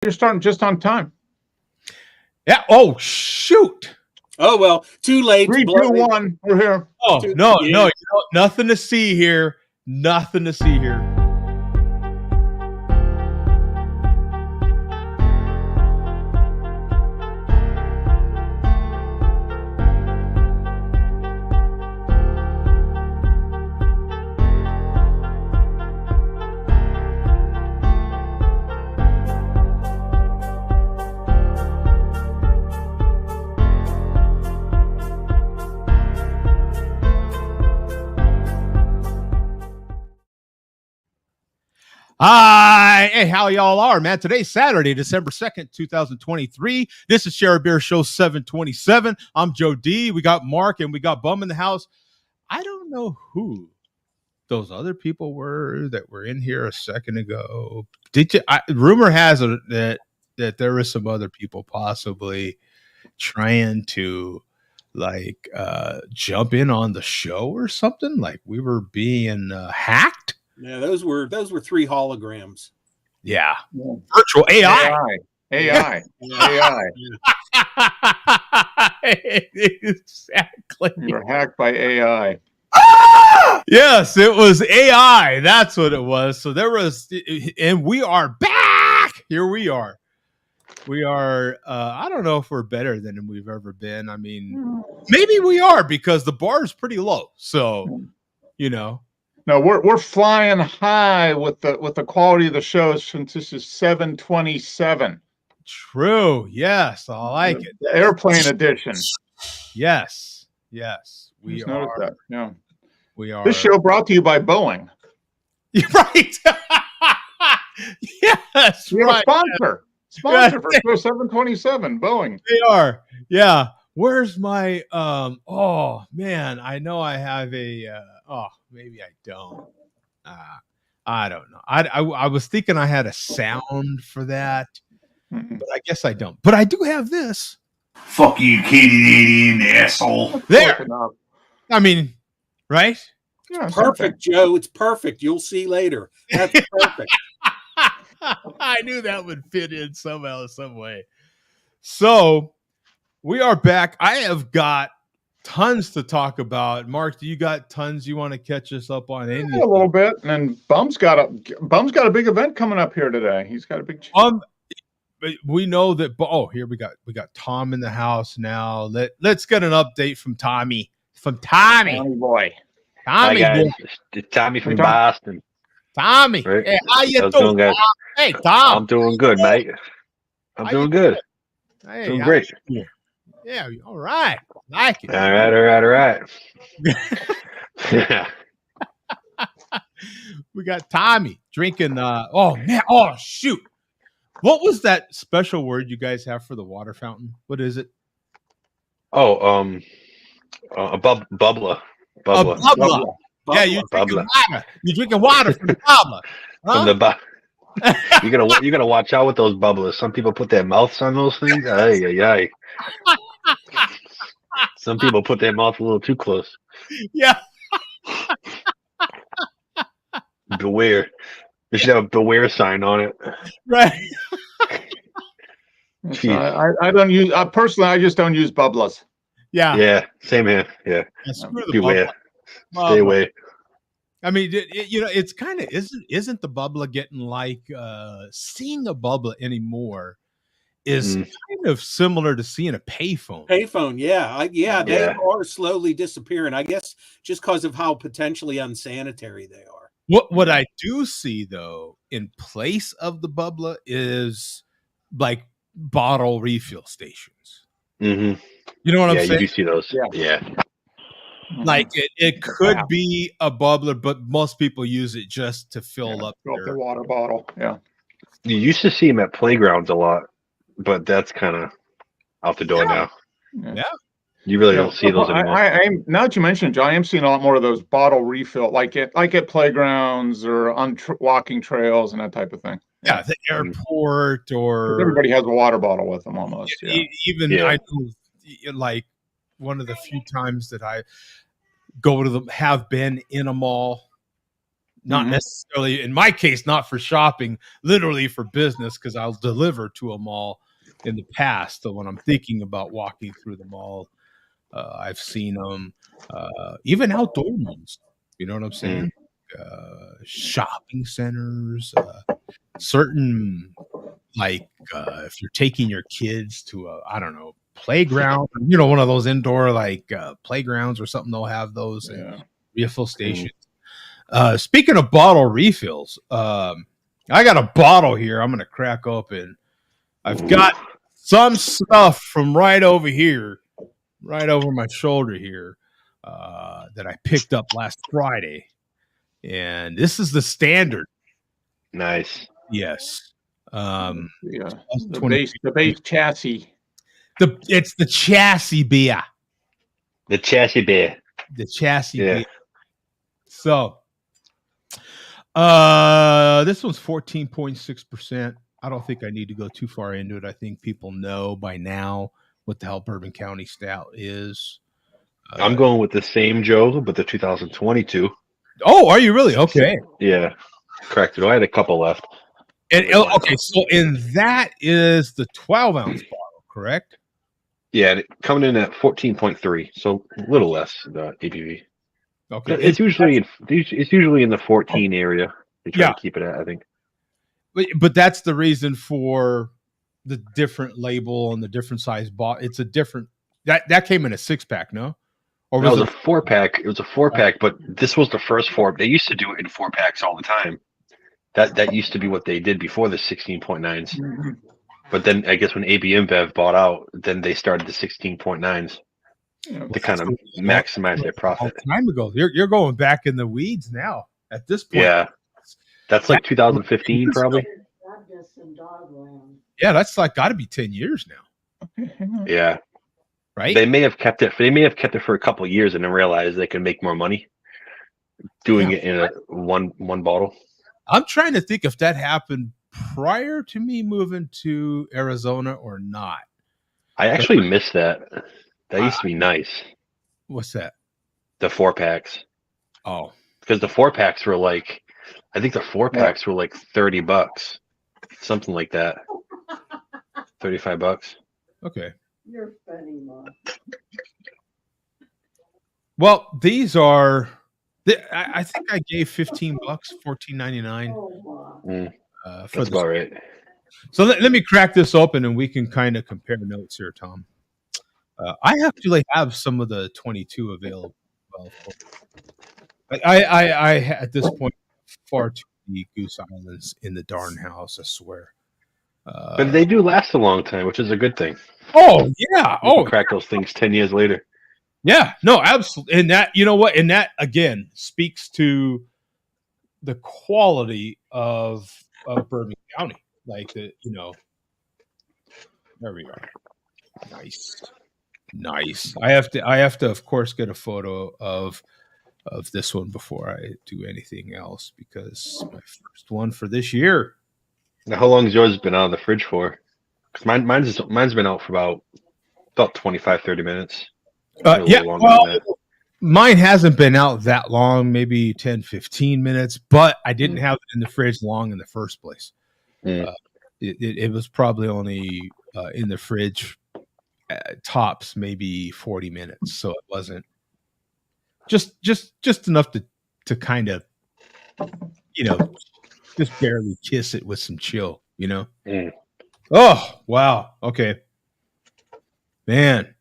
You're starting just on time. Yeah. Oh, shoot. Oh, well, too late. 3, 2, 1. We're here. Oh, no. Nothing to see here. Nothing to see here. Hi, hey, how y'all are, man? Today's Saturday, December 2nd, 2023. This is Share a Beer Show 727. I'm Joe D. We got Mark and we got Bum in the house. I don't know who those other people were that were in here a second ago. Did you? Rumor has it that there were some other people possibly trying to jump in on the show or something. Like we were being hacked. Yeah, those were 3 holograms. Yeah. Virtual AI. AI. Exactly. You're hacked by AI. Yes, it was AI. That's what it was. So there was, and we are back. Here we are. We are, I don't know if we're better than we've ever been. I mean, maybe we are because the bar is pretty low. So, No, we're flying high with the quality of the show since this is 727. True. Yes, I like it. The airplane edition. Yes. We are. That. Yeah. We are. This show brought to you by Boeing. You're right. Yes. You're a sponsor. Sponsor for show 727, Boeing. They are. Yeah. Where's my oh man, I know I have a maybe I don't. I don't know. I was thinking I had a sound for that, but I guess I don't. But I do have this. Fuck you, Canadian asshole. There. I mean, right? Yeah, perfect, Joe. It's perfect. You'll see later. That's perfect. I knew that would fit in somehow, some way. So we are back. I have got tons to talk about. Mark, do you got tons you want to catch us up on? A little bit, and Bum's got a big event coming up here today. He's got a big. We know that. Oh, here we got Tom in the house now. Let's get an update from Tommy. Tommy boy. Tommy Hi guys. boy. It's Tommy from Boston. Tommy. Right. Hey, how you doing, guys? Hey, Tom. I'm doing good, mate. I'm doing good. Hey, doing great. Yeah, all right. Like it. All right. Yeah. We got Tommy drinking. Oh shoot! What was that special word you guys have for the water fountain? What is it? Oh, a bubbler. Bubbler. Yeah, you're drinking water. You're drinking water from the bubbler. Huh? From the you gotta watch out with those bubblers. Some people put their mouths on those things. Ay. Some people put their mouth a little too close. Yeah. Beware. You should have a beware sign on it. Right. I don't use personally. I just don't use bubblers. Yeah. Same here. Yeah. Beware. Stay away. I mean, it's kind of isn't the bubbler getting like seeing a bubbler anymore is kind of similar to seeing a payphone. Payphone, yeah. They are slowly disappearing. I guess just because of how potentially unsanitary they are. What I do see though in place of the bubbler is like bottle refill stations. Mm-hmm. You know what I'm saying? Yeah, you do see those. Yeah. Like it could be a bubbler, but most people use it just to fill up their water bottle. Yeah. You used to see them at playgrounds a lot, but that's kind of out the door now. Yeah. You really don't see those anymore. Now that you mentioned it, John, I am seeing a lot more of those bottle refill, like at playgrounds or on walking trails and that type of thing. Yeah, the airport or everybody has a water bottle with them almost. Yeah. Even I know, like one of the few times that I have been in a mall, Not necessarily, in my case, not for shopping, literally for business, because I'll deliver to a mall in the past. So when I'm thinking about walking through the mall, I've seen them, even outdoor malls. You know what I'm saying? Shopping centers, certain, like if you're taking your kids to a, I don't know, playground, one of those indoor like playgrounds or something, they'll have those refill stations. Speaking of bottle refills, I got a bottle here I'm going to crack open. I've got some stuff from right over here, right over my shoulder here, that I picked up last Friday. And this is the standard. Nice. Yes. The base chassis. It's the chassis beer. The chassis beer. The chassis Yeah. beer. So, this one's 14.6%. I don't think I need to go too far into it. I think people know by now what the hell Bourbon County Stout is. I'm going with the same Joe, but the 2022. Oh, are you really? Okay. Yeah. Correct. I had a couple left. And okay, so in that is the 12-ounce bottle, correct? Yeah, coming in at 14.3, so a little less the ABV. Okay. It's usually in the 14 area. They try to keep it at, I think. But that's the reason for the different label and the different size bottle. It's a different that came in a 6-pack, no? Or was it a 4-pack? It was a 4-pack, but this was the first 4. They used to do it in 4-packs all the time. That used to be what they did before the 16.9s. But then I guess when AB InBev bought out, then they started the 16.9s to kind of maximize their profit. A time ago, you're going back in the weeds now. At this point, yeah, that's like 2015 probably. Yeah, that's like got to be 10 years now. Yeah, right. They may have kept it. They may have kept it for a couple of years and then realized they could make more money doing it in a one bottle. I'm trying to think if that happened prior to me moving to Arizona or not. I actually missed that. That used to be nice. What's that? The 4-packs. Oh, because the 4-packs were like, I think the 4-packs were like $30, something like that. $35. Okay. You're funny, Mom. Well, these are. I think I gave $15, $14.99. That's about right. So let me crack this open and we can kind of compare notes here, Tom. I actually have some of the 22 available. Well, I at this point far too many Goose Islands in the darn house. I swear. But they do last a long time, which is a good thing. Oh yeah. You can crack those things 10 years later. Yeah, no, absolutely. And that, you know what? And that again speaks to the quality of Bourbon County. Like the, there we are. Nice. I have to, of course, get a photo of this one before I do anything else because my first one for this year. Now, how long has yours been out of the fridge for? Because mine's been out for about 25, 30 minutes. Mine hasn't been out that long, maybe 10, 15 minutes, but I didn't have it in the fridge long in the first place. It was probably only in the fridge tops maybe 40 minutes, so it wasn't just enough to kind of just barely kiss it with some chill. Oh wow, okay, man.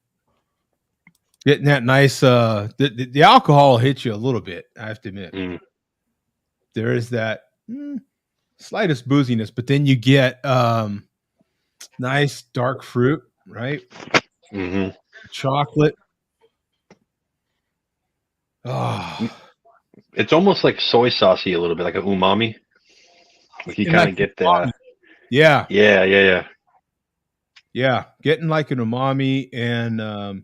Getting that nice, the alcohol hits you a little bit. I have to admit, there is that slightest booziness, but then you get nice dark fruit, right? Mm-hmm. Chocolate. Oh, it's almost like soy saucy a little bit, like an umami. Like you kind of get that. Yeah. Getting like an umami and.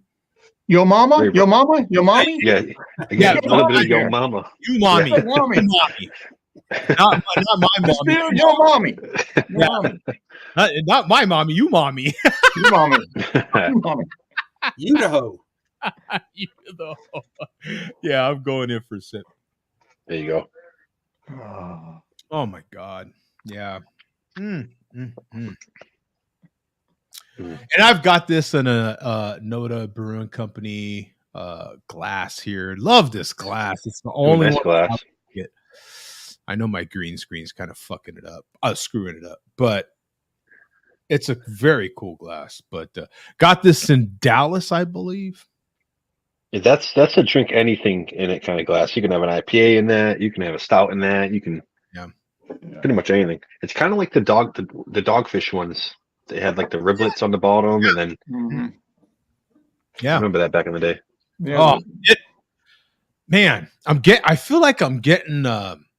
Yo mama? Yo mama? Yo mommy? Yeah. A little bit of yo mama. You mommy. Yeah. Mommy. Not my mommy. Yo mommy. Mommy. Not my mommy. You mommy. You mommy. You mommy. Idaho. Yeah, I'm going in for a sip. There you go. Oh my God. Yeah. Mm. Mm. And I've got this in a Noda Brewing Company glass here. Love this glass. It's the only nice one glass. I know my green screen's kind of fucking it up. Screwing it up, but it's a very cool glass. But got this in Dallas, I believe. Yeah, that's a drink anything in it kind of glass. You can have an IPA in that. You can have a stout in that. You can pretty much anything. It's kind of like the dogfish ones. They had like the riblets on the bottom, and then I remember that back in the day. Yeah. Man, I feel like I'm getting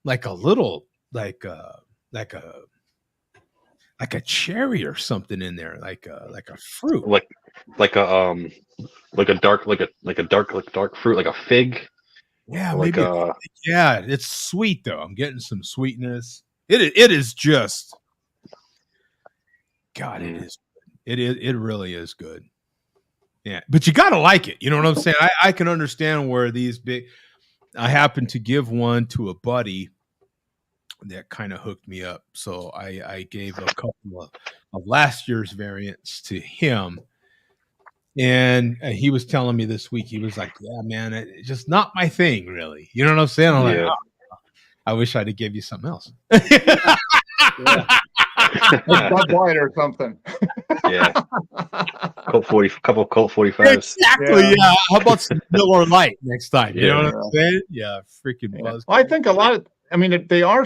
like a little like a cherry or something in there, like a fruit, like a dark fruit, like a fig. Yeah, like maybe. Yeah, it's sweet though. I'm getting some sweetness. It is just, God, it is. It really is good. Yeah, but you gotta like it. You know what I'm saying? I can understand where these big. I happened to give one to a buddy that kind of hooked me up, so I gave a couple of last year's variants to him. And he was telling me this week, he was like, "Yeah, man, it's just not my thing, really." You know what I'm saying? I'm like, oh, I wish I'd have give you something else. Like Bud Light or something. Yeah. Couple Colt 45s. Exactly. Yeah. How about some Miller Lite next time? You know what I'm saying? Yeah. Freaking buzz. Well, I think a lot of, I mean, they are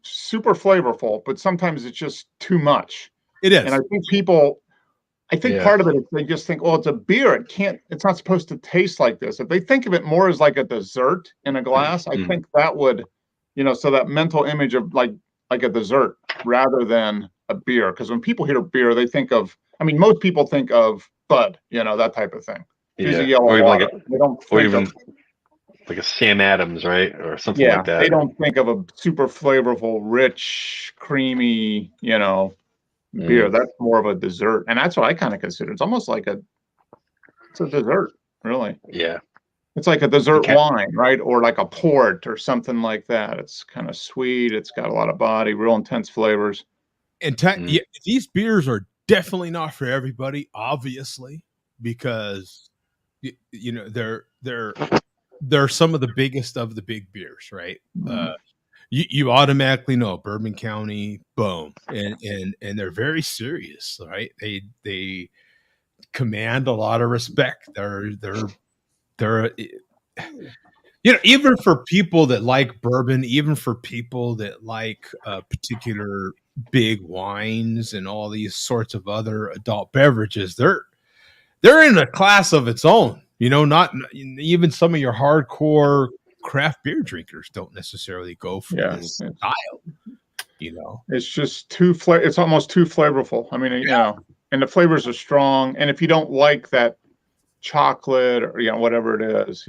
super flavorful, but sometimes it's just too much. It is. And I think part of it is they just think, well, it's a beer. It's not supposed to taste like this. If they think of it more as like a dessert in a glass, I think that would, so that mental image of like a dessert rather than a beer. Because when people hear beer, they think of, most people think of Bud, that type of thing. Yeah. Yellow water. They don't think of, like a Sam Adams, right? Or something like that. They don't think of a super flavorful, rich, creamy, beer. That's more of a dessert. And that's what I kind of consider. It's almost like it's a dessert, really. Yeah. It's like a dessert wine, right? Or like a port or something like that. It's kind of sweet. It's got a lot of body, real intense flavors. And these beers are definitely not for everybody, obviously, because they're some of the biggest of the big beers, right? You automatically know Bourbon County, boom, and they're very serious, right? They command a lot of respect. They're even for people that like bourbon, even for people that like particular big wines and all these sorts of other adult beverages, they're in a class of its own. Not even some of your hardcore craft beer drinkers don't necessarily go for this style. It's just it's almost too flavorful. And the flavors are strong. And if you don't like that chocolate or whatever it is,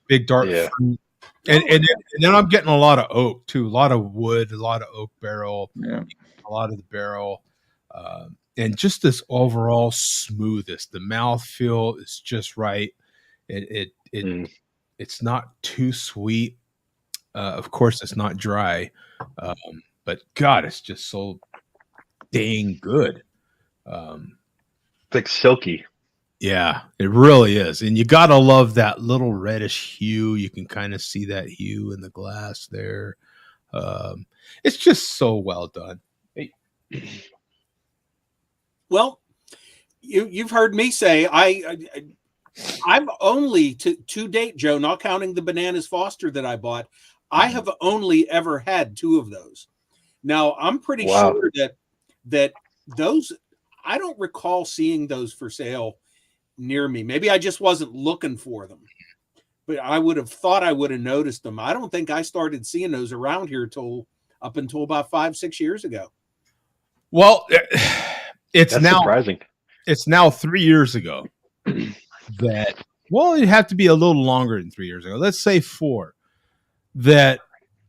big dark fruit. And then I'm getting a lot of oak too, a lot of wood, a lot of oak barrel, a lot of the barrel, and just this overall smoothness. The mouthfeel is just right. It's not too sweet. Of course, it's not dry, but God, it's just so dang good. It's like silky. Yeah, it really is. And you got to love that little reddish hue. You can kind of see that hue in the glass there. It's just so well done. Well, you've heard me say I'm only to date, Joe, not counting the Bananas Foster that I bought, I have only ever had 2 of those. Now, I'm pretty sure that those, I don't recall seeing those for sale near me. Maybe I just wasn't looking for them, but I would have thought I would have noticed them. I don't think I started seeing those around here up until about 5-6 years ago. Well, it's That's now surprising. It's now 3 years ago that, well, it'd have to be a little longer than 3 years ago. Let's say 4, that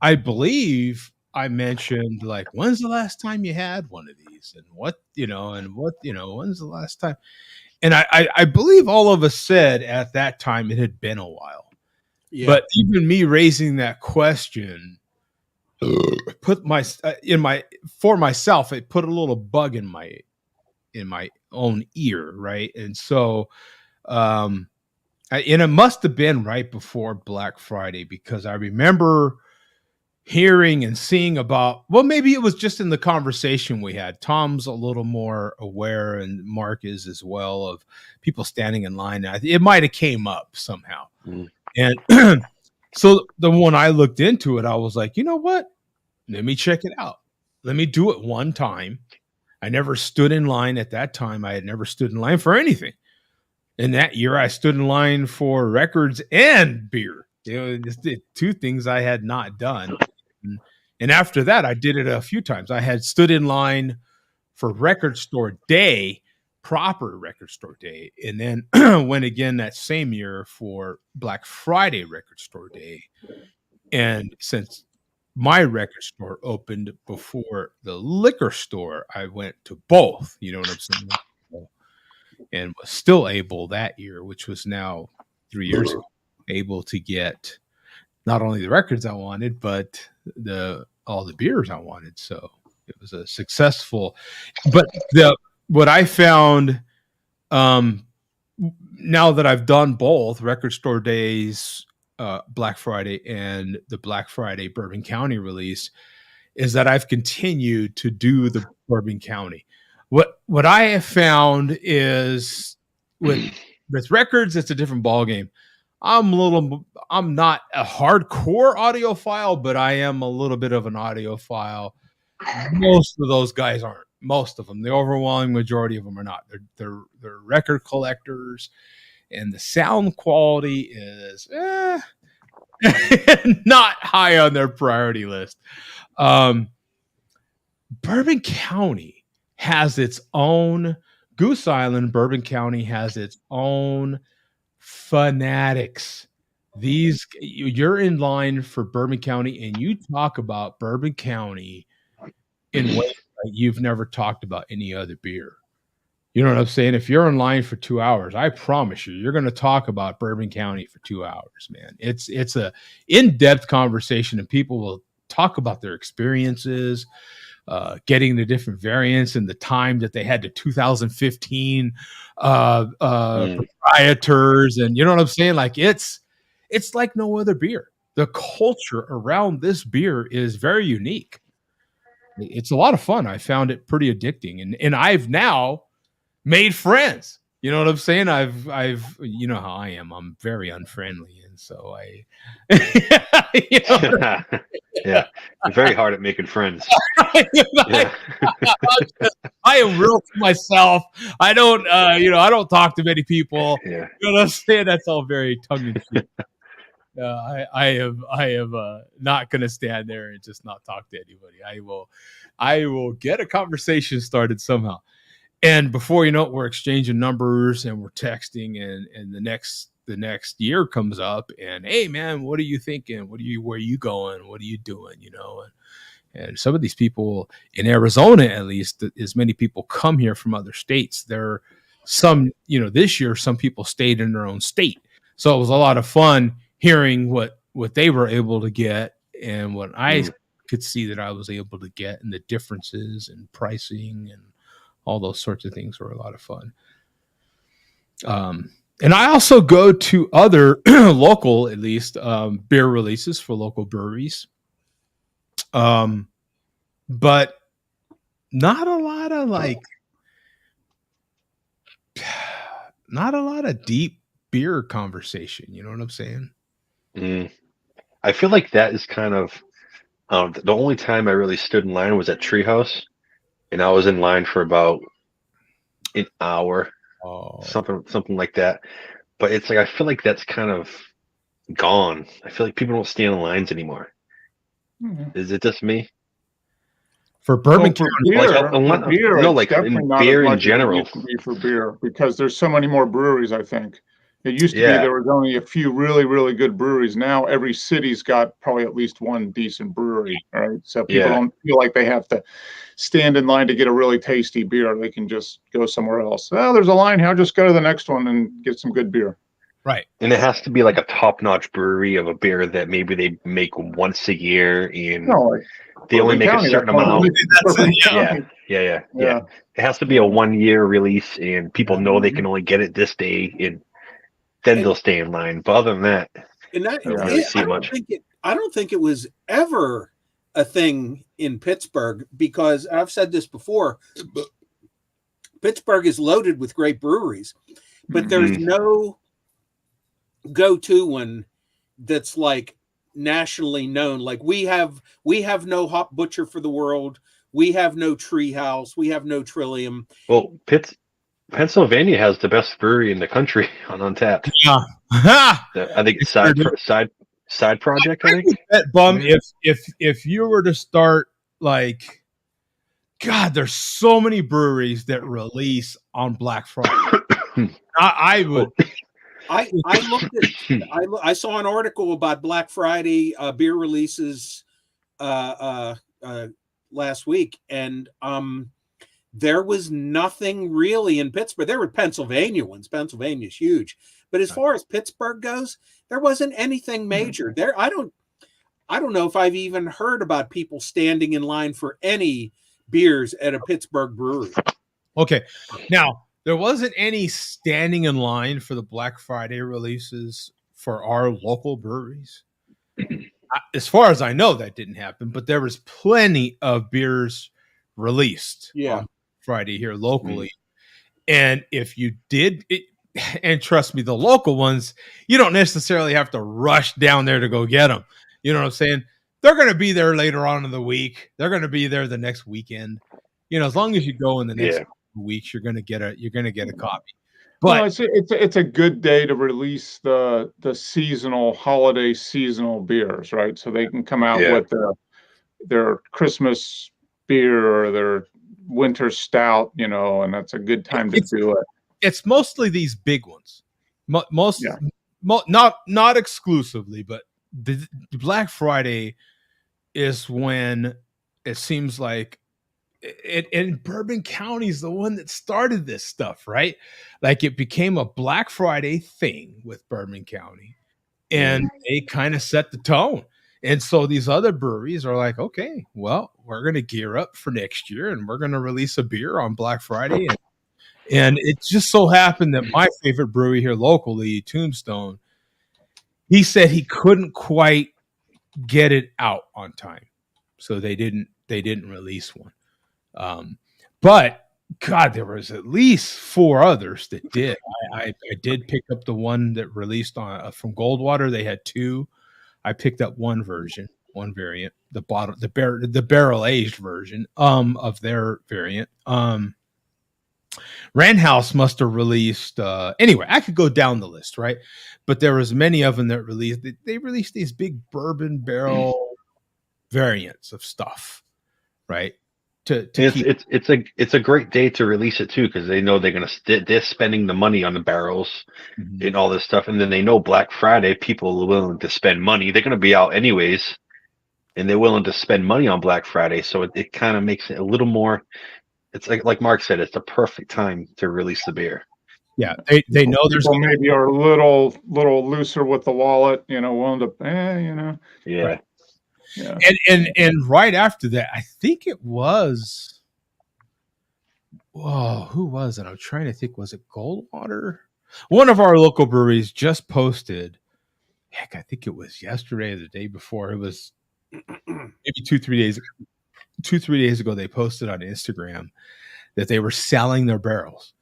I believe I mentioned, like, when's the last time you had one of these, and when's the last time? And I believe all of us said at that time it had been a while. Yeah. But even me raising that question put my for myself, it put a little bug in my own ear, right? And so and it must have been right before Black Friday, because I remember hearing and seeing about, well, maybe it was just in the conversation we had. Tom's a little more aware, and Mark is as well, of people standing in line. It might have came up somehow. And so when I looked into it, I was like, you know what? Let me check it out. Let me do it one time. I never stood in line at that time. I had never stood in line for anything. And that year I stood in line for records and beer. Just the two things I had not done. And after that, I did it a few times. I had stood in line for record store day, proper record store day, and then went again that same year for Black Friday record store day. And since my record store opened before the liquor store, I went to both. You know what I'm saying? And was still able that year, which was now 3 years ago, able to get not only the records I wanted, but all the beers I wanted. So it was a successful. But what I found, now that I've done both record store days, Black Friday, and the Black Friday Bourbon County release, is that I've continued to do the Bourbon County. What I have found is with records, it's a different ballgame. I'm not a hardcore audiophile, but I am a little bit of an audiophile. Most of those guys aren't. Most of them, the overwhelming majority of them are not. They're record collectors, and the sound quality is not high on their priority list. Bourbon County has its own, Goose Island, Bourbon County has its own fanatics. You're in line for Bourbon County, and you talk about Bourbon County in ways that you've never talked about any other beer. You know what I'm saying? If you're in line for 2 hours, I promise you're going to talk about Bourbon County for 2 hours, man. It's a in-depth conversation, and people will talk about their experiences, getting the different variants and the time that they had the 2015 proprietors, and you know what I'm saying? Like it's like no other beer. The culture around this beer is very unique. It's a lot of fun. I found it pretty addicting, and I've now made friends. You know what I'm saying? I've you know how I am. I'm very unfriendly, and so yeah, I'm very hard at making friends. I am real to myself. I don't I don't talk to many people. Yeah. You know what I'm saying? That's all very tongue in cheek. I am not going to stand there and just not talk to anybody. I will get a conversation started somehow. And before you know it, we're exchanging numbers and we're texting, and the next year comes up, and hey man, what are you thinking? Where are you going? What are you doing? You know, and some of these people in Arizona, at least, as many people come here from other states. This year, some people stayed in their own state. So it was a lot of fun hearing what they were able to get and what I could see that I was able to get, and the differences in pricing and all those sorts of things were a lot of fun. And I also go to other local, at least, beer releases for local breweries. But not a lot of deep beer conversation. You know what I'm saying? I feel like that is kind of the only time I really stood in line was at Treehouse, and I was in line for about an hour, something like that. But it's like I feel like that's kind of gone. I feel like people don't stand in lines anymore. Is it just me? For Bourbon for County, beer, in beer in general. For beer, because there's so many more breweries. I think it used to be there was only a few really, really good breweries. Now every city's got probably at least one decent brewery, right? So people don't feel like they have to stand in line to get a really tasty beer. They can just go somewhere else. Oh, there's a line here. I'll just go to the next one and get some good beer. Right. And it has to be like a top-notch brewery of a beer that maybe they make once a year, and they only make a certain amount. Yeah. It has to be a 1-year release, and people know they can only get it this day, and then they'll stay in line. But other than that, and that, I don't really see much. I don't think it was ever a thing in Pittsburgh, because I've said this before. Pittsburgh is loaded with great breweries, but there's no go-to one that's like nationally known. Like we have no Hop Butcher for the World. We have no Treehouse. We have no Trillium. Well, Pennsylvania has the best brewery in the country on Untapped. Yeah. I think it's side project. I think that bum. If you were to start like, God, there's so many breweries that release on Black Friday. I would. I looked at. I saw an article about Black Friday beer releases last week, and there was nothing really in Pittsburgh. There were Pennsylvania ones. Pennsylvania's huge, but as far as Pittsburgh goes, there wasn't anything major there. I don't know if I've even heard about people standing in line for any beers at a Pittsburgh brewery. Okay, now there wasn't any standing in line for the Black Friday releases for our local breweries. As far as I know, that didn't happen, but there was plenty of beers released on Friday here locally. And if you did, and trust me, the local ones, you don't necessarily have to rush down there to go get them. You know what I'm saying? They're going to be there later on in the week. They're going to be there the next weekend. You know, as long as you go in the next weeks, you're going to get a copy. But it's a good day to release the seasonal holiday seasonal beers, right? So they can come out with their Christmas beer or their winter stout, you know, and that's a good time to do it. It's mostly these big ones, not exclusively, but the Black Friday is when it seems like and Bourbon County is the one that started this stuff, right? Like it became a Black Friday thing with Bourbon County, and they kind of set the tone. And so these other breweries are like, okay, well, we're going to gear up for next year, and we're going to release a beer on Black Friday. And it just so happened that my favorite brewery here locally, Tombstone, he said he couldn't quite get it out on time, so they didn't release one. But God, there was at least 4 others that did. I did pick up the one that released on from Goldwater. They had 2. I picked up one variant, the barrel aged version of their variant. Randhouse must have released anyway. I could go down the list, right? But there was many of them that released. They released these big bourbon barrel variants of stuff, right? It's a great day to release it too, because they know they're spending the money on the barrels and all this stuff, and then they know Black Friday people are willing to spend money. They're going to be out anyways, and they're willing to spend money on Black Friday. So it kind of makes it a little more. It's like Mark said, it's the perfect time to release the beer. Yeah, they know there's maybe are a little looser with the wallet, you know, willing to, you know. Yeah. Right. Yeah. And right after that, I think it was, who was it? I'm trying to think. Was it Goldwater? One of our local breweries just posted. Heck, I think it was yesterday or the day before. It was maybe 2-3 days. 2-3 days ago, they posted on Instagram that they were selling their barrels.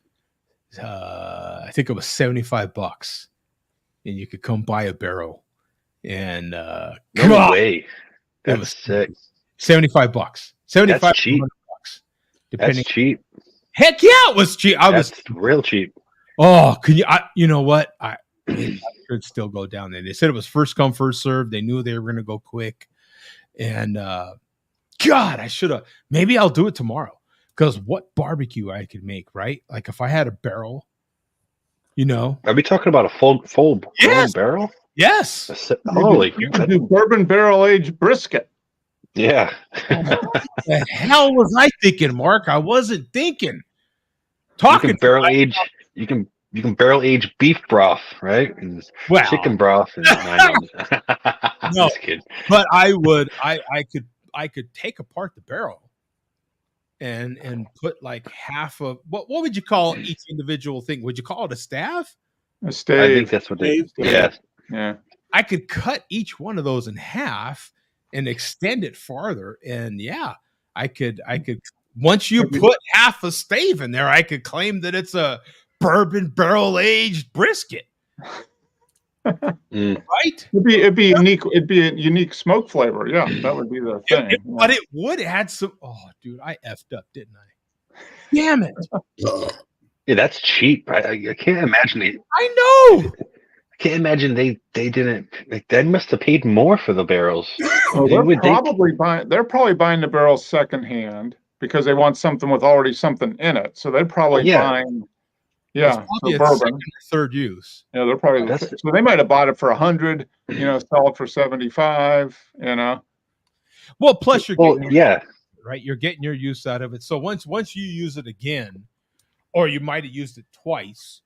I think it was $75, and you could come buy a barrel. And no way. That's sick. $75. $75. That's cheap. Depending. That's cheap. Heck yeah, it was cheap. That's real cheap. Oh, can you? You know what? I could still go down there. They said it was first come, first served. They knew they were going to go quick, and God, I should have. Maybe I'll do it tomorrow, because what barbecue I could make, right? Like if I had a barrel, you know. Are we talking about a full barrel? Yes. Holy, you could do bourbon barrel aged brisket. Yeah. What the hell was I thinking, Mark? I wasn't thinking. You can barrel age you can barrel age beef broth, right? And Well, chicken broth. And I'm no, just kidding. but I could take apart the barrel and put like half of what would you call each individual thing? Would you call it a staff? A I stave. think that's what they. Stave. Yeah. Yeah. I could cut each one of those in half and extend it farther. And yeah, I could once you put half a stave in there, I could claim that it's a bourbon barrel aged brisket. Right? It'd be unique. It'd be a unique smoke flavor. Yeah, that would be the thing. But it would add some. Oh, dude, I effed up, didn't I? Damn it! Yeah, that's cheap. I can't imagine they. I know. I can't imagine they didn't. Like, they must have paid more for the barrels. Well, they're probably buying the barrels secondhand because they want something with already something in it. So they're probably buying. Yeah, so bourbon. Or third use. Yeah, they're probably so they might have bought it for 100. Sell it for 75. Well, plus you're getting right. You're getting your use out of it. So once you use it again, or you might have used it twice,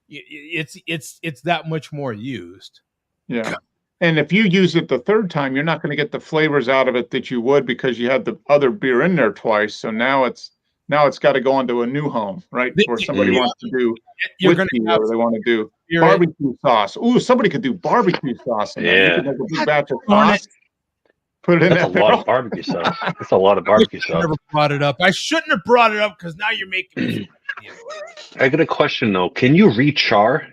it's that much more used. Yeah, and if you use it the third time, you're not going to get the flavors out of it that you would because you had the other beer in there twice. So now it's got to go into a new home, right? Where somebody wants to do whiskey, or they want to do barbecue sauce. Ooh, somebody could do barbecue sauce. Yeah, make a big batch of sauce. Put it in That's a lot of barbecue sauce. That's a lot of barbecue sauce. I never brought it up. I shouldn't have brought it up because now you're making me. I got a question though. Can you rechar?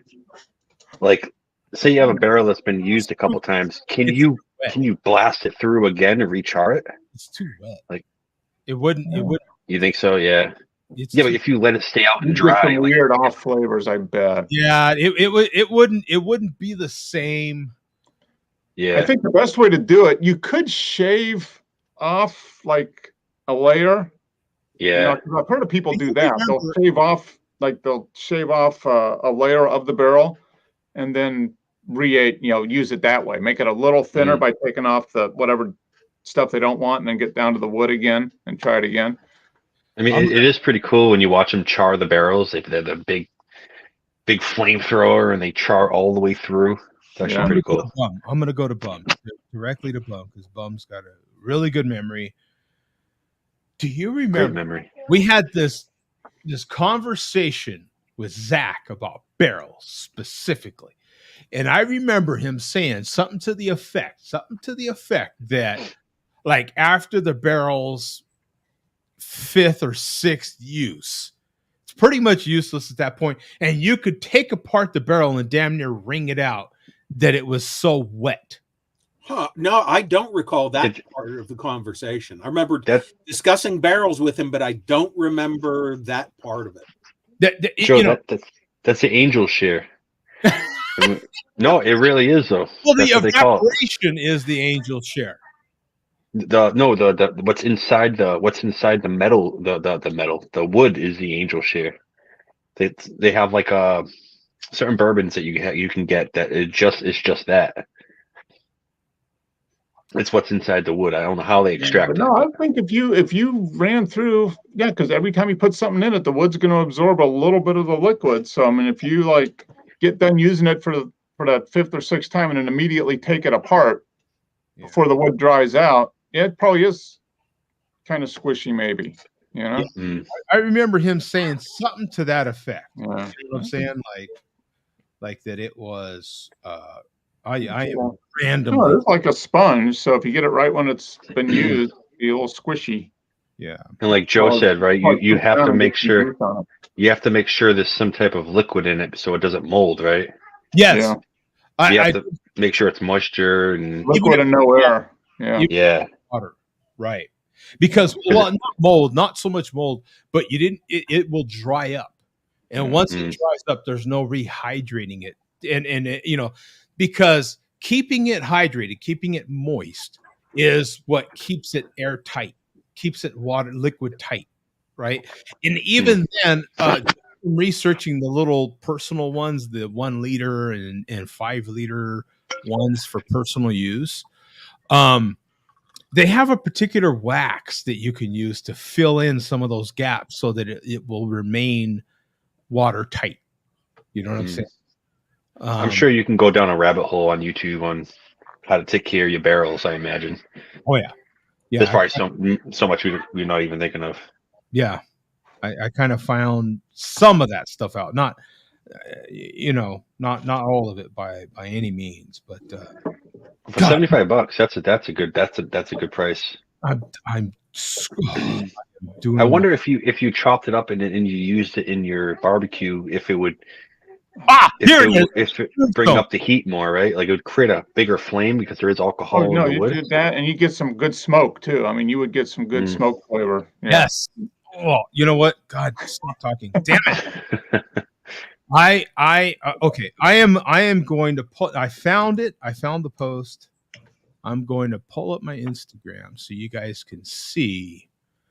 Like, say you have a barrel that's been used a couple times. Can you blast it through again and rechar it? It's too wet. Like, it wouldn't. You think so? Yeah. But if you let it stay out and dry, some weird off flavors, I bet. Yeah, it wouldn't be the same. Yeah. I think the best way to do it, you could shave off like a layer. Yeah. I've heard of people do that. They'll shave off a layer of the barrel and then use it that way. Make it a little thinner by taking off the whatever stuff they don't want and then get down to the wood again and try it again. I mean, it is pretty cool when you watch them char the barrels. They're the big flamethrower and they char all the way through. It's actually pretty cool. I'm going to go to Bum, directly to Bum, because Bum's got a really good memory. Do you remember? Great memory. We had this conversation with Zach about barrels specifically. And I remember him saying something to the effect that, like, after the barrel's 5th or 6th use, it's pretty much useless at that point. And you could take apart the barrel and damn near wring it out that it was so wet. Huh. No, I don't recall that part of the conversation. I remember discussing barrels with him, but I don't remember that part of it. Joe, that's the angel share. No, it really is though. Well, the evaporation is the angel share. What's inside the metal, the wood is the angel share. They have like certain bourbons that you can get that it's just that. It's what's inside the wood. I don't know how they extract it. No, I think if you ran through, because every time you put something in it, the wood's going to absorb a little bit of the liquid. So I mean, if you like get done using it for that 5th or 6th time and then immediately take it apart before the wood dries out, it probably is kind of squishy, maybe. I remember him saying something to that effect. Yeah. You know what I'm saying? Like that it was I randomly. No, it's like a sponge. So if you get it right when it's been used, it'll be a little squishy. Yeah. And like Joe said, right, you have to make sure there's some type of liquid in it so it doesn't mold, right? Yes. Yeah. You have to make sure it's moisture and liquid and no air. Yeah. Water. Right. Because not so much mold, but it will dry up. And once it dries up, there's no rehydrating it. And because keeping it hydrated, keeping it moist is what keeps it airtight, keeps it liquid tight, right? And even then, researching the little personal ones, the 1 liter and 5 liter ones for personal use, they have a particular wax that you can use to fill in some of those gaps so that it will remain watertight. You know what I'm saying? I'm sure you can go down a rabbit hole on YouTube on how to take care of your barrels. I imagine. Oh yeah, yeah. There's probably so much we're not even thinking of. Yeah, I kind of found some of that stuff out. Not, not all of it by any means, but for $75, that's a good price. I'm doing. I wonder if you chopped it up and you used it in your barbecue, if it would. If it bring up the heat more, right? Like it would create a bigger flame because there is alcohol in the wood. You did that, and you get some good smoke too. I mean, you would get some good smoke flavor. Yeah. Yes. Oh, you know what? God, stop talking. Damn it. Okay. I am going to put. I found it. I found the post. I'm going to pull up my Instagram so you guys can see.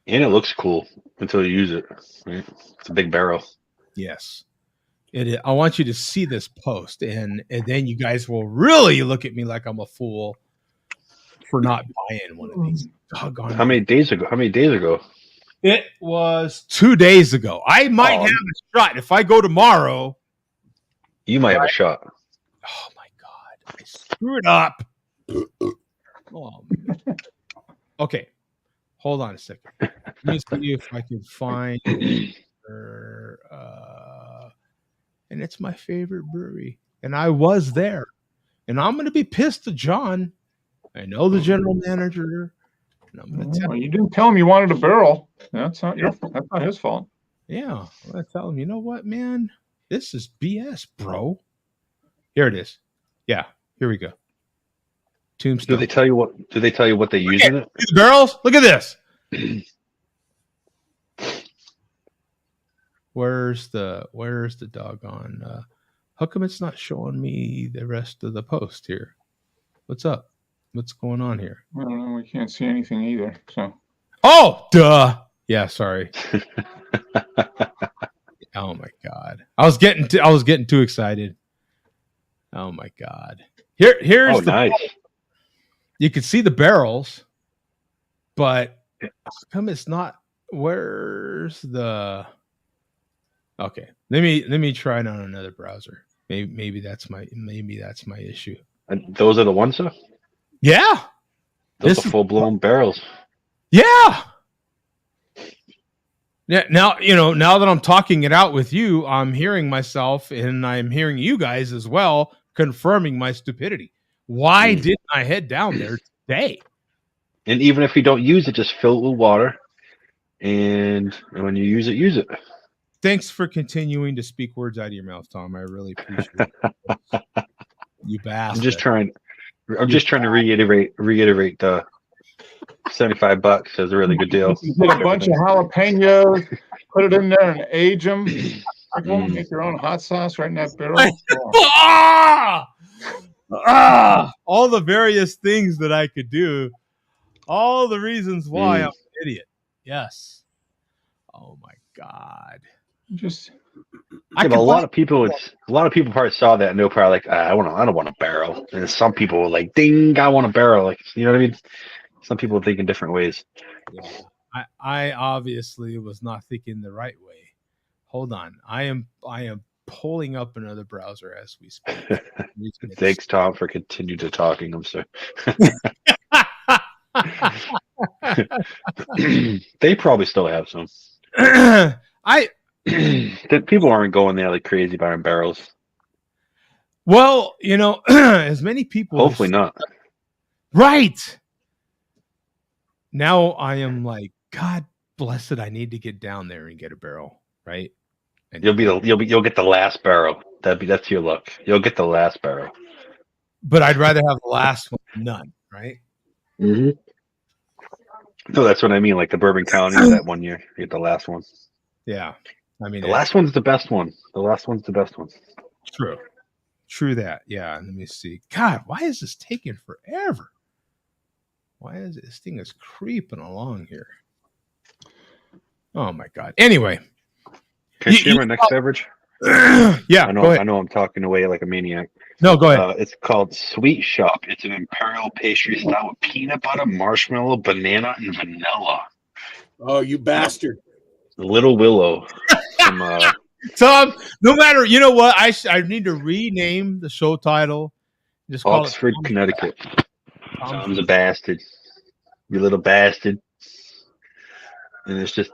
And it looks cool until you use it. Right? It's a big barrel. Yes. I want you to see this post, and then you guys will really look at me like I'm a fool for not buying one of these. Doggone. How many days ago? It was 2 days ago. I might have a shot if I go tomorrow. You might have a shot. Oh my God! I screwed up. Oh, man. Okay, hold on a second. Let me see if I can find her. And it's my favorite brewery. And I was there. And I'm going to be pissed at John. I know the general manager. And I'm going to tell him. You didn't tell him you wanted a barrel. That's not his fault. Yeah. I'm going to tell him, you know what, man? This is BS, bro. Here it is. Yeah. Here we go. Tombstone. Do they tell you what they use in it? These barrels? Look at this. Where's the doggone? How come it's not showing me the rest of the post here? What's up? What's going on here? I don't know. We can't see anything either. So. Oh, duh. Yeah, sorry. Oh my God. I was getting too excited. Oh my God. Here's the. Nice. You can see the barrels, but how come it's not? Where's the? Okay, let me try it on another browser. Maybe that's my issue. And those are the ones, sir? Yeah, those are full-blown barrels. Yeah. Yeah. Now now that I'm talking it out with you, I'm hearing myself, and I'm hearing you guys as well, confirming my stupidity. Why didn't I head down there today? And even if you don't use it, just fill it with water, and when you use it. Thanks for continuing to speak words out of your mouth, Tom. I really appreciate it. You bastard. I'm just trying to reiterate the $75 is a really good deal. You get a bunch of jalapenos, put it in there and age them. Make your own hot sauce right in that barrel. All the various things that I could do. All the reasons why I'm an idiot. Yes. Oh my God. But a lot of people probably saw that and they were probably like, I don't want a barrel. And some people were like, ding, I want a barrel. Like, you know what I mean? Some people think in different ways. Yeah. I obviously was not thinking the right way. Hold on. I am pulling up another browser as we speak. Thanks, Tom, for continuing to talking. I'm sorry. They probably still have some. People aren't going there like crazy buying barrels. Well, as many people. Hopefully not. Right. Now I am like, God bless it. I need to get down there and get a barrel. Right. And you'll get the last barrel. That's your luck. You'll get the last barrel. But I'd rather have the last one than none. Right. Mm-hmm. No, that's what I mean. Like the Bourbon County that one year, you get the last one. Yeah. I mean, the last one's the best one. The last one's the best one. True that. Yeah. Let me see. God, why is this taking forever? Why is this thing is creeping along here? Oh my God. Anyway. Can I share my next beverage? Yeah. I know I'm talking away like a maniac. No, go ahead. It's called Sweet Shop. It's an imperial pastry style with peanut butter, marshmallow, banana, and vanilla. Oh, you bastard. Little Willow from Tom, no matter, you know what? I need to rename the show title. Just call Oxford, it Connecticut. Tom's Tom's a bastard. You little bastard. And it's just,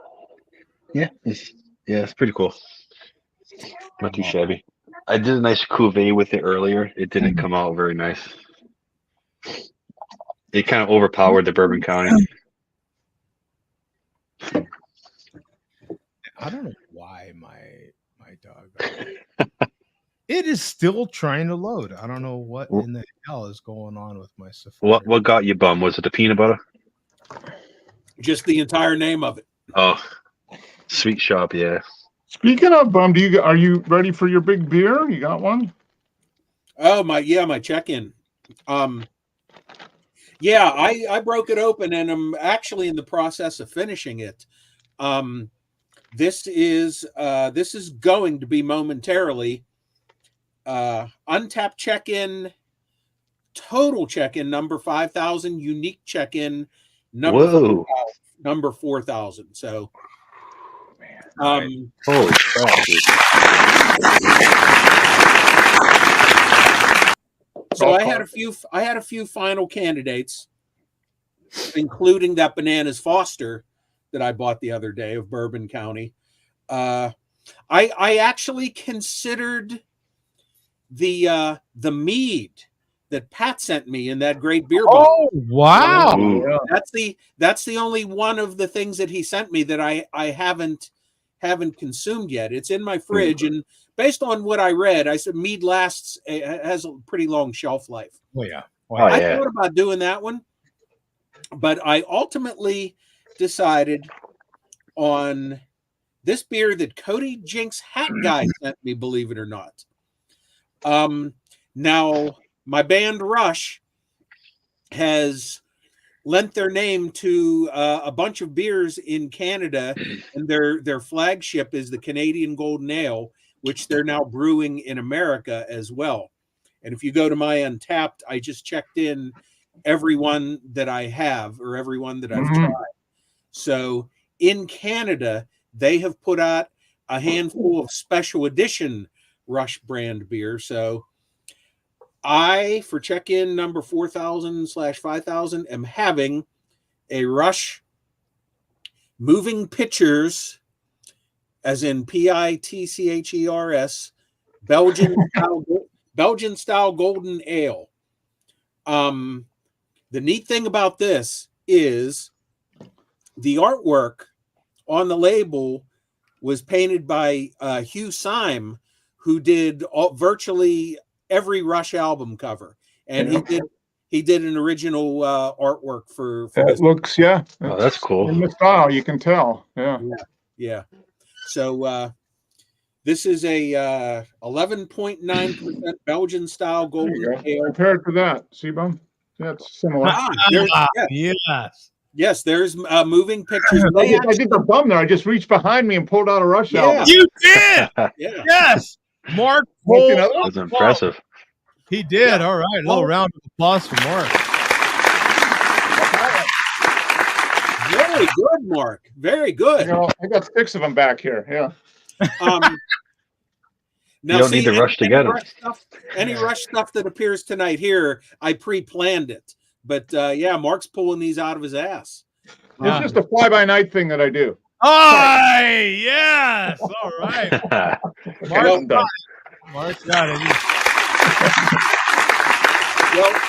it's pretty cool. Not too shabby. I did a nice cuvee with it earlier. It didn't come out very nice. It kind of overpowered the Bourbon County. I don't know why my dog. It is still trying to load. I don't know what in the hell is going on with my Safari. What got you bum? Was it the peanut butter? Just the entire name of it. Oh, Sweet Shop, yeah. Speaking of bum, are you ready for your big beer? You got one? Oh my check-in. I broke it open and I'm actually in the process of finishing it. This is going to be momentarily untapped check-in, total check-in number 5,000, unique check-in number 4,000. So holy crap, dude. So I had a few final candidates, including that Bananas Foster that I bought the other day of Bourbon County. I actually considered the mead that Pat sent me in that great beer bottle. Oh wow! That's the only one of the things that he sent me that I haven't consumed yet. It's in my fridge, and based on what I read, I said mead has a pretty long shelf life. Oh yeah. I thought about doing that one, but I ultimately decided on this beer that Cody Jinks Hat Guy sent me, believe it or not. Now my band Rush has lent their name to a bunch of beers in Canada, and their flagship is the Canadian Golden Ale, which they're now brewing in America as well. And if you go to my Untapped, I just checked in everyone that I have or everyone that I've tried. So in Canada, they have put out a handful of special edition Rush brand beer. So I, for check-in number 4,000/5,000, am having a Rush Moving Pictures, as in PITCHERS, Belgian style golden ale. The neat thing about this is the artwork on the label was painted by Hugh Syme, who did virtually every Rush album cover, and he did an original artwork for it looks oh, that's cool. In the style, you can tell. Yeah. So this is a 11.9% Belgian style golden ale. Compared to that, see, Bum? Yeah, it's similar. Yes, there's moving pictures. I did the bum there. I just reached behind me and pulled out a Rush album. You did. Yes. Mark, that's impressive. He did. All right. A little round of applause for Mark. Very good, Mark. Very good. I got 6 of them back here. Yeah. Now, you don't need to rush to get them. Any Rush stuff that appears tonight here, I pre-planned it. But Mark's pulling these out of his ass. It's just a fly-by-night thing that I do. Yes. All right. Mark's got it. Well,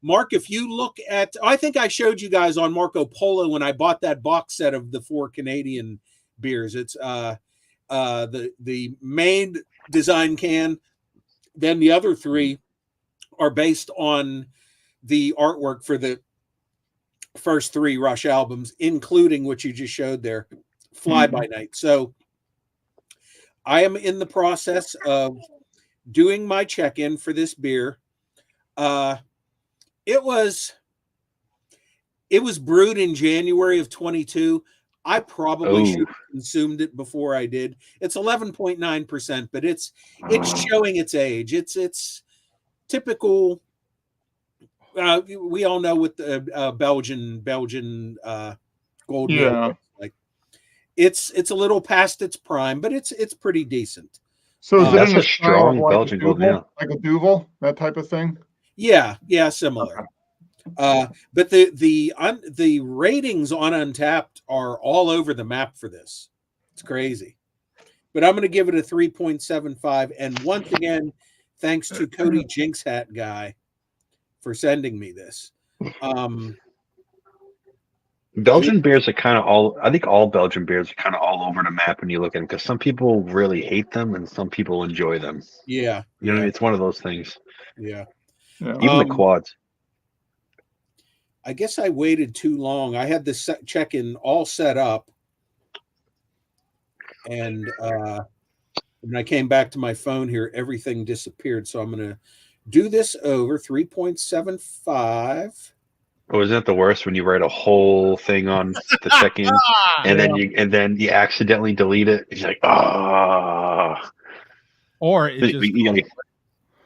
Mark, if you look at, I think I showed you guys on Marco Polo when I bought that box set of the 4 Canadian beers. It's the main design can, then the other 3 are based on the artwork for the first 3 Rush albums, including what you just showed there, Fly By Night. So I am in the process of doing my check-in for this beer. It was brewed in January of 22. I probably should have consumed it before I did. It's 11.9%, but it's showing its age. It's typical. We all know what the Belgian golden ale looks like. It's a little past its prime, but it's pretty decent. So is it That's in a the style of strong like Belgian a Golden Duvel, Ale. like a Duvel, that type of thing? Yeah, similar. But the ratings on Untapped are all over the map for this. It's crazy. But I'm going to give it a 3.75. And once again, thanks to Cody Jinx Hat Guy for sending me this. Belgian beers are kind of all. I think all Belgian beers are kind of all over the map when you look at them, because some people really hate them and some people enjoy them. Yeah, You know what I mean? It's one of those things. yeah. Even the quads. I guess I waited too long. I had this check-in all set up, and when I came back to my phone here, everything disappeared. So I'm going to do this over 3.75. Oh, isn't it the worst when you write a whole thing on the check-in and then you accidentally delete it? It's like, ah. Or it just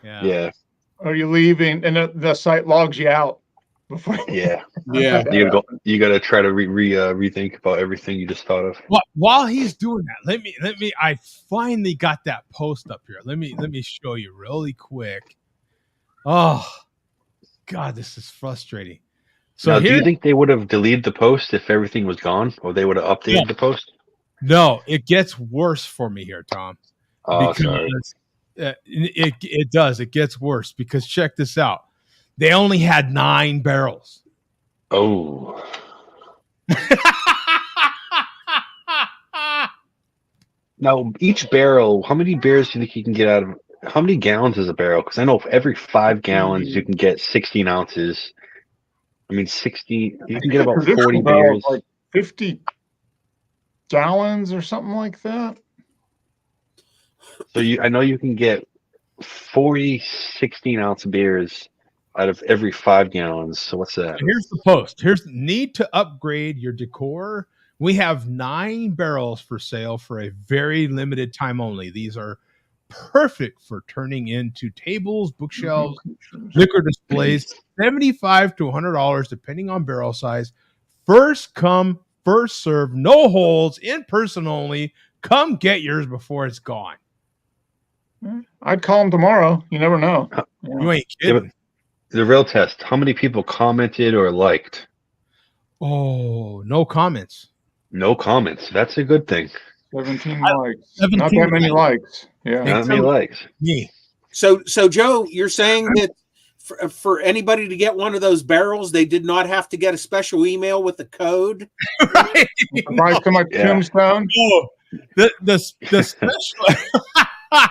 yeah. Are you leaving and the site logs you out before? Yeah. You gotta try to rethink about everything you just thought of. Well, while he's doing that, let me. I finally got that post up here. Let me show you really quick. Oh, God, this is frustrating. So now, do you think they would have deleted the post if everything was gone, or they would have updated the post? No, it gets worse for me here, Tom. Oh, sorry. It does. It gets worse because check this out. They only had 9 barrels. Oh. Now, each barrel, how many beers do you think you can get out of? How many gallons is a barrel? Because I know for every 5 gallons, you can get 16 ounces. I mean, 60, you can get about 40 beers. Like 50 gallons or something like that. So I know you can get 40 16-ounce beers out of every 5 gallons. So what's that? Here's the post. Here's need to upgrade your decor. We have 9 barrels for sale for a very limited time only. These are perfect for turning into tables, bookshelves, liquor displays. $75 to $100 depending on barrel size. First come, first serve, no holds, in person only. Come get yours before it's gone. I'd call them tomorrow. You never know. You ain't kidding. The real test. How many people commented or liked? Oh, no comments. No comments. That's a good thing. 17 likes. 17 Not that many likes. Yeah. Not many likes. Me. So Joe, you're saying that for anybody to get one of those barrels, they did not have to get a special email with the code? Right. Right to my tombstone? No. The special...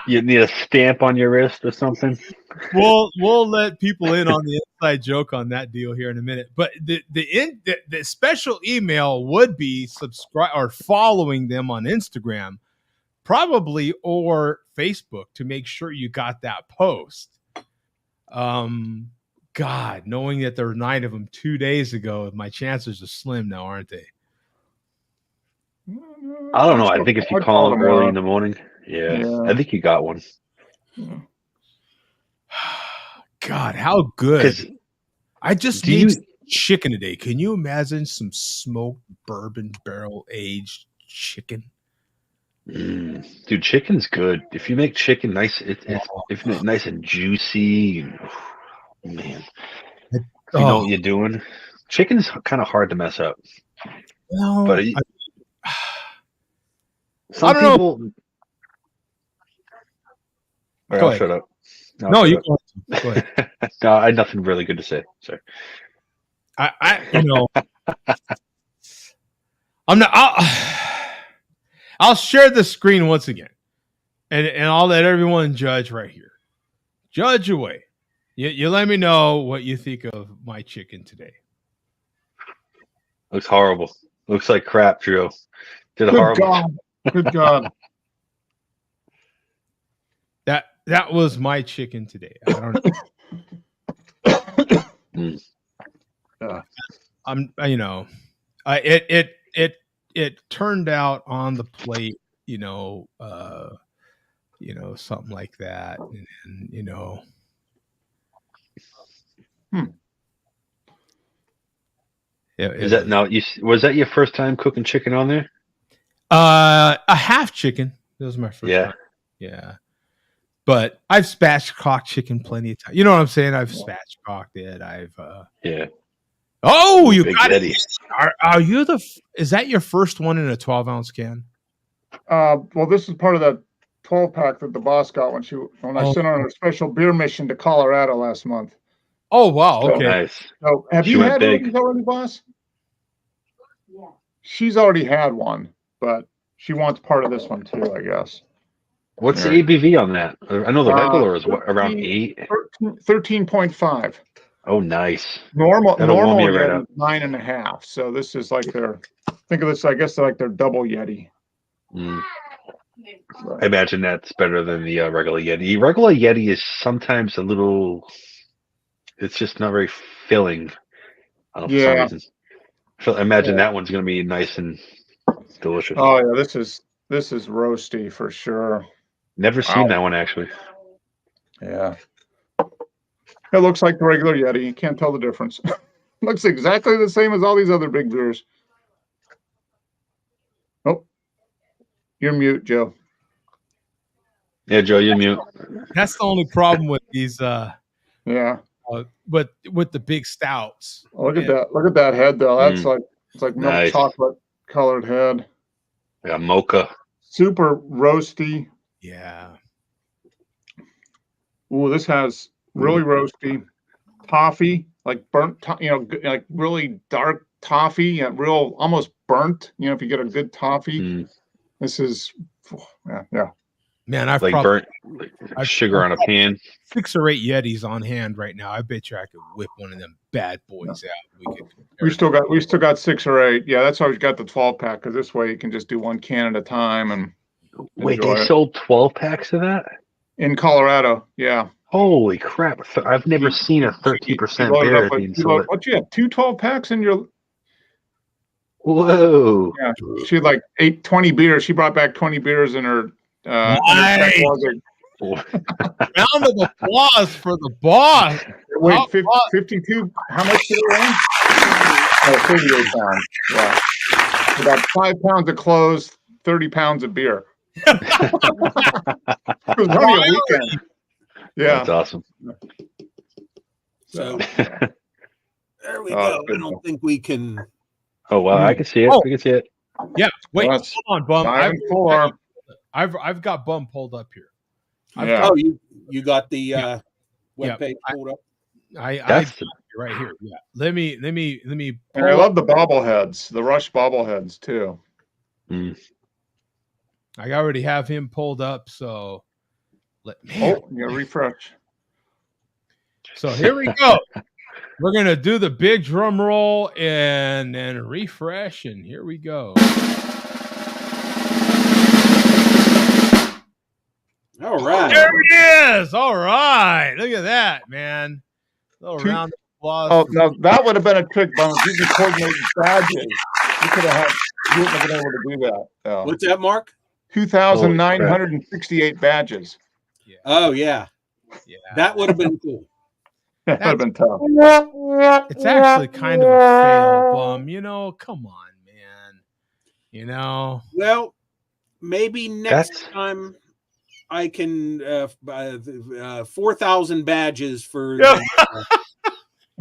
You need a stamp on your wrist or something? We'll let people in on the inside joke on that deal here in a minute. But the special email would be subscribe or following them on Instagram, probably, or Facebook to make sure you got that post. God, knowing that there were 9 of them 2 days ago, my chances are slim now, aren't they? I don't know. I think if you call them early in the morning, yeah, I think you got one. Yeah. God, how good. I just need chicken today. Can you imagine some smoked bourbon barrel aged chicken? Dude, chicken's good. If you make chicken nice, if you make it nice and juicy, man, you know what you're doing. Chicken's kind of hard to mess up. No, but some people. Know. All right, I'll shut up. No, you go ahead. No, I had nothing really good to say. Sorry. I'm not. I'll share the screen once again, and I'll let everyone judge right here. Judge away. You let me know what you think of my chicken today. Looks horrible. Looks like crap, Drew. Did a horrible job. Good job. That was my chicken today. I don't know. It turned out on the plate, something like that, and Is that now? Was that your first time cooking chicken on there? A half chicken. That was my first time. Yeah. But I've spatchcocked chicken plenty of times. You know what I'm saying? I've spatchcocked it. Yeah. Oh, you Big got Yeti. it. Are you is that your first one in a 12-ounce can? Well, this is part of that 12-pack that the boss got when I sent her on a special beer mission to Colorado last month. Oh, wow. Okay. Nice. So have She you went had big. one of these already, boss? Yeah. She's already had one, but she wants part of this one too, I guess. What's the ABV on that? I know the regular is around 8. 13.5. Oh, nice. Normal warm you right Yeti up. 9.5. So this is like think of this, I guess they're like their double Yeti. Mm. I imagine that's better than the regular Yeti. Regular Yeti is sometimes a little. It's just not very filling. For some reason. I imagine that one's going to be nice and delicious. Oh yeah, this is roasty for sure. Never seen that one actually. Yeah. It looks like the regular Yeti. You can't tell the difference. Looks exactly the same as all these other big beers. Oh, you're mute, Joe. Yeah, Joe, you're mute. That's the only problem with these. Yeah. But with the big stouts. Look at that. Look at that head though. That's it's like milk Nice. chocolate colored head. Yeah, mocha. Super roasty. Yeah. Ooh, this has really roasty toffee, like burnt, like really dark toffee, real almost burnt. If you get a good toffee, this is, yeah. Man, I've like probably burnt sugar on a pan. 6 or 8 Yetis on hand right now. I bet you I could whip one of them bad boys out. We still got 6 or 8. Yeah, that's why we got the 12-pack, because this way you can just do one can at a time and wait. They sold 12 packs of that in Colorado. Yeah. Holy crap! I've never seen a 13% beer being sold. What, you had 2 12-packs in your? Whoa! Yeah, she had like 20 beers. She brought back 20 beers in her. Nice. Round of applause for the boss. Wait, 52. How much did it weigh? Oh, 38 pounds. Yeah, about 5 pounds of clothes, 30 pounds of beer. It was only a weekend. Yeah, that's awesome. So there we go. I don't think we can. Oh wow, I can see it. I can see it. Yeah. Wait, hold on, Bum. 5 and 4. I've got Bum pulled up here. Oh, you got the webpage pulled up. I right here. Yeah. Let me. And I love the bobbleheads, the Rush bobbleheads too. I already have him pulled up, so refresh. So here we go. We're gonna do the big drum roll and then refresh, and here we go. All right. There it is. All right. Look at that, man. Little round of applause. Oh, no, that would have been a trick, Bones. You could coordinate badges. You wouldn't have been able to do that. So. What's that, Mark? 2,968 badges. Yeah. Oh, yeah. That would have been cool. That would have been tough. It's actually kind of a fail, Bum. Come on, man. Well, maybe next time I can 4,000 badges for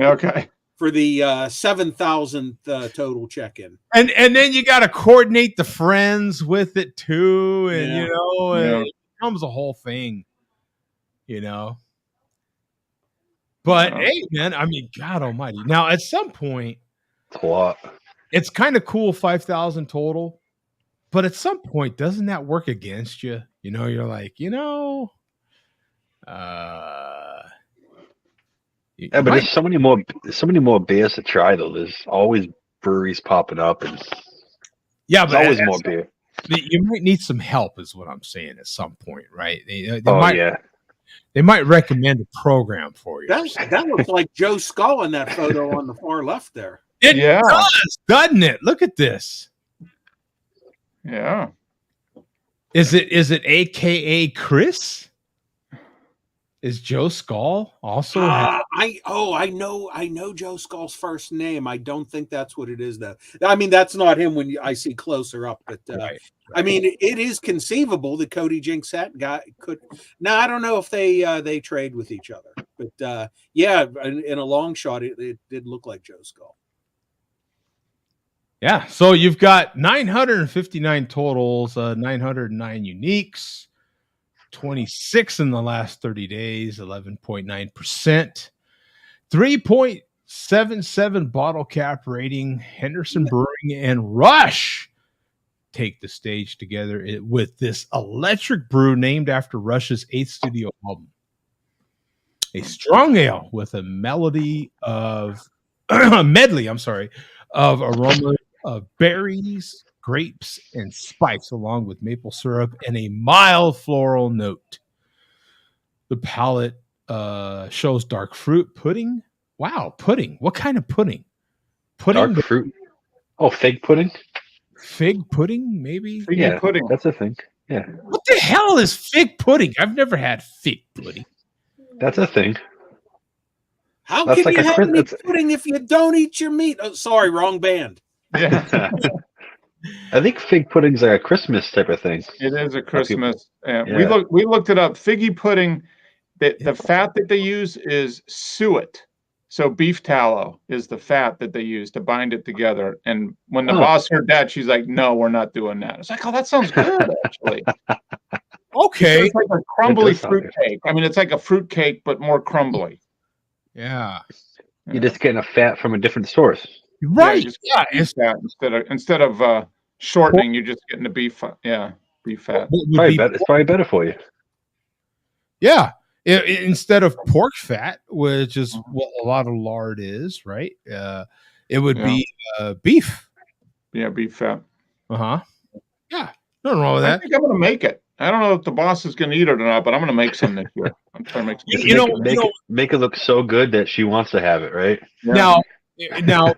okay. For the 7,000th total check-in. And then you got to coordinate the friends with it too, and it becomes a whole thing, But hey, man, I mean, God Almighty! Now, at some point, it's a lot. It's kind of cool, 5,000 total, but at some point, doesn't that work against you? You're like, but there's so many more beers to try though. There's always breweries popping up, and but always more beer. You might need some help, is what I'm saying. At some point, right? They might recommend a program for you. That looks like Joe Skull in that photo on the far left there. It does, doesn't it? Look at this. Yeah. Is it AKA Chris? Is Joe Skull also? I know Joe Skull's first name. I don't think that's what it is though. I mean, that's not him when I see closer up, but Right. I mean, it is conceivable that Cody Jinxette guy could. Now, I don't know if they trade with each other, but yeah, in a long shot, it did look like Joe Skull. Yeah. So you've got 959 totals, 909 uniques, 26 in the last 30 days, 11.9%, 3.77 bottle cap rating. Henderson Brewing and Rush take the stage together with this electric brew named after Rush's 8th studio album. A strong ale with a medley of aroma of berries, grapes, and spice, along with maple syrup and a mild floral note. The palate shows dark fruit pudding. Wow, pudding. What kind of pudding? Pudding. Dark fruit. Oh, fig pudding. Fig pudding, maybe. Fig pudding. That's a thing. Yeah. What the hell is fig pudding? I've never had fig pudding. That's a thing. How can you have any pudding if you don't eat your meat? Oh, sorry, wrong band. Yeah. I think fig pudding's like a Christmas type of thing. It is a Christmas. We looked it up. Figgy pudding. The fat that they use is suet. So beef tallow is the fat that they use to bind it together. And when the boss heard that, she's like, "No, we're not doing that." It's like, "Oh, that sounds good, actually." Okay. It's like a crumbly fruit cake. I mean, it's like a fruit cake, but more crumbly. Yeah. You're just getting a fat from a different source. Right. Yeah. Instead of shortening, you're just getting the beef. Beef fat. It's probably better for you. Yeah. Instead of pork fat, which is what a lot of lard is, right? It would be beef. Yeah, beef fat. Yeah. Nothing wrong with that. I think I'm going to make it. I don't know if the boss is going to eat it or not, but I'm going to make some this year. I'm trying to make some. Make it look so good that she wants to have it, right? Yeah. Now,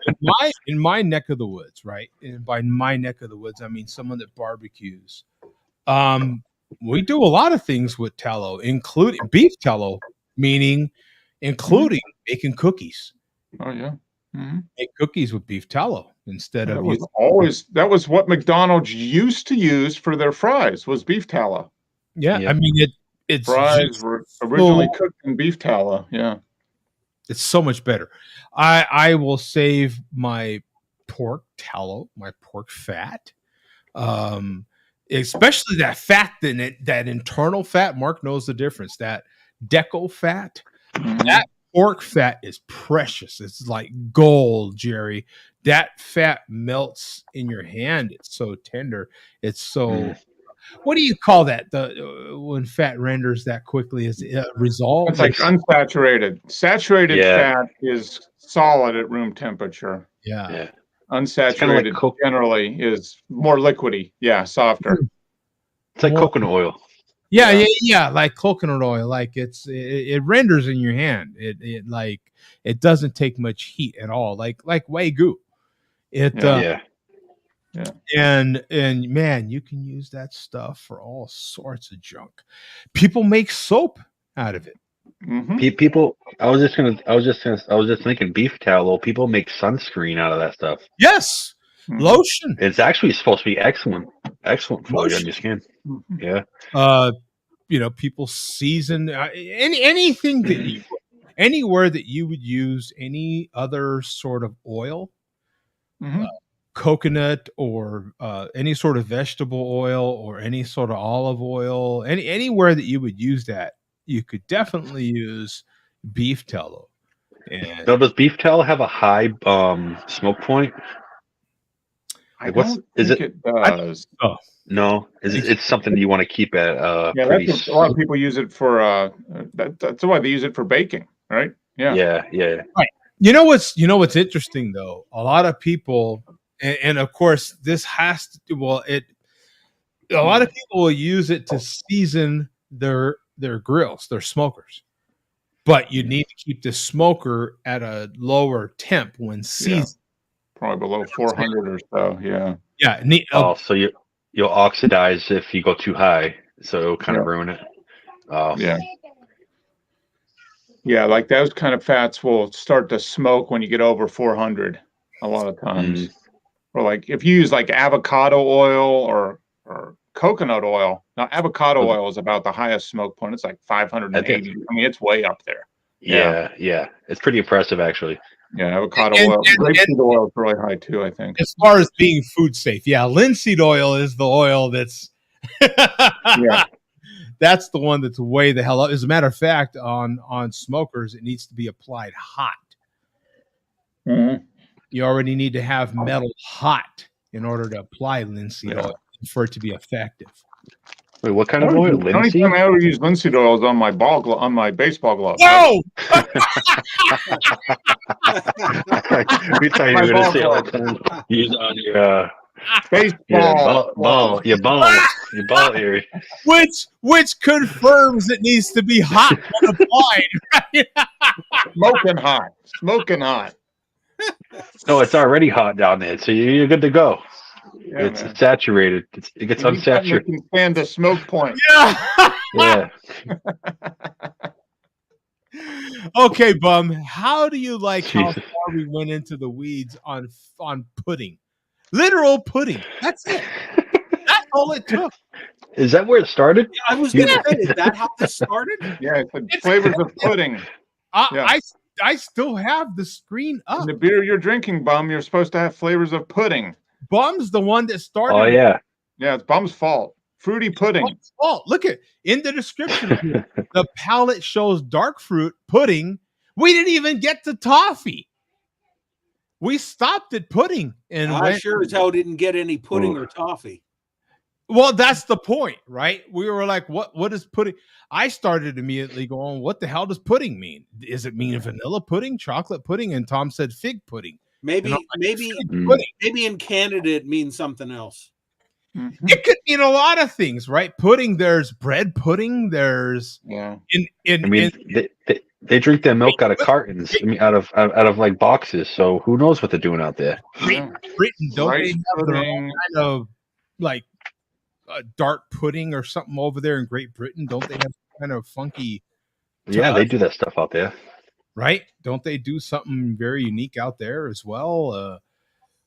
in my neck of the woods, right? And by my neck of the woods, I mean someone that barbecues. We do a lot of things with tallow, including beef tallow, including making cookies. Oh yeah, make cookies with beef tallow instead of. That was what McDonald's used to use for their fries was beef tallow. Yeah, I mean it's fries were originally cooked in beef tallow. Yeah, it's so much better. I will save my pork tallow, my pork fat. Especially that fat, that internal fat. Mark knows the difference. That deco fat, that pork fat is precious. It's like gold, Jerry. That fat melts in your hand. It's so tender. It's so. What do you call that? When fat renders that quickly, is it resolved? It's like unsaturated. Saturated fat is solid at room temperature. Yeah. Unsaturated generally is more liquidy. Yeah, softer. It's like coconut oil. Yeah, like coconut oil. Like it renders in your hand. It doesn't take much heat at all. Like Wagyu. And man, you can use that stuff for all sorts of junk. People make soap out of it. People, I was just thinking beef tallow. People make sunscreen out of that stuff. Yes, lotion. It's actually supposed to be excellent for you on your skin. Yeah. People season anything that anywhere that you would use any other sort of oil, coconut or any sort of vegetable oil or any sort of olive oil, anywhere that you would use that. You could definitely use beef tallow. And now, does beef tallow have a high smoke point? I don't think it does. No, it's something you want to keep at. A lot of people use it for. That's why they use it for baking, right? Yeah. Right. You know what's interesting though? A lot of people, and of course, this has to. A lot of people will use it to season their grills, their smokers, but you need to keep the smoker at a lower temp when seasoned. Probably below 400 or so. Yeah. So you'll oxidize if you go too high, so it'll kind of ruin it. Yeah. Yeah, like those kind of fats will start to smoke when you get over 400 a lot of times. Or like if you use like avocado oil or coconut oil. Now avocado oil is about the highest smoke point. It's like 580. I mean, it's way up there. Yeah. It's pretty impressive, actually. Yeah, avocado oil. Grapeseed oil is really high too, I think. As far as being food safe, yeah, linseed oil is the oil that's Yeah. That's the one that's way the hell up. As a matter of fact, on smokers, it needs to be applied hot. Mm-hmm. You already need to have metal hot in order to apply linseed oil for it to be effective. Wait, what kind of oil? The only time I ever use linseed oil is on my on my baseball glove. Whoa! We thought you were going to say like use on your baseball your ball area. Which confirms it needs to be hot when applied. Right? Smoking hot. No, it's already hot down there, so you're good to go. Yeah, it's saturated. It gets unsaturated. You can stand the smoke point. Yeah. Okay, Bum. How do you like how far we went into the weeds on pudding? Literal pudding. That's it. That's all it took. Is that where it started? I was going to say, is that how this started? Yeah, it's flavors of pudding. I still have the screen up. In the beer you're drinking, Bum, you're supposed to have flavors of pudding. Bum's the one that started. Oh, yeah. Yeah, it's Bum's fault. Fruity pudding. Bum's fault. Look at in the description here. The palette shows dark fruit pudding. We didn't even get to toffee. We stopped at pudding. And I sure as hell didn't get any pudding or toffee. Well, that's the point, right? We were like, what is pudding? I started immediately going, what the hell does pudding mean? Does it mean vanilla pudding, chocolate pudding? And Tom said fig pudding. Maybe in Canada it means something else. Mm-hmm. It could mean a lot of things, right? Pudding, there's bread pudding, there's they drink their milk out of cartons, out of like boxes. So who knows what they're doing out there? Britain, don't they have their own kind of like dark pudding or something over there in Great Britain? Don't they have kind of funky? Yeah, they do that stuff out there, right? Don't they do something very unique out there as well?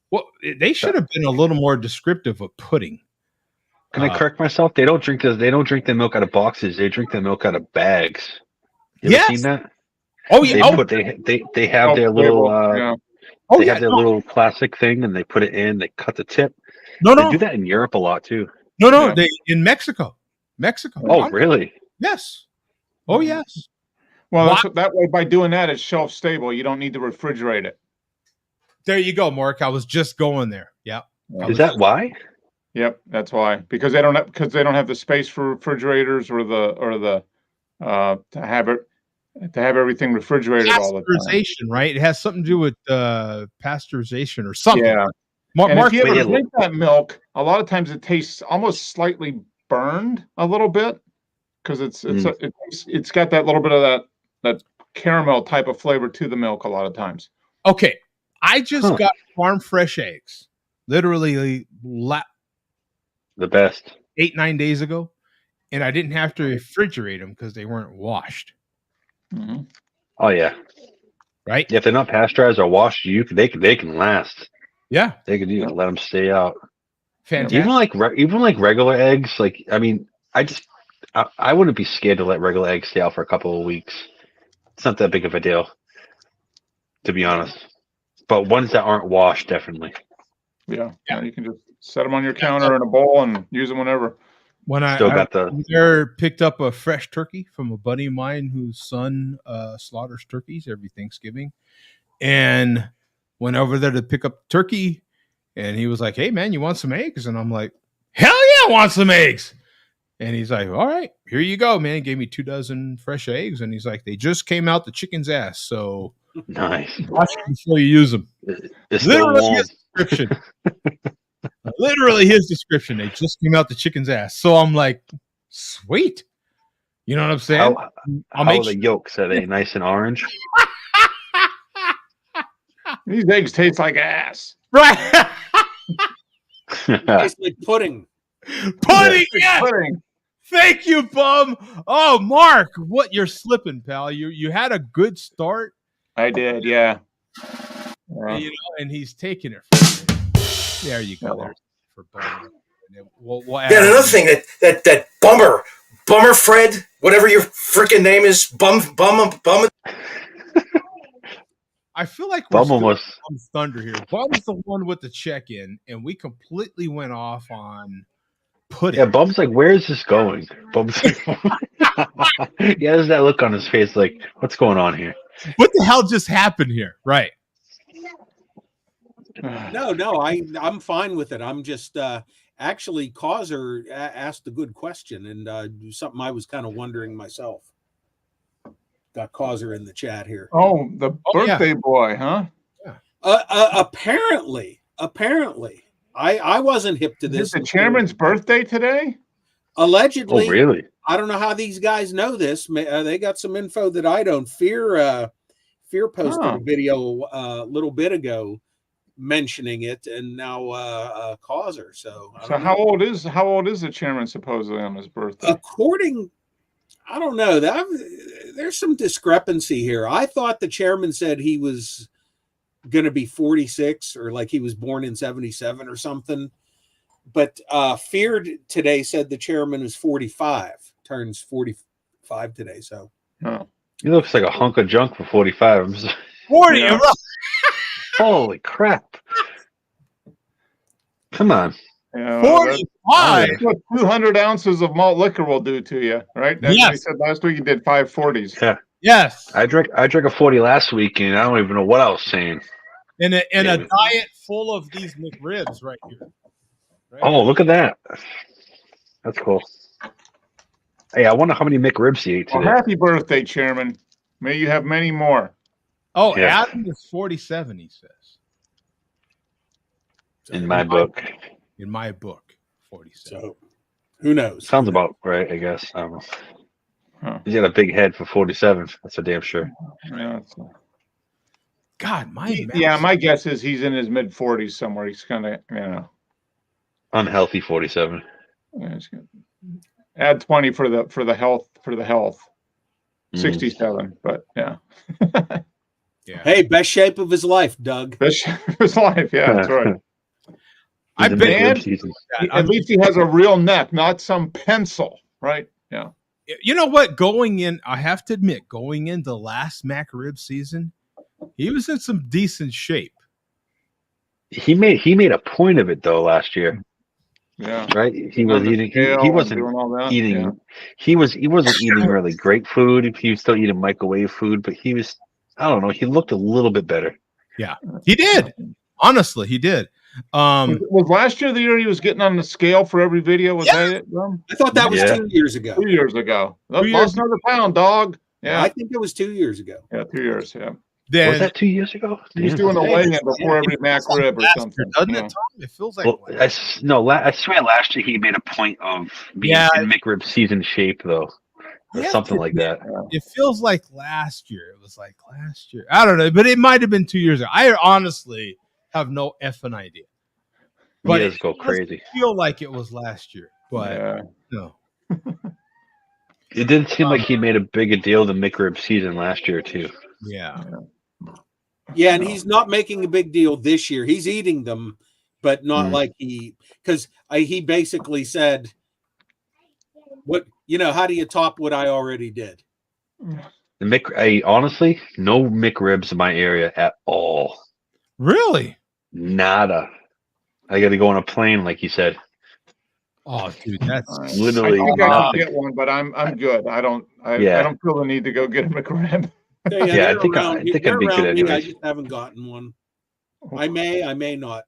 Well, they should have been a little more descriptive of pudding. Can I correct myself? They don't drink this. They don't drink their milk out of boxes. They drink their milk out of bags. You ever seen that? Oh yeah. They have their little they have their little plastic thing, and they put it in. They cut the tip. They do that in Europe a lot too. No, they in Mexico. Oh, really? Yes. Oh, yes. Well, that way by doing that, it's shelf stable. You don't need to refrigerate it. There you go, Mark. I was just going there. Yeah. Is that why? Yep, that's why. Because they don't have the space for refrigerators or the to have everything refrigerated all the time. Pasteurization, right? It has something to do with pasteurization or something. Yeah. Mark, if you ever drink that milk, a lot of times it tastes almost slightly burned a little bit because it's got that little bit of that caramel type of flavor to the milk a lot of times. Okay, I just got farm fresh eggs, literally the best 8-9 days ago, and I didn't have to refrigerate them because they weren't washed. Mm-hmm. Oh yeah, right. If they're not pasteurized or washed, they can last. Yeah, they can let them stay out. Fantastic. Even like regular eggs. Like I mean, I wouldn't be scared to let regular eggs stay out for a couple of weeks. It's not that big of a deal, to be honest. But ones that aren't washed, definitely. Yeah, you can just set them on your counter in a bowl and use them whenever. When I picked up a fresh turkey from a buddy of mine whose son slaughters turkeys every Thanksgiving, and went over there to pick up the turkey, and he was like, "Hey man, you want some eggs?" And I'm like, "Hell yeah, I want some eggs!" And he's like, "All right, here you go, man." He gave me 24 fresh eggs, and he's like, "They just came out the chicken's ass, so nice. Watch it before you use them." Literally his description. Literally his description. They just came out the chicken's ass. So I'm like, sweet. You know what I'm saying? How are the yolks? Are they nice and orange? These eggs taste like ass. Right. Tastes like pudding. Pudding, yeah. Pudding. Thank you, Bum. Oh, Mark, what you're slipping, pal. You had a good start. I did, yeah. And he's taking it from you. There you go. Yeah. There's for Bum. We'll Yeah, and another thing that bummer Fred, whatever your freaking name is, bum. I feel like we're Bum still almost on thunder here. Bum's the one with the check-in, and we completely went off on pudding. Yeah, Bum's like, where is this going? Bum's like, he has that look on his face like, what's going on here? What the hell just happened here? Right. No, I'm fine with it. I'm just actually Causer asked a good question and something I was kind of wondering myself. Got Causer in the chat here. Oh, the birthday boy, huh? Apparently, I wasn't hip to this. Is it the chairman's birthday today? Allegedly. Oh, really? I don't know how these guys know this. They got some info that I don't. Fear posted a video a little bit ago mentioning it, and now Causer. So how old is the chairman supposedly on his birthday? According, I don't know. There's some discrepancy here. I thought the chairman said he was going to be 46 or like he was born in 77 or something. But Feared today said the chairman is 45, turns 45 today. So he looks like a hunk of junk for 45. 40. Yeah. Holy crap. Come on. Yeah, 45. That's what 200 ounces of malt liquor will do to you, right? That's what he said last week. He did 540s. Yeah. Yes. I drank a 40 last week, and I don't even know what I was saying. In a diet full of these McRibs right here. Right? Oh, look at that. That's cool. Hey, I wonder how many McRibs you ate today. Well, happy birthday, Chairman. May you have many more. Oh, Yeah. Adam is 47, he says. In my book. In my book, 47. So who knows? Sounds about right, I guess. I don't know. Huh. He's got a big head for 47. That's for damn sure. Yeah, God, my guess is he's in his mid 40s somewhere. He's kind of, Unhealthy 47. Yeah, add 20 for the health. 67, but yeah. Yeah. Hey, best shape of his life, Doug. Best shape of his life, yeah, that's right. I've been at least he has a real neck, not some pencil, right? Yeah. You know what? I have to admit, going into last McRib season, he was in some decent shape. He made a point of it though last year. Yeah. Right? He was eating. He wasn't eating. Yeah. He wasn't eating really great food. He was still eating microwave food, but he was. I don't know. He looked a little bit better. Yeah, he did. Honestly, he did. Was last year the year he was getting on the scale for every video? Was that it? I thought that was 2 years ago. 2 years ago. Lost another pound, dog. Yeah, I think it was 2 years ago. Yeah, 2 years. Yeah. Then, was that 2 years ago? He was doing a weigh-in before every McRib or something. Doesn't it, Tom? It feels like. Well, I swear last year he made a point of being in McRib season shape though. Or something like that. It feels like last year. It was like last year. I don't know, but it might have been 2 years ago. I honestly have no effing idea. But it does go crazy. Feel like it was last year, but no. It didn't seem like he made a bigger deal than McRib season last year too. Yeah. Yeah, and he's not making a big deal this year. He's eating them, but not like because he basically said, "What how do you top what I already did?" Honestly, no McRibs in my area at all. Really? Nada. I got to go on a plane, like you said. Oh, dude, that's literally. I think I can get one, but I'm good. I don't feel the need to go get a McRib. I think I'd be good anyway. I just haven't gotten one. I may not.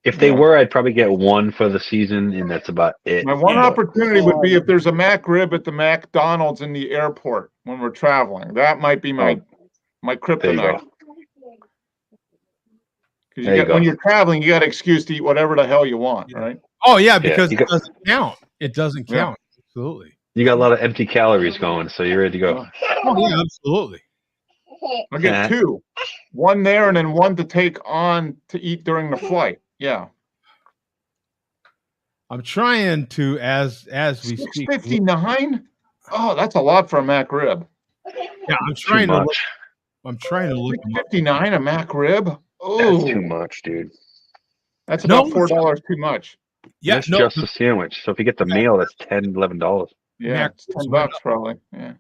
If they were, I'd probably get one for the season, and that's about it. My one opportunity would be if there's a McRib at the McDonald's in the airport when we're traveling. That might be my kryptonite. Because when you're traveling, you got an excuse to eat whatever the hell you want, right? Oh yeah, because it doesn't count. It doesn't count. Absolutely. You got a lot of empty calories going, so you're ready to go. Oh yeah, absolutely. I'll get two. One there and then one to take on to eat during the flight. Yeah. I'm trying to as we speak. $6.59. Oh, that's a lot for a Mac rib. Yeah, I'm Too trying to look. much. I'm trying to look. $6.59 a Mac rib. That's too Oh, much, dude. that's No, about $4 too much. Yeah, That's no, just a sandwich. So if you get the meal, that's $10, $11. Yeah, Mac it's ribs $10 went up. probably. Yeah.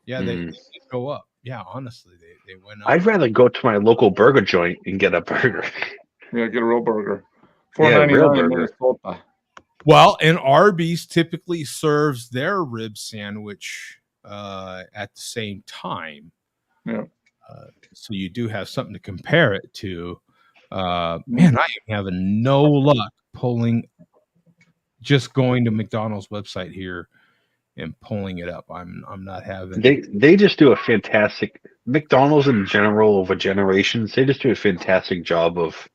Yeah, they go up. Yeah, honestly, they went up. I'd rather go to my local burger joint and get a burger. Yeah, get a real burger. Yeah, real $4.99 in burger. Minnesota. Well, and Arby's typically serves their rib sandwich at the same time. Yeah. So you do have something to compare it to. Man, I am having no luck just going to McDonald's website here and pulling it up. I'm not having. They just do a fantastic. McDonald's in general over generations, they just do a fantastic job of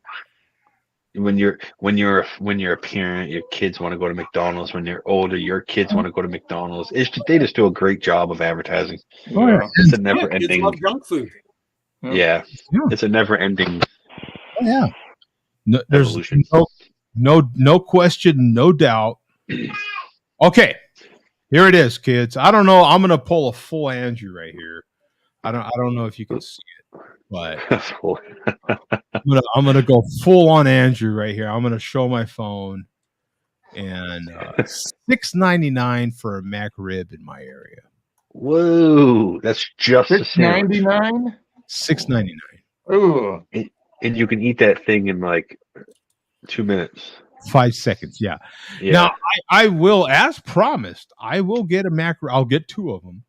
when you're a parent, your kids want to go to McDonald's. When you're older, your kids want to go to McDonald's. They just do a great job of advertising. Oh, yeah. It's a Kids never-ending. love junk food. Yeah, Yeah. it's a never-ending Oh, yeah. No, there's evolution. no question, no doubt. Okay, here it is, kids. I don't know. I'm gonna pull a full Andrew right here. I don't know if you can see it, but I'm gonna go full on Andrew right here. I'm gonna show my phone, and $6.99 for a Mac rib in my area. Whoa, that's just a sandwich. $6.99. $6.99. Ooh. And you can eat that thing in like 2 minutes. 5 seconds. Yeah. Yeah. Now I will, as promised, I will get a Mac. I'll get 2 of them,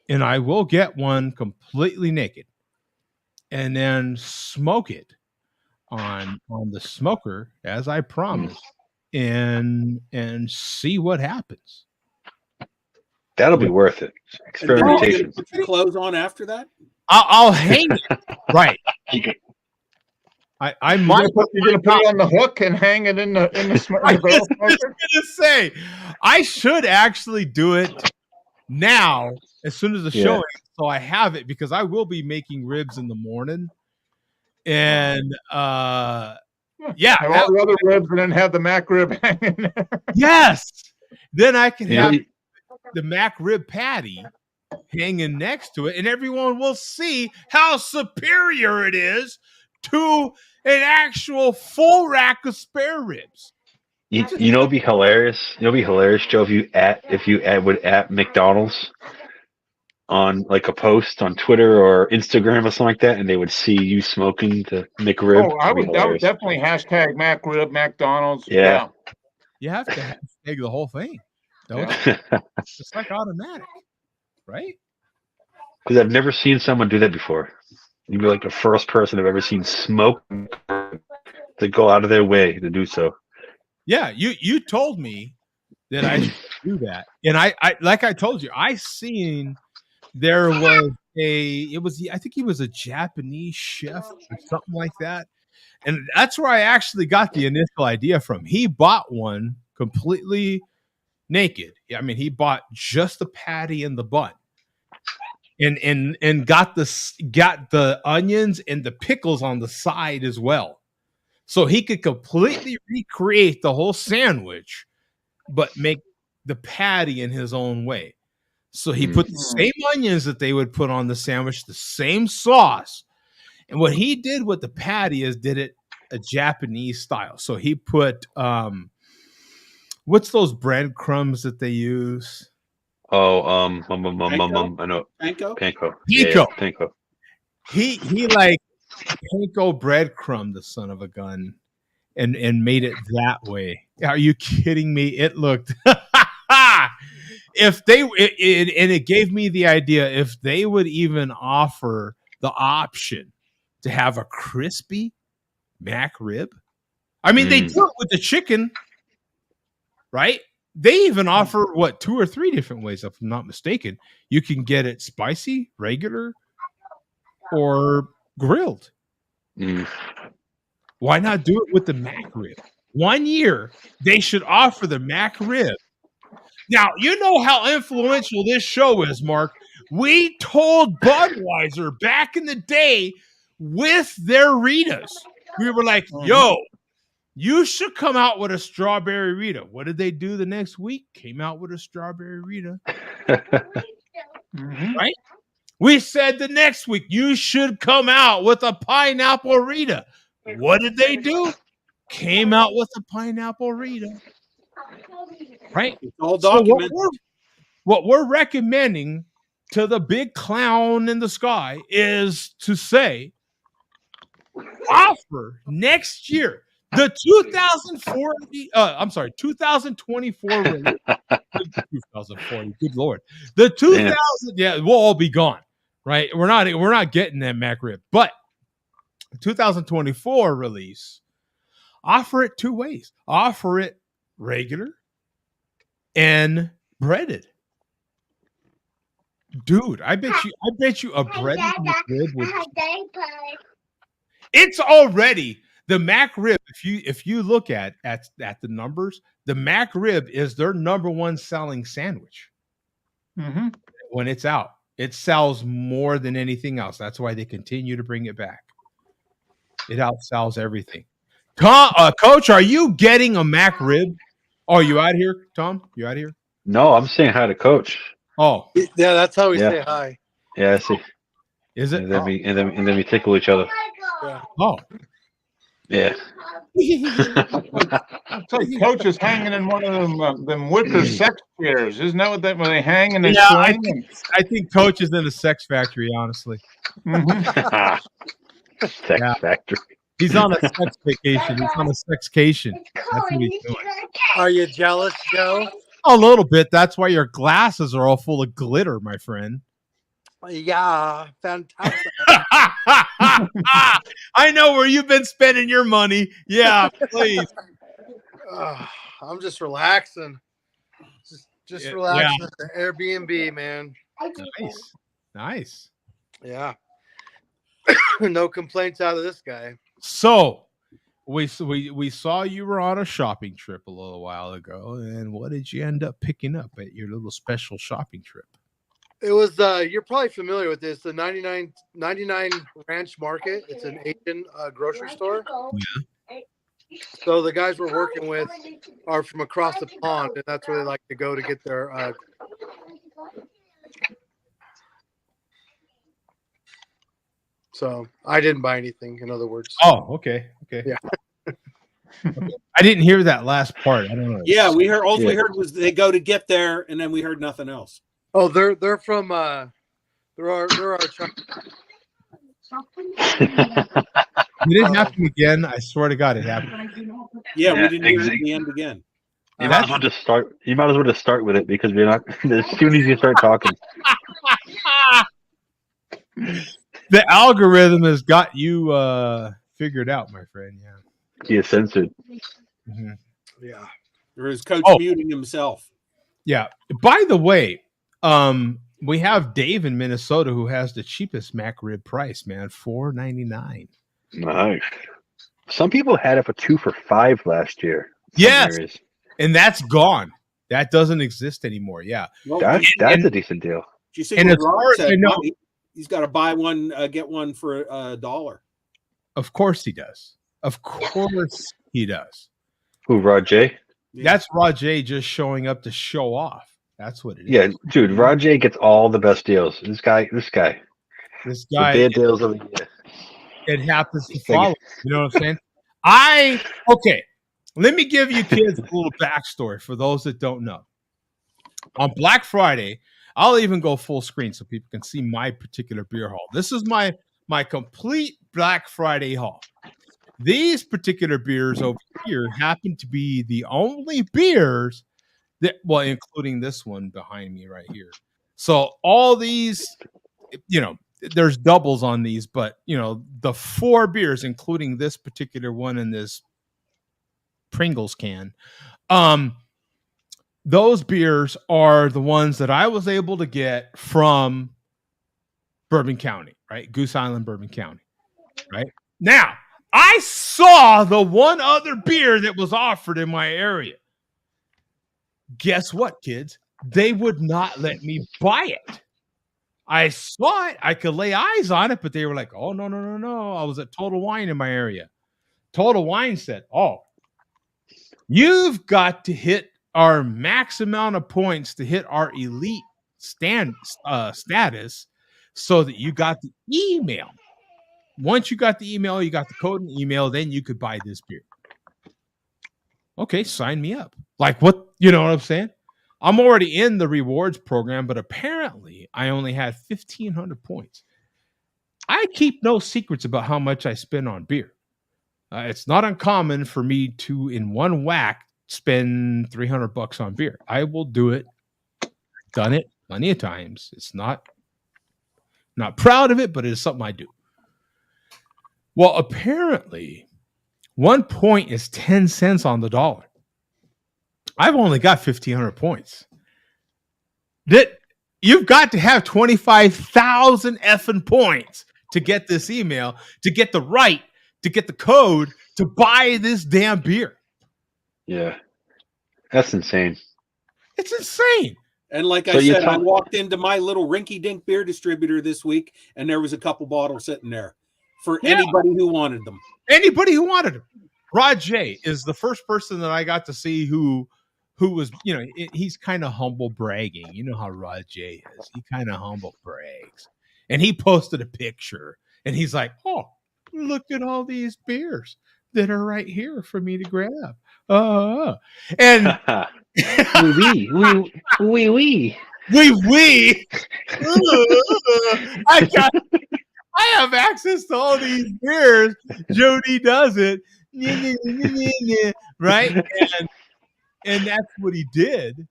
and I will get one completely naked, and then smoke it on the smoker as I promised, and see what happens. That'll be worth it. And then you Experimentation. put your clothes on after that. I'll hang it right. I might. You're gonna put it on the hook and hang it in the I barrel was smoker? gonna say I should actually do it now as soon as the show ends, so I have it, because I will be making ribs in the morning, and Have all the other ribs and then have the Mac rib hanging. yes, then I can Yeah. have the Mac rib patty hanging next to it, and everyone will see how superior it is to an actual full rack of spare ribs. You know, it'd be hilarious. It'll be hilarious, Joe, if you would at McDonald's on like a post on Twitter or Instagram or something like that, and they would see you smoking the McRib. Oh, I would definitely hashtag Mac rib McDonald's. Yeah. You have to hashtag the whole thing, don't you? It's like automatic, right? Because I've never seen someone do that before. You'd be like the first person I've ever seen smoke to go out of their way to do so. Yeah, you told me that I should do that, and I like I told you, I seen there was I think he was a Japanese chef or something like that, and that's where I actually got the initial idea from. He bought one completely naked. I mean, he bought just the patty and the bun, and got the onions and the pickles on the side as well. So he could completely recreate the whole sandwich, but make the patty in his own way. So he put the same onions that they would put on the sandwich, the same sauce. And what he did with the patty is did it a Japanese style. So he put, what's those breadcrumbs that they use? Oh, I know. Panko? Panko. Panko. Yeah, panko. He like panko breadcrumb, the son of a gun, and made it that way. Are you kidding me? It looked if they and it gave me the idea, if they would even offer the option to have a crispy Mac rib. I mean, they do it with the chicken, right? They even offer 2 or 3 different ways, if I'm not mistaken. You can get it spicy, regular, or grilled. Why not do it with the Mac rib? 1 year they should offer the Mac rib. Now, you know how influential this show is, Mark. We told Budweiser back in the day with their Ritas, we were like, yo, You should come out with a strawberry Rita. What did they do the next week? Came out with a strawberry Rita. Right? We said the next week, you should come out with a pineapple Rita. What did they do? Came out with a pineapple Rita. Right? It's all So documented. what we're recommending to the big clown in the sky is to say, offer next year the 2024 release. 2040. Good Lord. The 2000, we'll all be gone. Right? We're not getting that Mac rib. But 2024 release, offer it two ways. Offer it regular and breaded. Dude, I bet you a breaded McRib would. It's already the Mac rib. If you look at the numbers, the Mac rib is their number one selling sandwich. When it's out, it sells more than anything else. That's why they continue to bring it back. It outsells everything. Coach, are you getting a Mac rib? Oh, you out here, Tom? You out here? No, I'm saying hi to Coach. Oh, yeah, that's how we say hi. Yeah, I see. Is it? And then we tickle each other. Yeah. Oh, yeah. Coach is hanging in one of them wicker sex chairs. Isn't that what when they hang and they I swing? think Coach is in a sex factory. Honestly, Sex factory. he's on a sex vacation. He's on a sexcation. That's what he's doing. Are you jealous, Joe? A little bit. That's why your glasses are all full of glitter, my friend. Yeah, fantastic. I know where you've been spending your money. Yeah, please. I'm just relaxing. Just relaxing at the Airbnb, man. Nice. Yeah. No complaints out of this guy. So we saw you were on a shopping trip a little while ago, and what did you end up picking up at your little special shopping trip? It was you're probably familiar with this, the 99 Ranch Market. It's an Asian grocery store. Yeah. So the guys we're working with are from across the pond, and that's where they like to go to get their so I didn't buy anything, in other words. Oh, okay. Yeah. Okay. I didn't hear that last part. I don't know. Yeah, we heard. All we heard was they go to get there, and then we heard nothing else. Oh, they're from they're our Did it happen again? I swear to God, it happened. Yeah, we didn't hear it at the end again. You might as well just start. You might as well just start with it because we're not. As soon as you start talking, the algorithm has got you figured out, my friend. Yeah. he is censored. Mm-hmm. Yeah. Or is Coach muting himself? Yeah. By the way, we have Dave in Minnesota who has the cheapest Mac rib price, man, $4.99. Nice. Some people had it for 2 for $5 last year. Yes, and that's gone. That doesn't exist anymore. Yeah, well, that's a decent deal. You see, and as far as I know, he's got to buy one, get one for $1. Of course he does. Of course he does. Who, Rajay? Yeah. That's Rajay just showing up to show off. That's what it is. Yeah, dude, Rajay gets all the best deals. This guy. The bad deals of the year. It happens to follow. You know what I'm saying? Okay. Let me give you kids a little backstory for those that don't know. On Black Friday, I'll even go full screen so people can see my particular beer haul. This is my complete Black Friday haul. These particular beers over here happen to be the only beers that, well, including this one behind me right here. So all these, there's doubles on these, but the 4 beers, including this particular one in this Pringles can, those beers are the ones that I was able to get from Bourbon County, right? Goose Island, Bourbon County, right? Now, I saw the one other beer that was offered in my area. Guess what, kids? They would not let me buy it. I saw it. I could lay eyes on it, but they were like, oh, no. I was at Total Wine in my area. Total Wine said, oh, You've got to hit our max amount of points to hit our elite status so that you got the email. Once you got the email, you got the code and email, then you could buy this beer. Okay, sign me up. Like what? You know what I'm saying? I'm already in the rewards program, but apparently I only had 1,500 points. I keep no secrets about how much I spend on beer. It's not uncommon for me to, in one whack, spend $300 on beer. I will do it. Done it plenty of times. It's not proud of it, but it is something I do. Well, apparently, 1 point is 10 cents on the dollar. I've only got 1,500 points. You've got to have 25,000 effing points to get this email, to get the right, to get the code to buy this damn beer. Yeah. That's insane. It's insane. And like I said, I walked into my little rinky-dink beer distributor this week, and there was a couple bottles sitting there for anybody who wanted them. Anybody who wanted them. Rod J is the first person that I got to see who was, he's kind of humble bragging. You know how Rod J is. He kind of humble brags. And he posted a picture, and he's like, oh, look at all these beers that are right here for me to grab. And we. I have access to all these beers. Jody does it. Right? And that's what he did.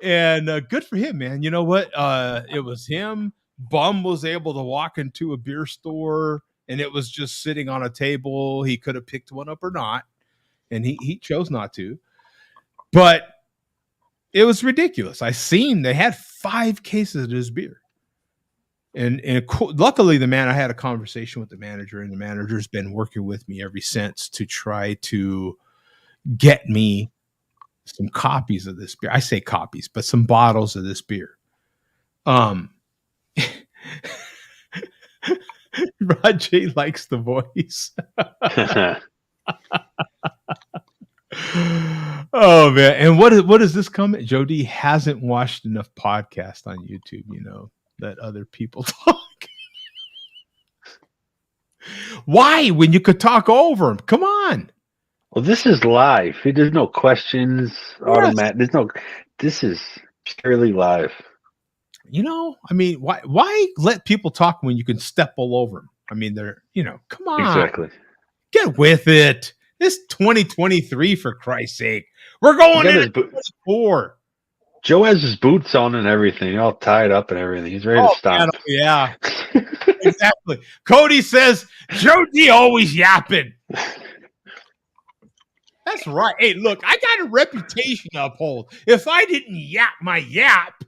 And good for him, man. You know what? It was him. Bum was able to walk into a beer store, and it was just sitting on a table. He could have picked one up or not, and he chose not to. But it was ridiculous. I seen they had 5 cases of this beer. And luckily, I had a conversation with the manager, and the manager's been working with me ever since to try to get me some copies of this beer. I say copies, but some bottles of this beer. Rod J likes the voice. Oh man! And what is this comment? Jody hasn't watched enough podcasts on YouTube. Let other people talk. Why? When you could talk over them? Come on. Well, this is live. There's no questions. Automatic. This is purely live. Why let people talk when you can step all over them? They're, come on. Exactly. Get with it. It's 2023, for Christ's sake. We're going into 2024. Joe has his boots on and everything, all tied up and everything. He's ready to stop. Man, yeah, exactly. Cody says, Joe D always yapping. That's right. Hey, look, I got a reputation to uphold. If I didn't yap my yap,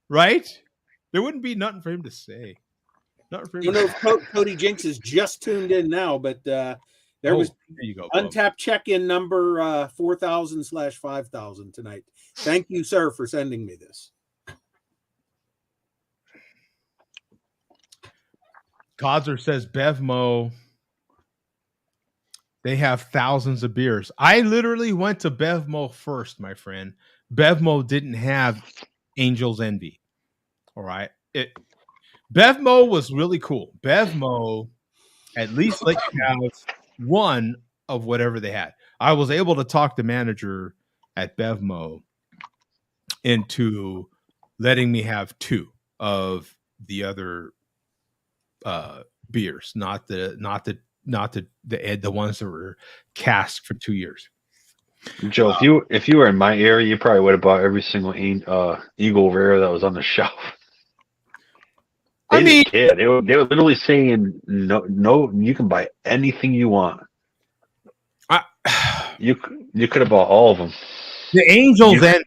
right, there wouldn't be nothing for him to say. Cody Jinks is just tuned in now, but there was you go, untapped check-in number 4,000/5,000 tonight. Thank you, sir, for sending me this. Codzer says Bevmo, they have thousands of beers. I literally went to Bevmo first, my friend. Bevmo didn't have Angel's Envy. All right. Bevmo was really cool. Bevmo at least let you have one of whatever they had. I was able to talk the manager at Bevmo into letting me have 2 of the other beers, not the ones that were cast for 2 years. Joe, if you were in my area, you probably would have bought every single Eagle Rare that was on the shelf. They didn't care. They were literally saying no, you can buy anything you want. You could have bought all of them. The Angel then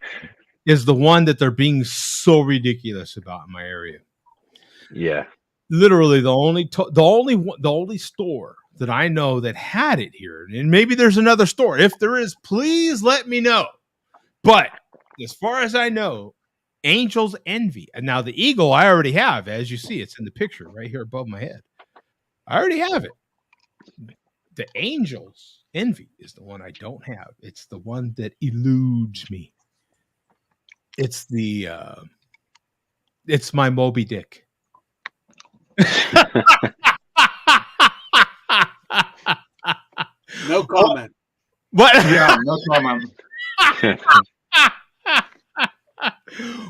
is the one that they're being so ridiculous about in my area. Yeah, literally the only store that I know that had it here, and maybe there's another store. If there is, please let me know. But as far as I know, Angel's Envy. And now the Eagle I already have, as you see, it's in the picture right here above my head. I already have it. the Angels Envy is the one I don't have. It's the one that eludes me. It's the it's my Moby Dick. No comment. What? Yeah, no comment.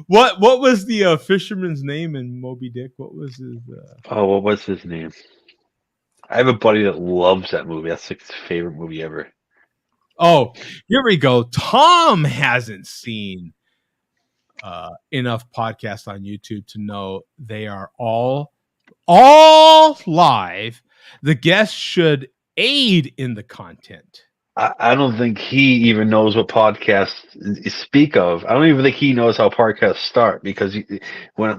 What was the fisherman's name in Moby Dick? What was his? Oh, what was his name? I have a buddy that loves that movie. That's like his favorite movie ever. Oh, here we go. Tom hasn't seen enough podcasts on YouTube to know they are all live. The guests should aid in the content. I don't think he even knows what podcasts speak of. I don't even think he knows how podcasts start, because when a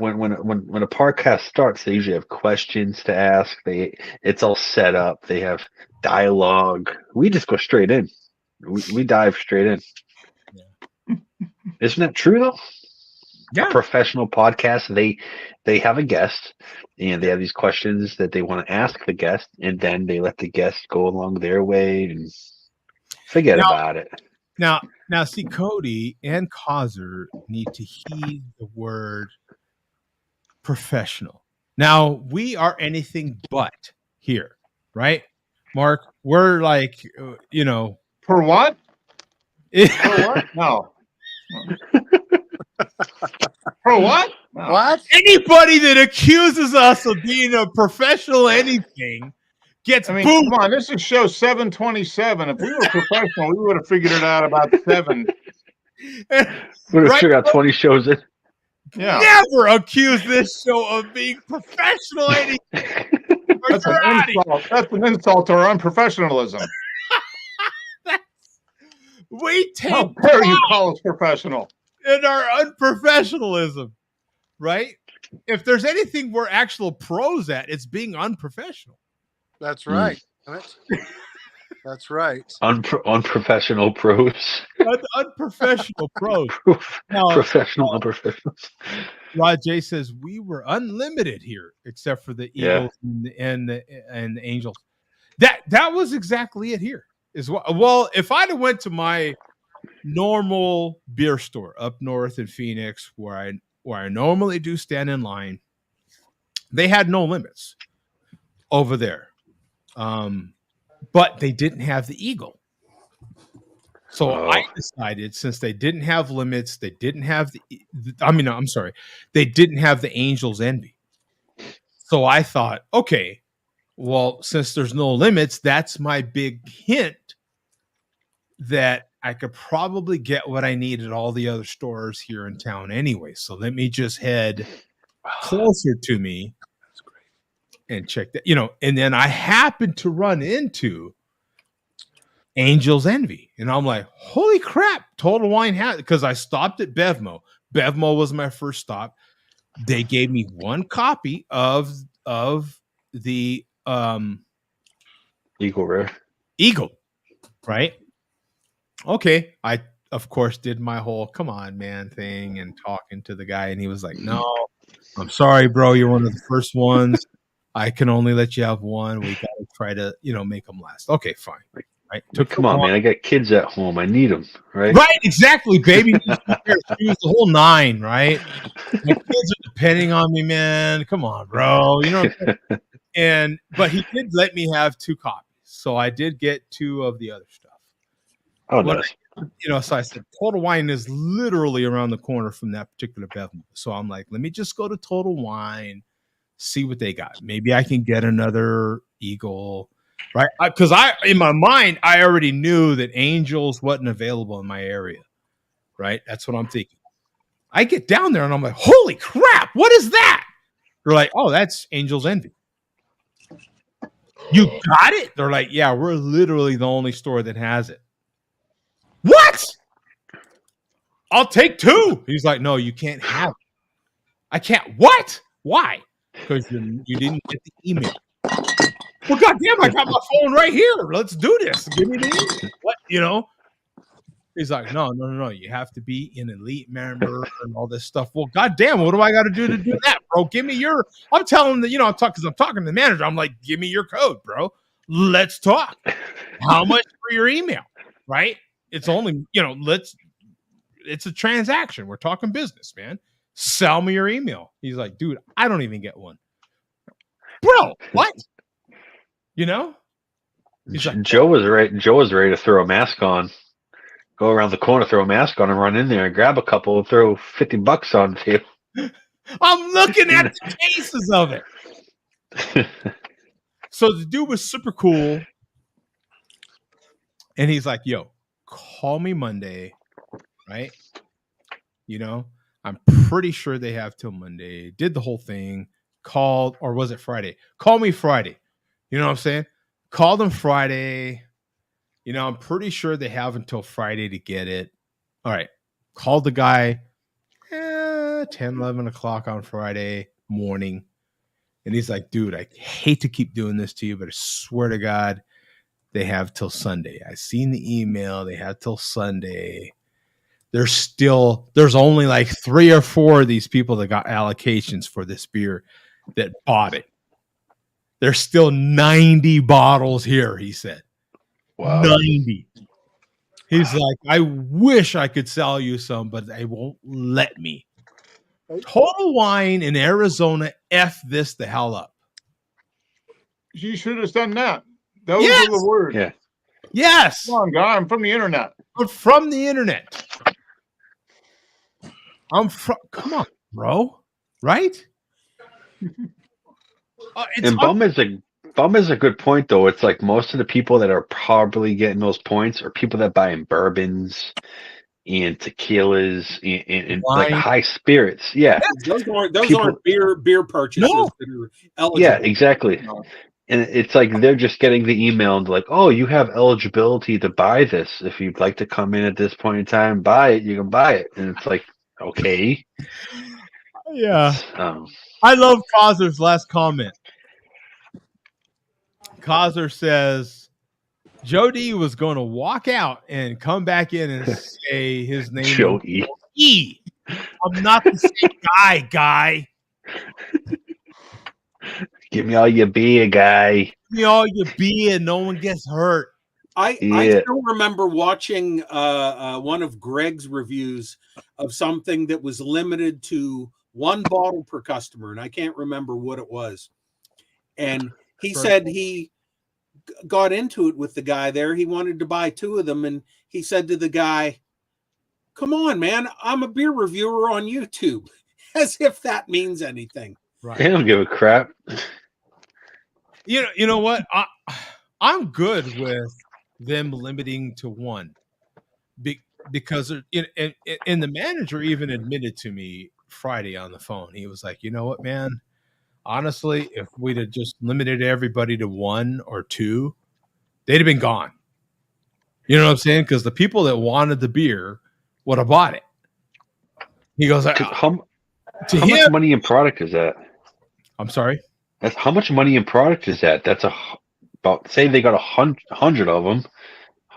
podcast starts, they usually have questions to ask. It's all set up. They have dialogue. We just go straight in. We dive straight in. Yeah. Isn't that true though? Yeah. A professional podcast, they have a guest and they have these questions that they want to ask the guest, and then they let the guest go along their way and forget about it. Now, see, Cody and Causer need to heed the word professional. Now, we are anything but here, right? Mark, we're like, For what? For what? No. For what? No. What? Anybody that accuses us of being a professional anything gets booed. Come on, this is show 727. If we were professional, we would have figured it out about 7. Would have figured out 20 shows in. Yeah. Never accuse this show of being professional anything. That's an insult. That's an insult to our unprofessionalism. We take How dare you call us professional? in our unprofessionalism, right? If there's anything we're actual pros at, it's being unprofessional. That's right. That's right. Unprofessional pros. Unprofessional pros. Now, Professional unprofessionals. Rod J says we were unlimited here, except for the Eagles and the Angels. That was exactly it here. Well, if I'd have went to my normal beer store up north in Phoenix, where I normally do stand in line, they had no limits over there. But they didn't have the Eagle. So I decided, since they didn't have limits, they didn't have they didn't have the Angels Envy. So I thought, okay, well, since there's no limits, that's my big hint that I could probably get what I need at all the other stores here in town anyway. So let me just head closer to me and check that, and then I happened to run into Angels Envy, and I'm like, holy crap, Total Wine hat, because I stopped at Bevmo. Bevmo was my first stop. They gave me one copy of the Eagle Rare. Eagle, right? Okay, I of course did my whole come on man thing and talking to the guy, and he was like, no, I'm sorry, bro, you're one of the first ones. I can only let you have one. We got to try to, make them last. Okay, fine. Right. Come on, man. I got kids at home. I need them, right? Right, exactly, baby. The whole 9, right? My kids are depending on me, man. Come on, bro. But he did let me have 2 copies. So I did get 2 of the other stuff. Oh, nice. So I said, Total Wine is literally around the corner from that particular Beverage. So I'm like, let me just go to Total Wine, see what they got. Maybe I can get another Eagle, right? Because in my mind, I already knew that Angels wasn't available in my area, right? That's what I'm thinking. I get down there and I'm like, holy crap, what is that? They're like, oh, that's Angels Envy. You got it? They're like, yeah, we're literally the only store that has it. What? I'll take 2. He's like, no, you can't have it. I can't. What? Why? Because you didn't get the email. Well, goddamn, I got my phone right here. Let's do this. Give me the email. What, He's like, no. You have to be an elite member and all this stuff. Well, goddamn, what do I got to do that, bro? Give me your. I'm telling him that, I'm talking to the manager. I'm like, give me your code, bro. Let's talk. How much for your email? Right? It's only, it's a transaction. We're talking business, man. Sell me your email. He's like, dude, I don't even get one. Bro, what? He's like, Joe was ready to throw a mask on, go around the corner, throw a mask on, and run in there and grab a couple and throw $50 on the table. I'm looking at the cases of it. So the dude was super cool. And he's like, yo, call me Monday, right? I'm pretty sure they have till Monday. Did the whole thing. Called, or was it Friday? Call me Friday. You know what I'm saying? Called them Friday. I'm pretty sure they have until Friday to get it. All right. Called the guy 10, 11 o'clock on Friday morning. And he's like, dude, I hate to keep doing this to you, but I swear to God, they have till Sunday. I seen the email. They have till Sunday. There's only like 3 or 4 of these people that got allocations for this beer that bought it. There's still 90 bottles here, he said. Wow. 90. He's like, I wish I could sell you some, but they won't let me. Total Wine in Arizona, F this the hell up. You should have done that. Those are the words. Yeah. Yes. Come on, guy. I'm from the internet. I'm from the internet. Come on, bro. Right? And Bum is a good point, though. It's like most of the people that are probably getting those points are people that buy in bourbons and tequilas and like high spirits. Yeah. Those aren't beer purchases that are eligible. Yeah, exactly. And it's like they're just getting the email and like, oh, you have eligibility to buy this. If you'd like to come in at this point in time, buy it, you can buy it. And it's like, okay. Yeah. I love Kazer's last comment. Kazer says Joe D was going to walk out and come back in and say his name. Joe E. I'm not the same guy. Give me all your beer, guy. Give me all your beer. No one gets hurt. I still remember watching one of Greg's reviews of something that was limited to 1 bottle per customer, and I can't remember what it was. And he said he got into it with the guy there. He wanted to buy 2 of them, and he said to the guy, come on, man, I'm a beer reviewer on YouTube. As if that means anything. Right. They don't give a crap. You know what? I'm good with them limiting to 1 because and the manager even admitted to me Friday on the phone. He was like, you know what, man? Honestly, if we'd have just limited everybody to 1 or 2, they'd have been gone. You know what I'm saying? Because the people that wanted the beer would have bought it. He goes, how much money in product is that? I'm sorry? That's how much money in product is that? That's about, say they got 100 of them,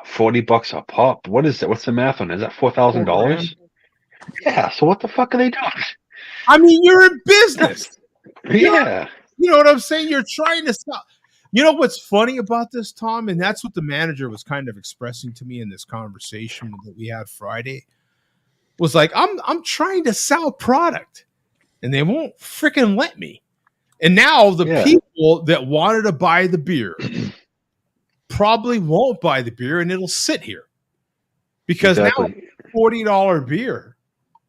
$40 a pop. What is that? What's the math on it? Is that $4,000? Yeah. So what the fuck are they doing? I mean, you're in business. Yeah. You know what I'm saying? You're trying to sell. You know what's funny about this, Tom? And that's what the manager was kind of expressing to me in this conversation that we had Friday. Was like, I'm trying to sell product, and they won't freaking let me. And now the people that wanted to buy the beer probably won't buy the beer, and it'll sit here because now $40 beer,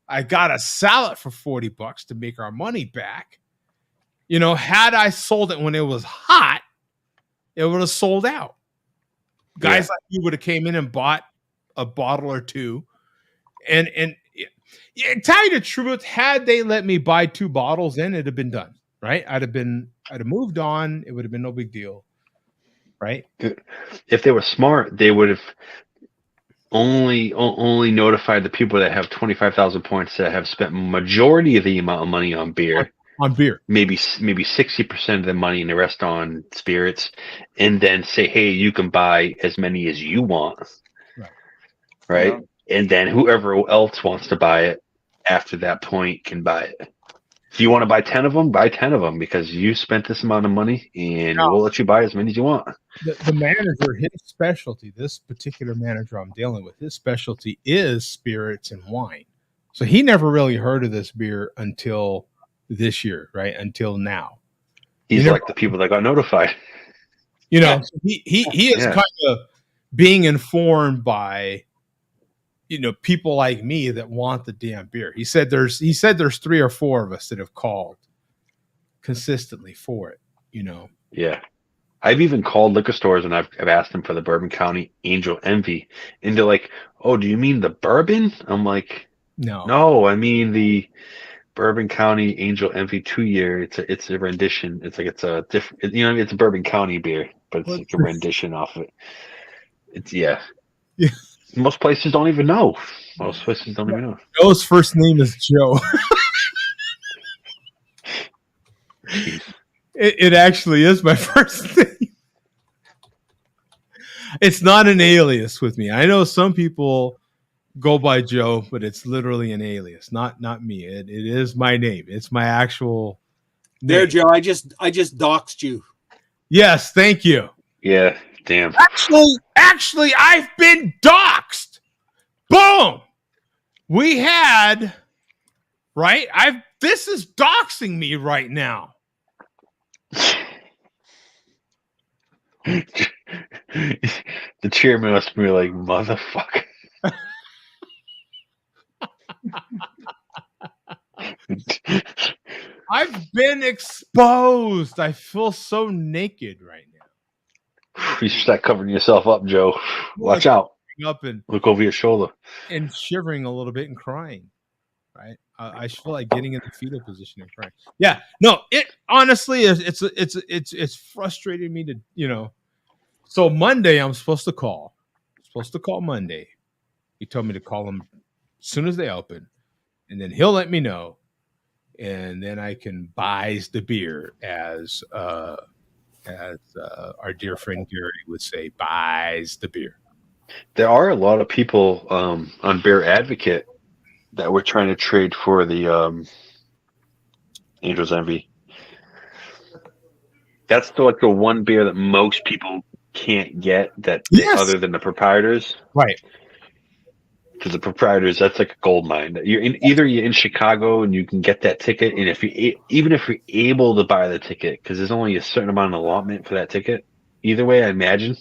I gotta sell it for $40 to make our money back. Had I sold it when it was hot, it would have sold out. Guys like you would have came in and bought a bottle or 2, and tell you the truth, had they let me buy 2 bottles in, it'd have been done. Right? I'd have moved on. It would have been no big deal. Right? If they were smart, they would have only notified the people that have 25,000 points that have spent majority of the amount of money on beer. On beer. Maybe 60% of the money and the rest on spirits, and then say, hey, you can buy as many as you want. Right? Yeah. And then whoever else wants to buy it after that point can buy it. Do you want to buy 10 of them? Buy 10 of them because you spent this amount of money, and we'll let you buy as many as you want. The manager, his specialty, this particular manager I'm dealing with, his specialty is spirits and wine. So he never really heard of this beer until this year, right? Until now. He's like the people that got notified. You know, he is kind of being informed by, you know, people like me that want the damn beer. He said there's 3 or 4 of us that have called consistently for it, you know. Yeah. I've even called liquor stores and I've asked them for the Bourbon County Angel Envy. And they're like, oh, do you mean the bourbon? I'm like, no, I mean the Bourbon County Angel Envy 2-year. It's a rendition. It's like it's a different, you know, it's a Bourbon County beer, but it's like a rendition off of it. It's yeah. Most places don't even know. Most places don't even know. Joe's first name is Joe. It actually is my first name. It's not an alias with me. I know some people go by Joe, but it's literally an alias. Not me. It is my name. It's my actual name. There, Joe. I just doxed you. Yes, thank you. Yeah, damn. Actually, I've been doxed. Boom. We had this is doxing me right now. The chairman must be like, motherfucker. I've been exposed. I feel so naked right now. You start covering yourself up, Joe. Watch out. Up and look over your shoulder. And shivering a little bit and crying. Right? I feel like getting in the fetal position and crying. Yeah. No, it honestly is it's frustrating me to, you know. So Monday I'm supposed to call. Monday. He told me to call him as soon as they open. And then he'll let me know. And then I can buy the beer as our dear friend Gary would say, buys the beer. There are a lot of people on Beer Advocate that were trying to trade for the Angel's Envy. That's still like the one beer that most people can't get other than the proprietors. Right. Because the proprietors, that's like a gold mine. You're in Chicago and you can get that ticket, and if you're able to buy the ticket, because there's only a certain amount of allotment for that ticket. Either way, I imagine.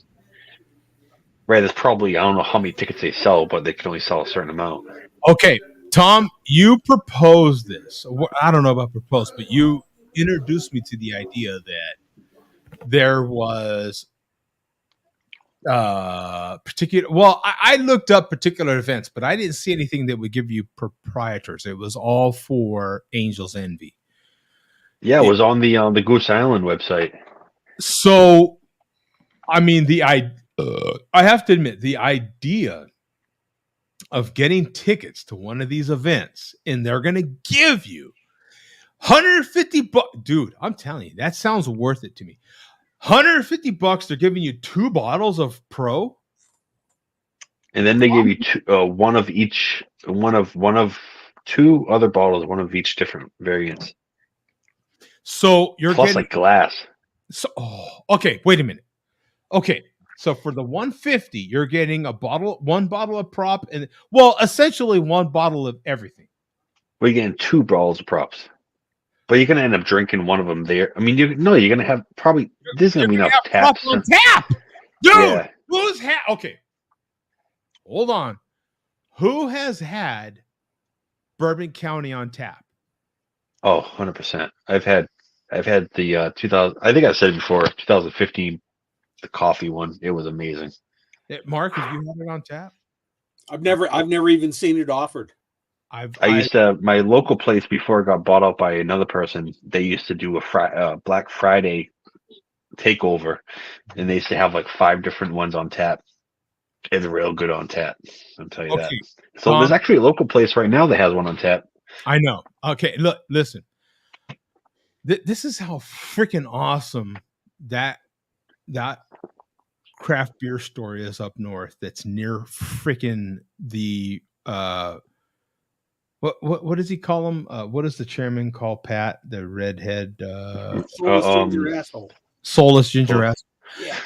Right, there's probably, I don't know how many tickets they sell, but they can only sell a certain amount. Okay, Tom, you proposed this. I don't know about proposed, but you introduced me to the idea that there was particular. Well, I looked up particular events, but I didn't see anything that would give you proprietors. It was all for Angel's Envy. Yeah, it was on the Goose Island website. So, I mean, I have to admit, the idea of getting tickets to one of these events and they're going to give you $150, dude, I'm telling you, that sounds worth it to me. $150, they're giving you 2 bottles of Pro. And then they give you one of 2 other bottles, one of each different variants. So you're plus getting like glass. So, okay, wait a minute. Okay, so for the $150, you're getting one bottle of prop, and essentially 1 bottle of everything. Well, you're getting 2 bottles of props, but you're gonna end up drinking one of them there. I mean, you're gonna have probably there's gonna be enough taps on tap, dude. Yeah. Okay, hold on. Who has had Bourbon County on tap? Oh, 100%. I've had the 2000. I think I said it before. 2015, the coffee one. It was amazing. Mark, have you had it on tap? I've never even seen it offered. I used to my local place before it got bought out by another person. They used to do a Black Friday takeover, and they used to have like 5 different ones on tap. It's real good on tap. I'll tell you that. So there's actually a local place right now that has one on tap. I know. Okay, look, listen. This is how freaking awesome that craft beer store is up north. That's near freaking the What does he call him? What does the chairman call Pat, the redhead, Soulless ginger asshole. soulless ginger ass? Yeah.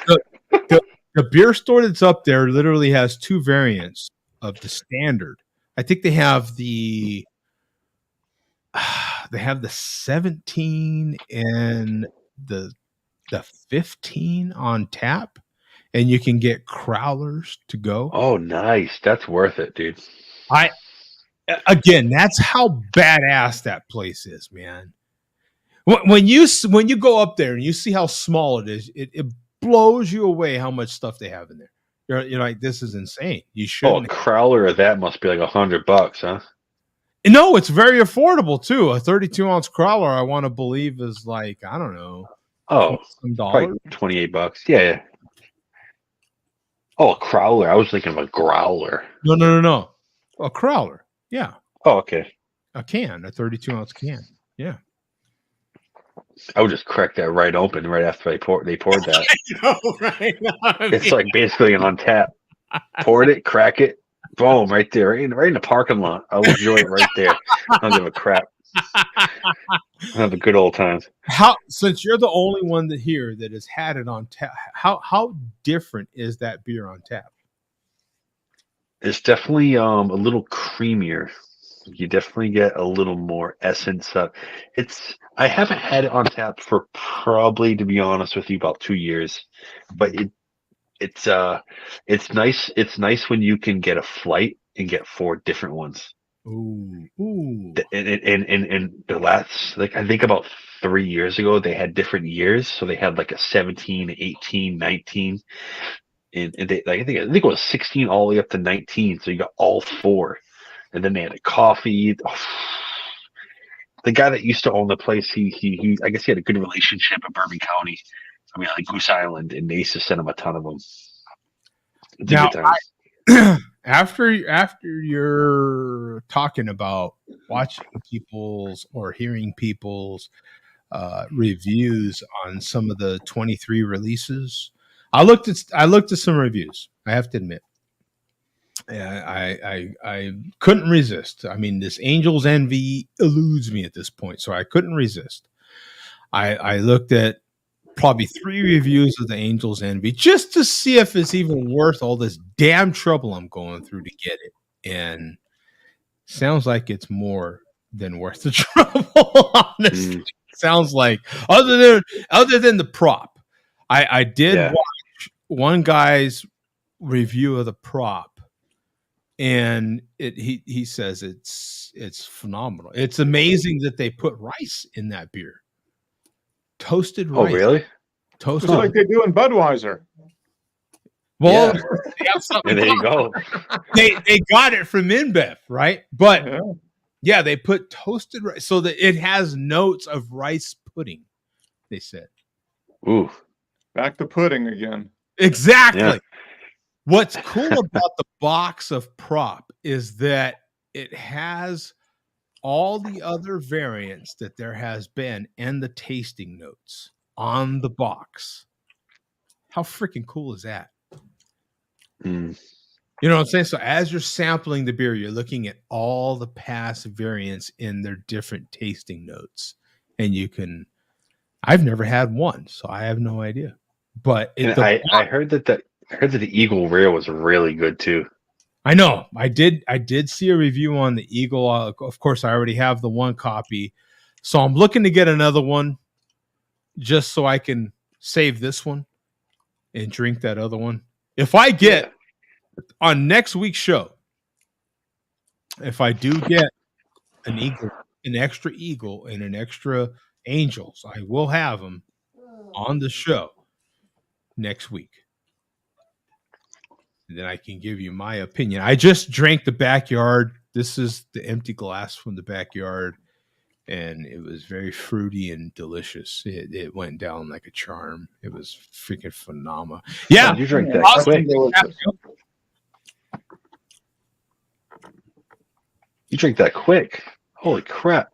The beer store that's up there literally has two variants of the standard. I think they have the 17 and the 15 on tap, and you can get crowlers to go. Oh, nice. That's worth it, dude. Again, that's how badass that place is, man. When you go up there and you see how small it is, it blows you away how much stuff they have in there. You're like, this is insane. You shouldn't. A crowler of that must be like $100, huh? No, it's very affordable too. A 32-ounce crowler, I want to believe, is like, I don't know. Oh, some probably dollars. $28. Yeah. Oh, a crowler. I was thinking of a growler. No. A crowler. Yeah. Oh, okay. A 32-ounce can. Yeah. I would just crack that right open right after they poured that. I know, right? It's like basically on tap. Poured it, crack it, boom, right there, right in the parking lot. I'll enjoy it right there. I don't give a crap. I'll have a good old time. Since you're the only one here that has had it on tap, how different is that beer on tap? It's definitely a little creamier. You definitely get a little more essence of I haven't had it on tap for probably, to be honest with you, about 2 years, but it's nice. It's nice when you can get a flight and get 4 different ones. Ooh. And the last, like, I think about 3 years ago, they had different years. So they had like a 17, 18, 19, and they, like, I think it was 16 all the way up to 19. So you got all 4. And then they had a coffee. Oh, the guy that used to own the place, he I guess he had a good relationship in Bourbon County. I mean, like Goose Island, and they used to send him a ton of them. It's a good time. After you're talking about watching people's or hearing people's reviews on some of the 23 releases, I looked at some reviews. I have to admit, I couldn't resist. I mean, this Angel's Envy eludes me at this point, so I couldn't resist. I looked at probably 3 reviews of the Angel's Envy just to see if it's even worth all this damn trouble I'm going through to get it. And sounds like it's more than worth the trouble, honestly. Sounds like other than the prop. I did watch one guy's review of the prop, and he says it's phenomenal. It's amazing that they put rice in that beer. Toasted rice. Oh, really? Toasted, just like they do in Budweiser. Well, and there you go. They got it from InBev, right? But yeah, they put toasted rice so that it has notes of rice pudding. They said, "Ooh, back to pudding again." Exactly. Yeah. What's cool about the box of prop is that it has all the other variants that there has been and the tasting notes on the box. How freaking cool is that? You know what I'm saying? So as you're sampling the beer, you're looking at all the past variants in their different tasting notes. And you can, I've never had one, so I have no idea. But I heard that the Eagle Rare was really good too. I know. I did see a review on the Eagle. Of course, I already have the one copy. So I'm looking to get another one just so I can save this one and drink that other one. If I get on next week's show, if I do get an Eagle, an extra Eagle and an extra Angels, I will have them on the show next week. Then I can give you my opinion. I just drank the backyard. This is the empty glass from the backyard, and it was very fruity and delicious. It went down like a charm. It was freaking phenomenal. Yeah, you drink that quick. You drink that quick. Holy crap!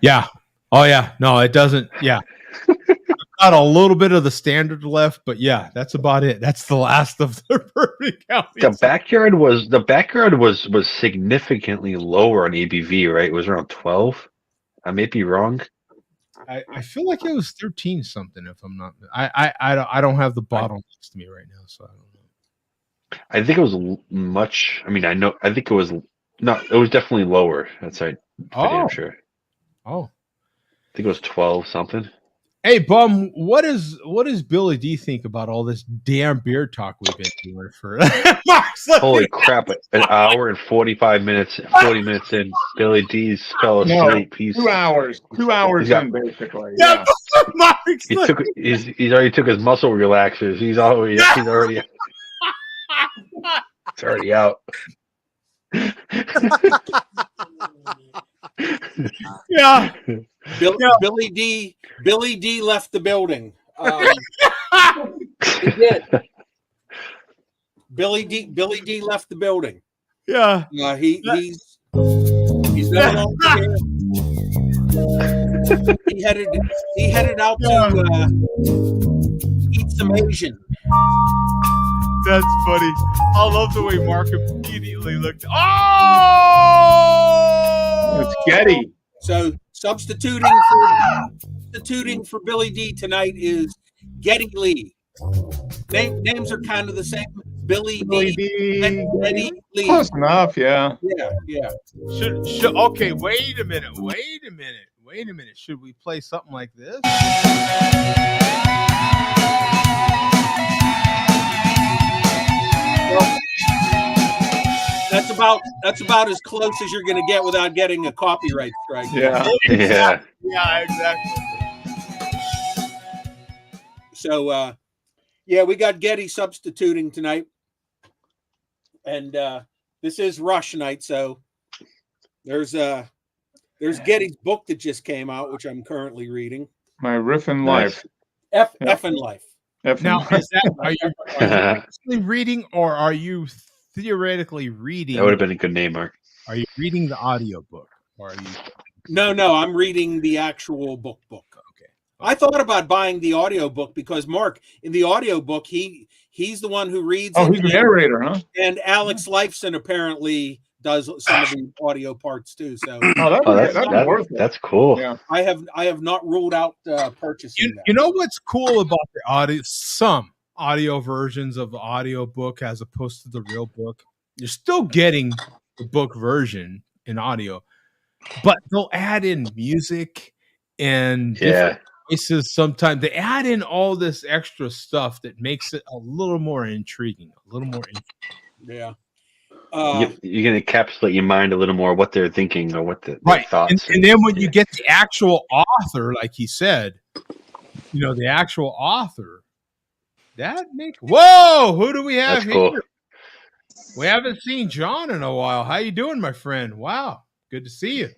Yeah. Oh yeah. No, it doesn't. Yeah. got a little bit of the standard left, but yeah, that's about it. That's the last of the Bourbon County. The backyard was significantly lower on ABV, right? It was around 12. I may be wrong. I feel like it was 13 something. If I'm not, I don't have the bottle next to me right now, so I don't know. I think it was much. I mean, I think it was not. It was definitely lower. That's right. For damn sure. Oh, I think it was 12 something. hey, Bum, what does Billy D think about all this damn beer talk we've been doing for? Holy crap! An hour and 40 minutes in, Billy D's fell asleep. He's 2 hours. 2 hours in, basically. Yeah. He's already took his muscle relaxers. He's already it's already out. Yeah. Billy D left the building. He did. Billy D left the building. Yeah. He's no longer here. He headed out to eat some Asian. That's funny. I love the way Mark immediately looked. Oh, it's Getty. So substituting for Billy D tonight is Getty Lee. Names are kind of the same. Billy D. And Getty Lee. Close enough, yeah. Yeah. Should okay, wait a minute. Should we play something like this? Well, that's about as close as you're going to get without getting a copyright strike. Yeah. Yeah, exactly. So, we got Getty substituting tonight, and this is Rush night. So there's Getty's book that just came out, which I'm currently reading. My Riffin' Life. Effing Life. Now, are you actually reading, or are you theoretically reading? That would have been a good name, Mark. Are you reading the audiobook, or are you? No, I'm reading the actual book. Okay. I thought about buying the audiobook because Mark, in the audiobook, he's the one who reads. Oh, he's the narrator, huh? And Alex Lifeson apparently does some of the audio parts too. So that's cool. Yeah. I have not ruled out purchasing that. You know what's cool about the audio? Some audio versions of the audio book as opposed to the real book. You're still getting the book version in audio, but they'll add in music and different voices. Sometimes they add in all this extra stuff that makes it a little more intriguing. Yeah. You're going to encapsulate your mind a little more what they're thinking or what their thoughts. And then when you get the actual author, like he said, the actual author, that makes. Whoa! Who do we have here? Cool. We haven't seen John in a while. How you doing, my friend? Wow, good to see you.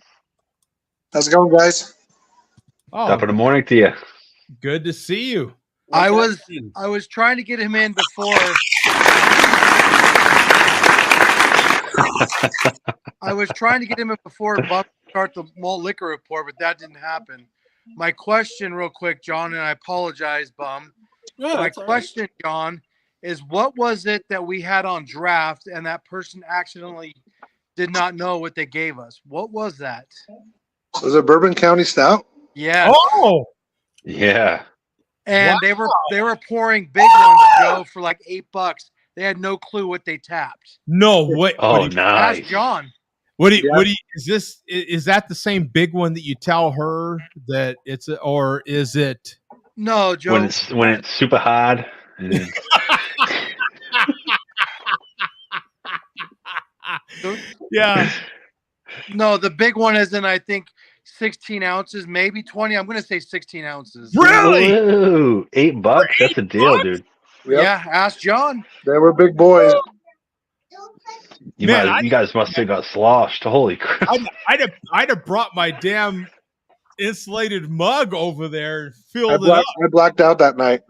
How's it going, guys? Oh, top of the morning to you. Good to see you. I was trying to get him in before. I was trying to get him in before Buck start the malt liquor report, but that didn't happen. My question, real quick, John, and I apologize, Bum. My question, John, is what was it that we had on draft and that person accidentally did not know what they gave us? What was that? Was it Bourbon County Stout? Yeah. Oh, yeah. And they were pouring big ones, Joe, for like $8. They had no clue what they tapped. No, what? Oh, nice. Ask John. Is that the same big one that you tell her that it's or is it? No, Joe. When it's super hard. Yeah. No, the big one is in, I think, 16 ounces, maybe 20. I'm going to say 16 ounces. Really? Ooh, $8. That's a deal, dude. Yep. Yeah, ask John. They were big boys. You guys must have got sloshed. Holy crap! I'd have brought my damn insulated mug over there and filled it up. I blacked out that night.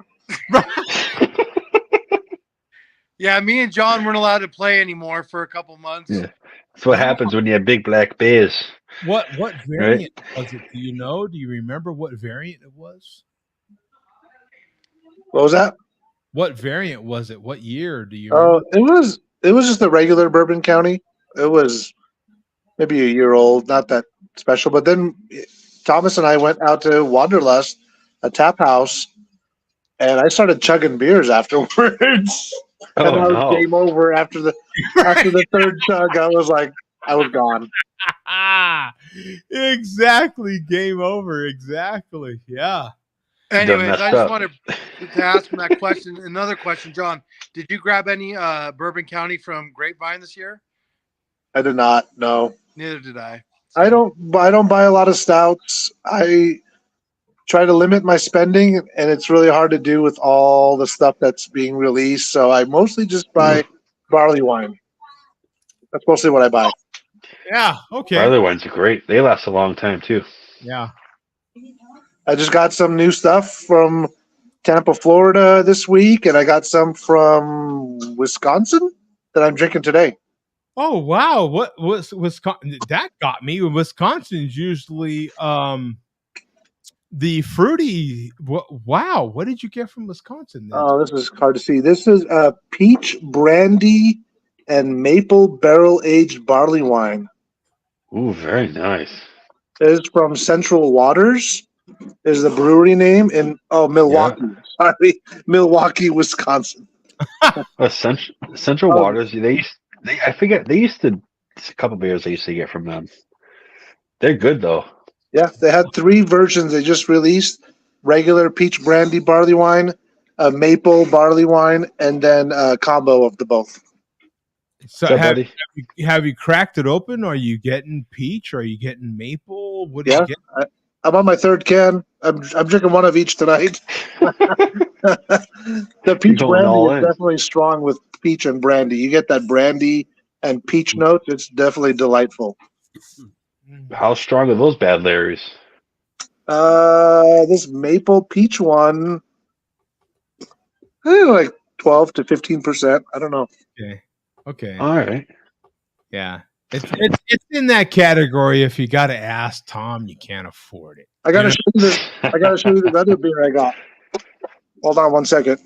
Yeah, me and John weren't allowed to play anymore for a couple months. Yeah. That's what happens when you have big black bears. What variant was it? Do you know? Do you remember what variant it was? What was that? What variant was it? What year do you Oh, remember? it was just the regular Bourbon County. It was maybe a year old, not that special. But then Thomas and I went out to Wanderlust, a tap house, and I started chugging beers afterwards. And Oh I was no! game over after the third chug. I was gone. Exactly. Game over. Exactly. Yeah. Anyways, messed I just up. wanted to ask him that question. Another question, John. Did you grab any Bourbon County from Grapevine this year? I did not. No, Neither did I. I don't buy a lot of stouts. I try to limit my spending, and it's really hard to do with all the stuff that's being released. So I mostly just buy barley wine. That's mostly what I buy. Yeah. Okay. Barley wines are great. They last a long time too. Yeah. I just got some new stuff from Tampa, Florida this week, and I got some from Wisconsin that I'm drinking today. Oh wow! What was Wisconsin? That got me. Wisconsin's usually the fruity. Wow! What did you get from Wisconsin? Then? Oh, this is hard to see. This is peach brandy and maple barrel aged barley wine. Ooh, very nice. It is from Central Waters. Is the brewery name in Milwaukee? Yeah. Sorry, Milwaukee, Wisconsin. Central Waters. I forget. They used to. A couple beers I used to get from them. They're good though. Yeah, they had 3 versions they just released: regular peach brandy barley wine, a maple barley wine, and then a combo of the both. So buddy? have you cracked it open? Are you getting peach? Are you getting maple? What do you get? I'm on my 3rd can. I'm drinking one of each tonight. The peach brandy is definitely strong with peach and brandy. You get that brandy and peach note. It's definitely delightful. How strong are those bad Larrys? This maple peach one, like 12 to 15%. I don't know. Okay. All right. Yeah. It's in that category. If you got to ask Tom, you can't afford it. I gotta show you this. I gotta show you the other beer I got. Hold on 1 second.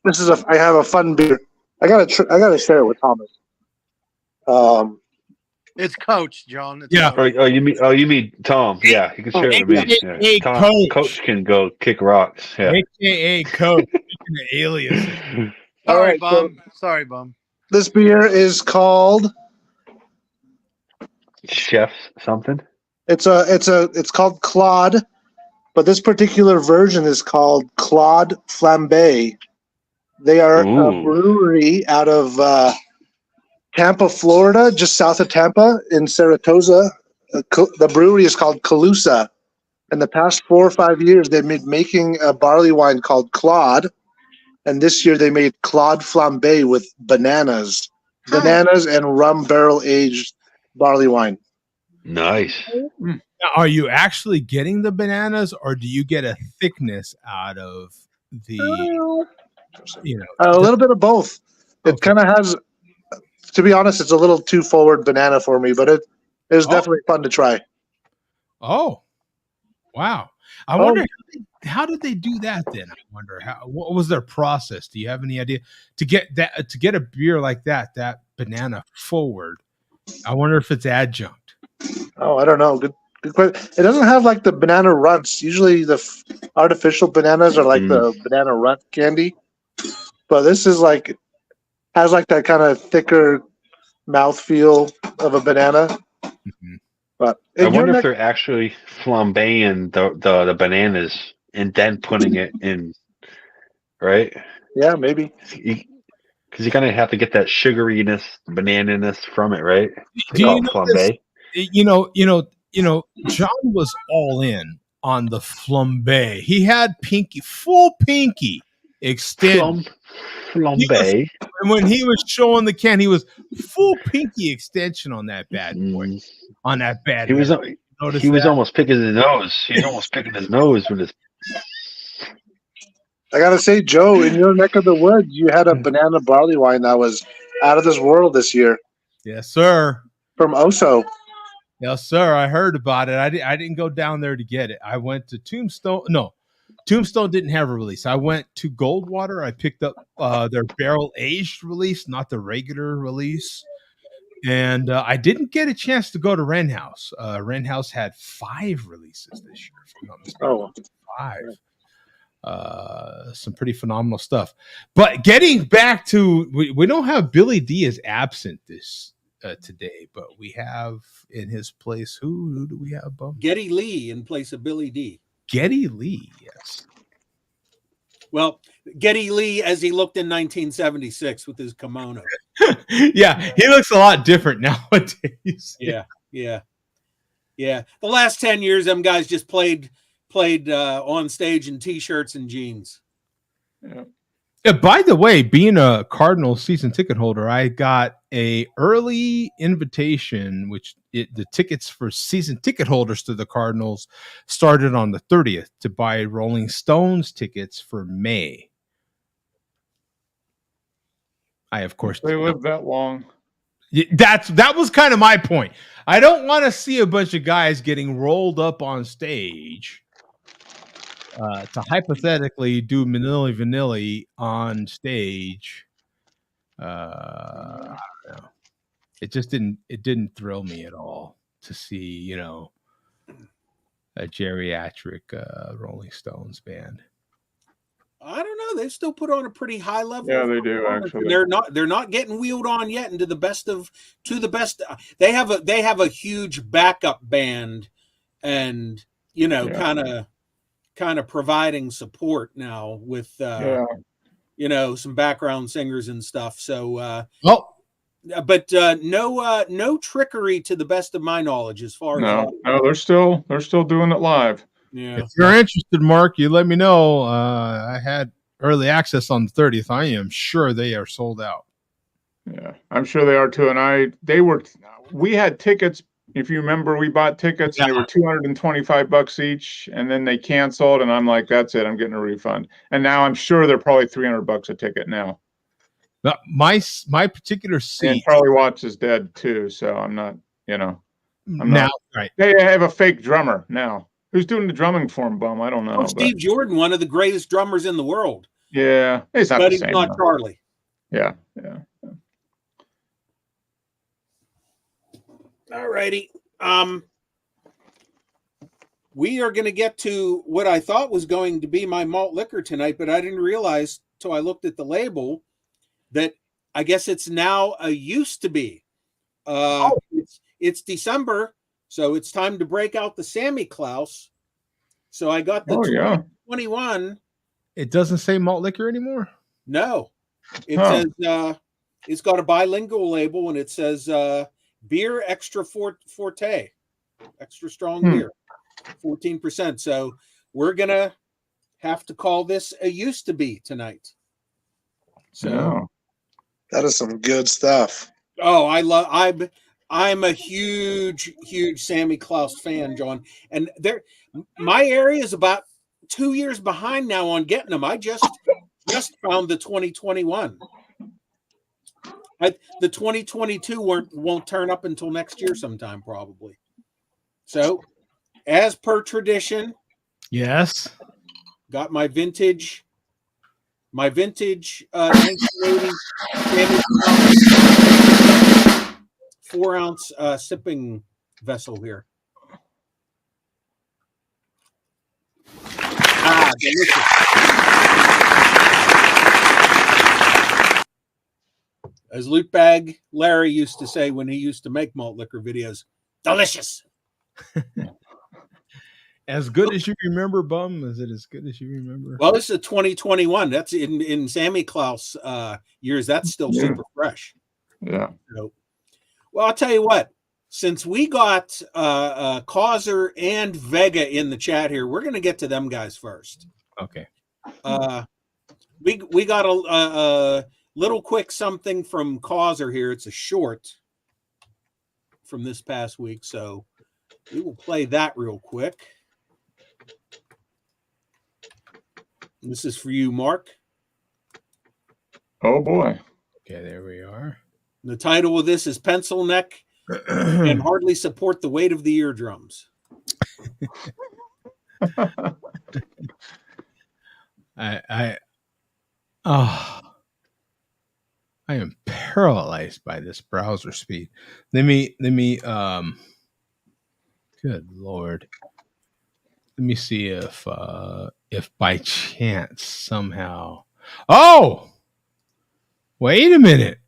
I have a fun beer. I gotta share it with Thomas. It's Coach, John. It's Yeah. Coach. Oh, you mean Tom? Yeah, you can share it with me. Yeah. Tom, Coach can go kick rocks. Yeah. AKA Coach. The alias. Sorry, right, bum. Sorry, bum. This beer is called. Chef's something. It's called Claude, but this particular version is called Claude Flambe. They are a brewery out of Tampa, Florida, just south of Tampa in Saratoga. The brewery is called Calusa. In the past 4 or 5 years, they've been making a barley wine called Claude, and this year they made Claude Flambe with bananas and rum barrel aged barley wine. Nice. Now, are you actually getting the bananas, or do you get a thickness out of the? A little bit of both. It kind of has. To be honest, it's a little too forward banana for me, but it is definitely fun to try. Oh, wow! I wonder how did they do that then? I wonder what was their process? Do you have any idea to get a beer like that banana forward? I wonder if it's adjunct. Oh, I don't know. Good question. It doesn't have like the banana runts. Usually the artificial bananas are like the banana runt candy, but this is like has like that kind of thicker mouthfeel of a banana. Mm-hmm. But I wonder if they're actually flambeing the bananas and then putting it in, right? Yeah, maybe. Because you kind of have to get that sugariness, banana-ness from it, right? Do you know flambe? You know, John was all in on the flambe. He had full pinky extend. Flambe. And when he was showing the can, he was full pinky extension on that bad boy. On that bad. He was almost picking his nose. He was almost picking his nose with his. I gotta say, Joe, in your neck of the woods, you had a banana barley wine that was out of this world this year. Yes, sir. From Oso. Yes, sir. I heard about it. I didn't go down there to get it. I went to Tombstone Tombstone didn't have a release. I went to Goldwater. I picked up their barrel aged release, not the regular release. And I didn't get a chance to go to Wren House. Wren House had 5 releases this year. If I'm not mistaken. 5. Some pretty phenomenal stuff. But getting back to, we don't have Billy D is absent this today, but we have in his place, who do we have? Geddy Lee in place of Billy D. Geddy Lee, yes. Well, Geddy Lee as he looked in 1976 with his kimono. Yeah, he looks a lot different nowadays. Yeah. The last 10 years, them guys just played on stage in t-shirts and jeans. Yeah, by the way, being a Cardinals season ticket holder, I got a early invitation, which the tickets for season ticket holders to the Cardinals started on the 30th to buy Rolling Stones tickets for May. I, of course, they live that long. That was kind of my point. I don't want to see a bunch of guys getting rolled up on stage to hypothetically do Manili Vanilli on stage. I don't know. It just didn't thrill me at all to see, a geriatric Rolling Stones band. I don't know. They still put on a pretty high level. Yeah, they do actually. They're not getting wheeled on yet into the best. They have a huge backup band, and kind of providing support now with some background singers and stuff. So but no trickery to the best of my knowledge as far as they're still doing it live. Yeah. If you're interested, Mark, you let me know. I had early access on the 30th. I am sure they are sold out. Yeah, I'm sure they are too. And we had tickets. If you remember, we bought tickets and they were $225 each, and then they canceled. And I'm like, that's it. I'm getting a refund. And now I'm sure they're probably $300 a ticket now. My particular seat. And Charlie Watts is dead too, so I'm not. Right. They have a fake drummer now. Who's doing the drumming for him, Bum? I don't know. Steve Jordan, one of the greatest drummers in the world. Yeah, he's not but the he's same. Not Charlie. Yeah. All righty. We are going to get to what I thought was going to be my malt liquor tonight, but I didn't realize till I looked at the label that I guess it's now a used to be. It's December. So it's time to break out the Sammy Klaus. So I got the 2021. It doesn't say malt liquor anymore? No. It says it's got a bilingual label and it says beer extra forte. Extra strong beer. 14%. So we're going to have to call this a used to be tonight. So that is some good stuff. Oh, I'm a huge Sammy Klaus fan, John. And my area is about 2 years behind now on getting them. I just found the 2021. The 2022 won't turn up until next year sometime, probably. So, as per tradition, yes, got my vintage 1980 Sammy Klaus 4-ounce sipping vessel here. Delicious. As Loot Bag Larry used to say when he used to make malt liquor videos, delicious. As good as you remember, Bum? Is it as good as you remember? Well, this is a 2021. That's in Sammy Klaus years. That's still super fresh. Yeah. So, well, I'll tell you what. Since we got Causer and Vega in the chat here, we're going to get to them guys first. Okay. We got a little quick something from Causer here. It's a short from this past week, so we will play that real quick. This is for you, Mark. Oh boy. Okay, there we are. The title of this is Pencil Neck and Hardly Support the Weight of the Eardrums. Oh, I am paralyzed by this browser speed. Let me good Lord. Let me see if by chance somehow. Oh, wait a minute.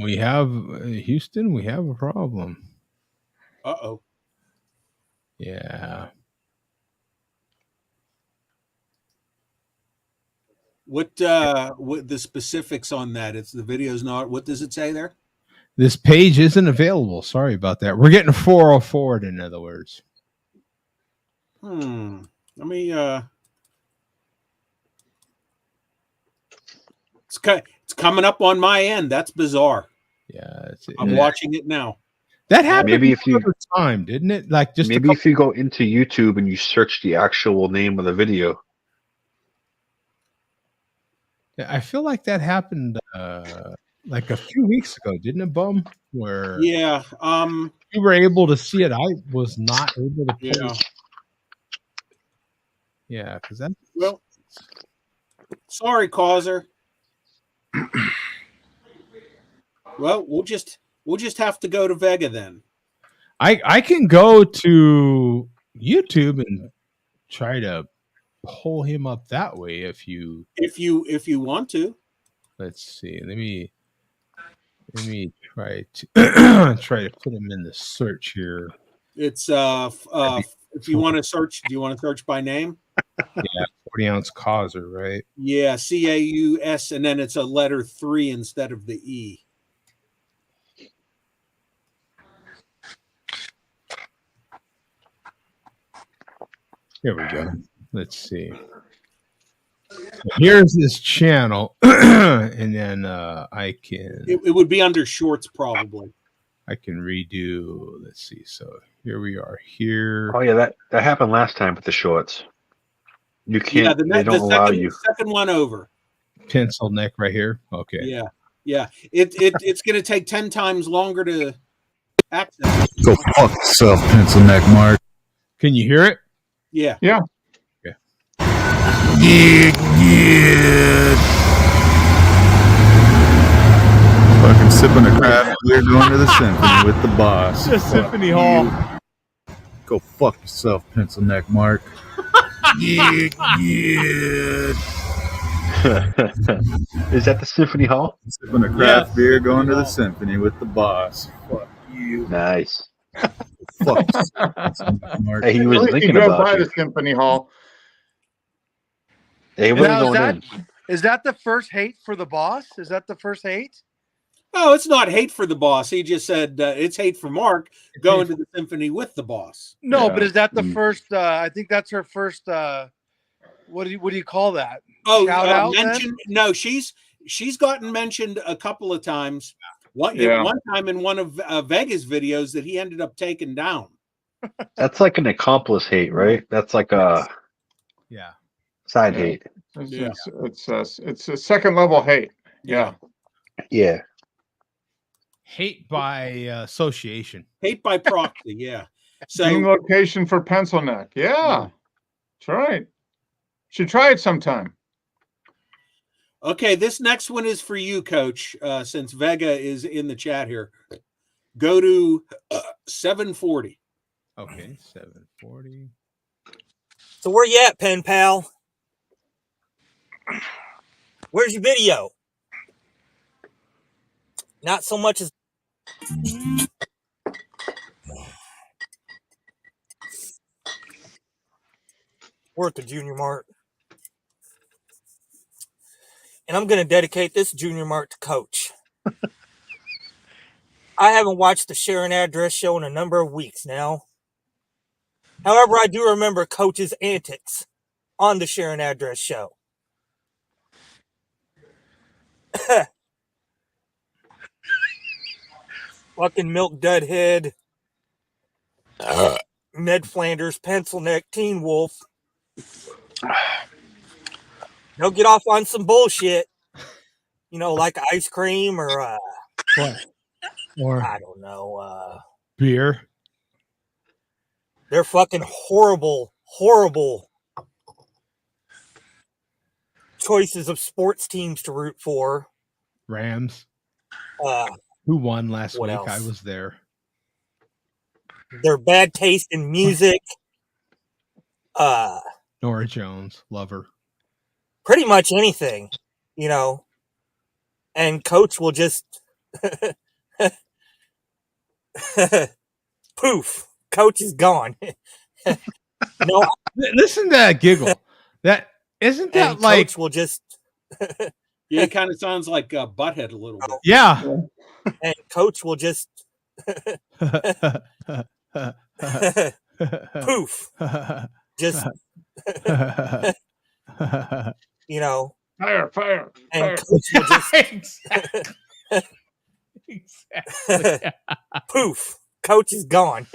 We have Houston, we have a problem. Uh-oh. Yeah. What the specifics on that? It's the video's not. What does it say there? This page isn't available. Sorry about that. We're getting 404 in other words. Let me it's coming up on my end. That's bizarre. Yeah, I'm watching it now. That happened maybe if you time, didn't it? Like just maybe if you go into YouTube and you search the actual name of the video. I feel like that happened like a few weeks ago, didn't it, Bum? Where you were able to see it. I was not able to pull it. Yeah, because that. Well, sorry, Causer. Well, we'll just have to go to Vega then. I can go to YouTube and try to pull him up that way if you want to. Let's see. Let me try to put him in the search here. It's if you want to search, do you want to search by name? Yeah, 40-ounce Causer, right? Yeah, CAUS, and then it's a letter 3 instead of the E. Here we go. Let's see. Here's this channel, and then I can. It would be under shorts, probably. I can redo. Let's see. So here we are. Here. Oh yeah, that happened last time with the shorts. You can't. Yeah, they don't allow you. Second one over. Pencil neck right here. Okay. Yeah. It's going to take 10 times longer to access. Go fuck yourself, pencil neck Mark. Can you hear it? Yeah. Yeah. Okay. Yeah. Fucking sipping a craft beer, going to the symphony with the boss. The symphony hall. Go fuck yourself, pencil neck Mark. Yeah. Is that the symphony hall? Sipping a craft beer, going to the symphony with the boss. Fuck you. Nice. Fuck yourself, pencil neck Mark. Hey, he was thinking about the symphony hall. Hey, is that the first hate for the boss? Is that the first hate? Oh, it's not hate for the boss. He just said it's hate for Mark going to the symphony with the boss. No, but is that the first? I think that's her first. What do you call that? Oh, shout out. Mentioned? No, she's gotten mentioned a couple of times. One time in one of Vega's videos that he ended up taking down. That's like an accomplice hate, right? That's like a side hate. It's a second level hate. Yeah. Hate by association. Hate by proxy, yeah. So dream location for pencil neck. Yeah. That's right. Should try it sometime. Okay, this next one is for you, Coach, since Vega is in the chat here. Go to 740. Okay, 740. So where you at, pen pal? Where's your video? Not so much as work a Junior Mart. And I'm going to dedicate this Junior Mart to Coach. I haven't watched the Sharing Address show in a number of weeks now. However, I do remember Coach's antics on the Sharing Address show. Fucking Milk Dudhead, Ned Flanders, Pencil Neck, Teen Wolf. They'll get off on some bullshit, like ice cream or or I don't know, beer. They're fucking horrible choices of sports teams to root for. Rams. Uh, Who won last what week? else? I was there. Their bad taste in music. Nora Jones, lover. Pretty much anything, you know. And coach will just poof. Coach is gone. No, Listen to that giggle. That isn't that and like coach will just Yeah, it kind of sounds like Butthead a little bit. yeah. and coach will just poof. Just you know, Fire. and coach will just exactly. poof. Coach is gone.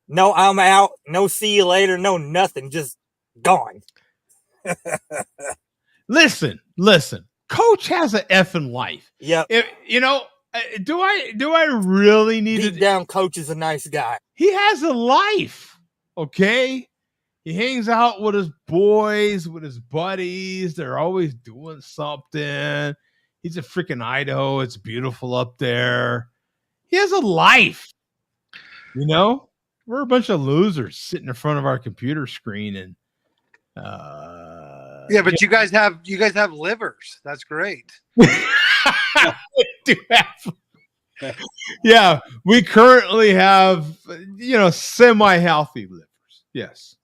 No, I'm out. No, see you later. No, nothing. Just gone. Listen. Coach has an effing life. Yep. You know, do I really need Deep to? down, coach is a nice guy. He has a life. Okay. He hangs out with his boys, with his buddies. They're always doing something. He's a freaking Idaho. It's beautiful up there. He has a life. You know, we're a bunch of losers sitting in front of our computer screen and Yeah, but you guys have livers. That's great. do have, yeah, we currently have, semi-healthy livers. Yes.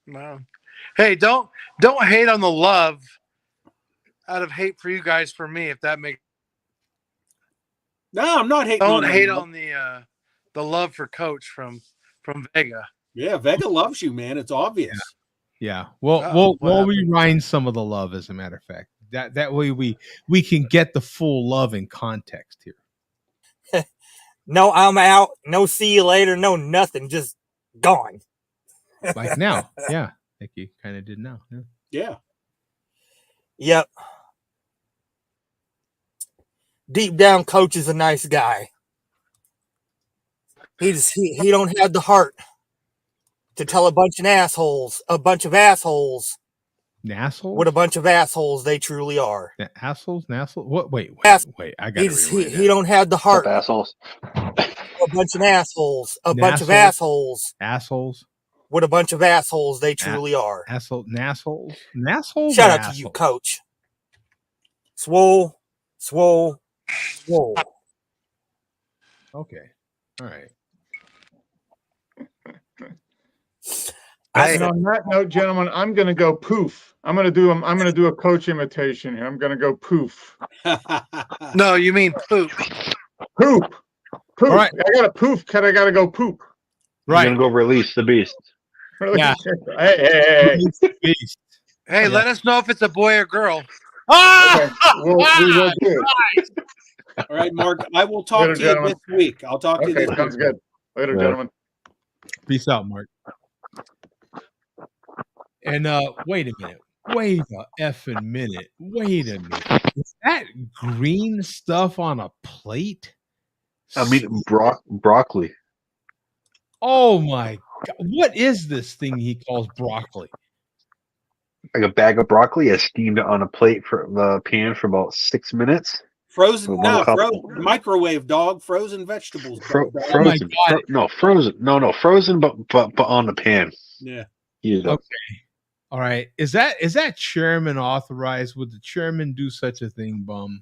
Wow. Hey, don't hate on the love out of hate for you guys for me, if that makes. No, I'm not hating. Don't hate on the love for Coach from Vega. Yeah, Vega loves you, man. It's obvious. Yeah. We'll rewind some of the love, as a matter of fact. That way we can get the full love in context here. No, I'm out. No, see you later. No, nothing. Just gone. Like now. Yeah. Like you kind of did now. Yeah. Yeah. Yep. Deep down, coach is a nice guy. He don't have the heart to tell a bunch of assholes Nassholes? what a bunch of assholes they truly are. Assholes? Nassholes? What? Wait. I got he don't have the heart. Assholes. A bunch of assholes. Bunch of assholes. Assholes. What a bunch of assholes they truly are. Nassholes? Nassholes? Shout out to you, coach. Swole. Okay. All right. And on that note, gentlemen, I'm going to go poof. I'm going to do a coach imitation here. I'm going to go poof. No, you mean poop. Poop. All right. I got to poof because I got to go poop. Right. You're going to go release the beast. Yeah. Hey. Hey, let us know if it's a boy or girl. Okay. We will do it. All right, Mark. I will talk to you gentlemen. this week. I'll talk to you this Sounds week. good. Later, gentlemen. Peace out, Mark. And wait a minute. Wait a effing minute. Wait a minute. Is that green stuff on a plate? I mean, broccoli. Oh my God. What is this thing he calls broccoli? Like a bag of broccoli. I steamed it on a plate for the pan for about 6 minutes. Frozen, microwave, dog. Frozen vegetables. Frozen. Frozen, but on the pan. Yeah. Okay. All right. Is that chairman authorized? Would the chairman do such a thing, Bum?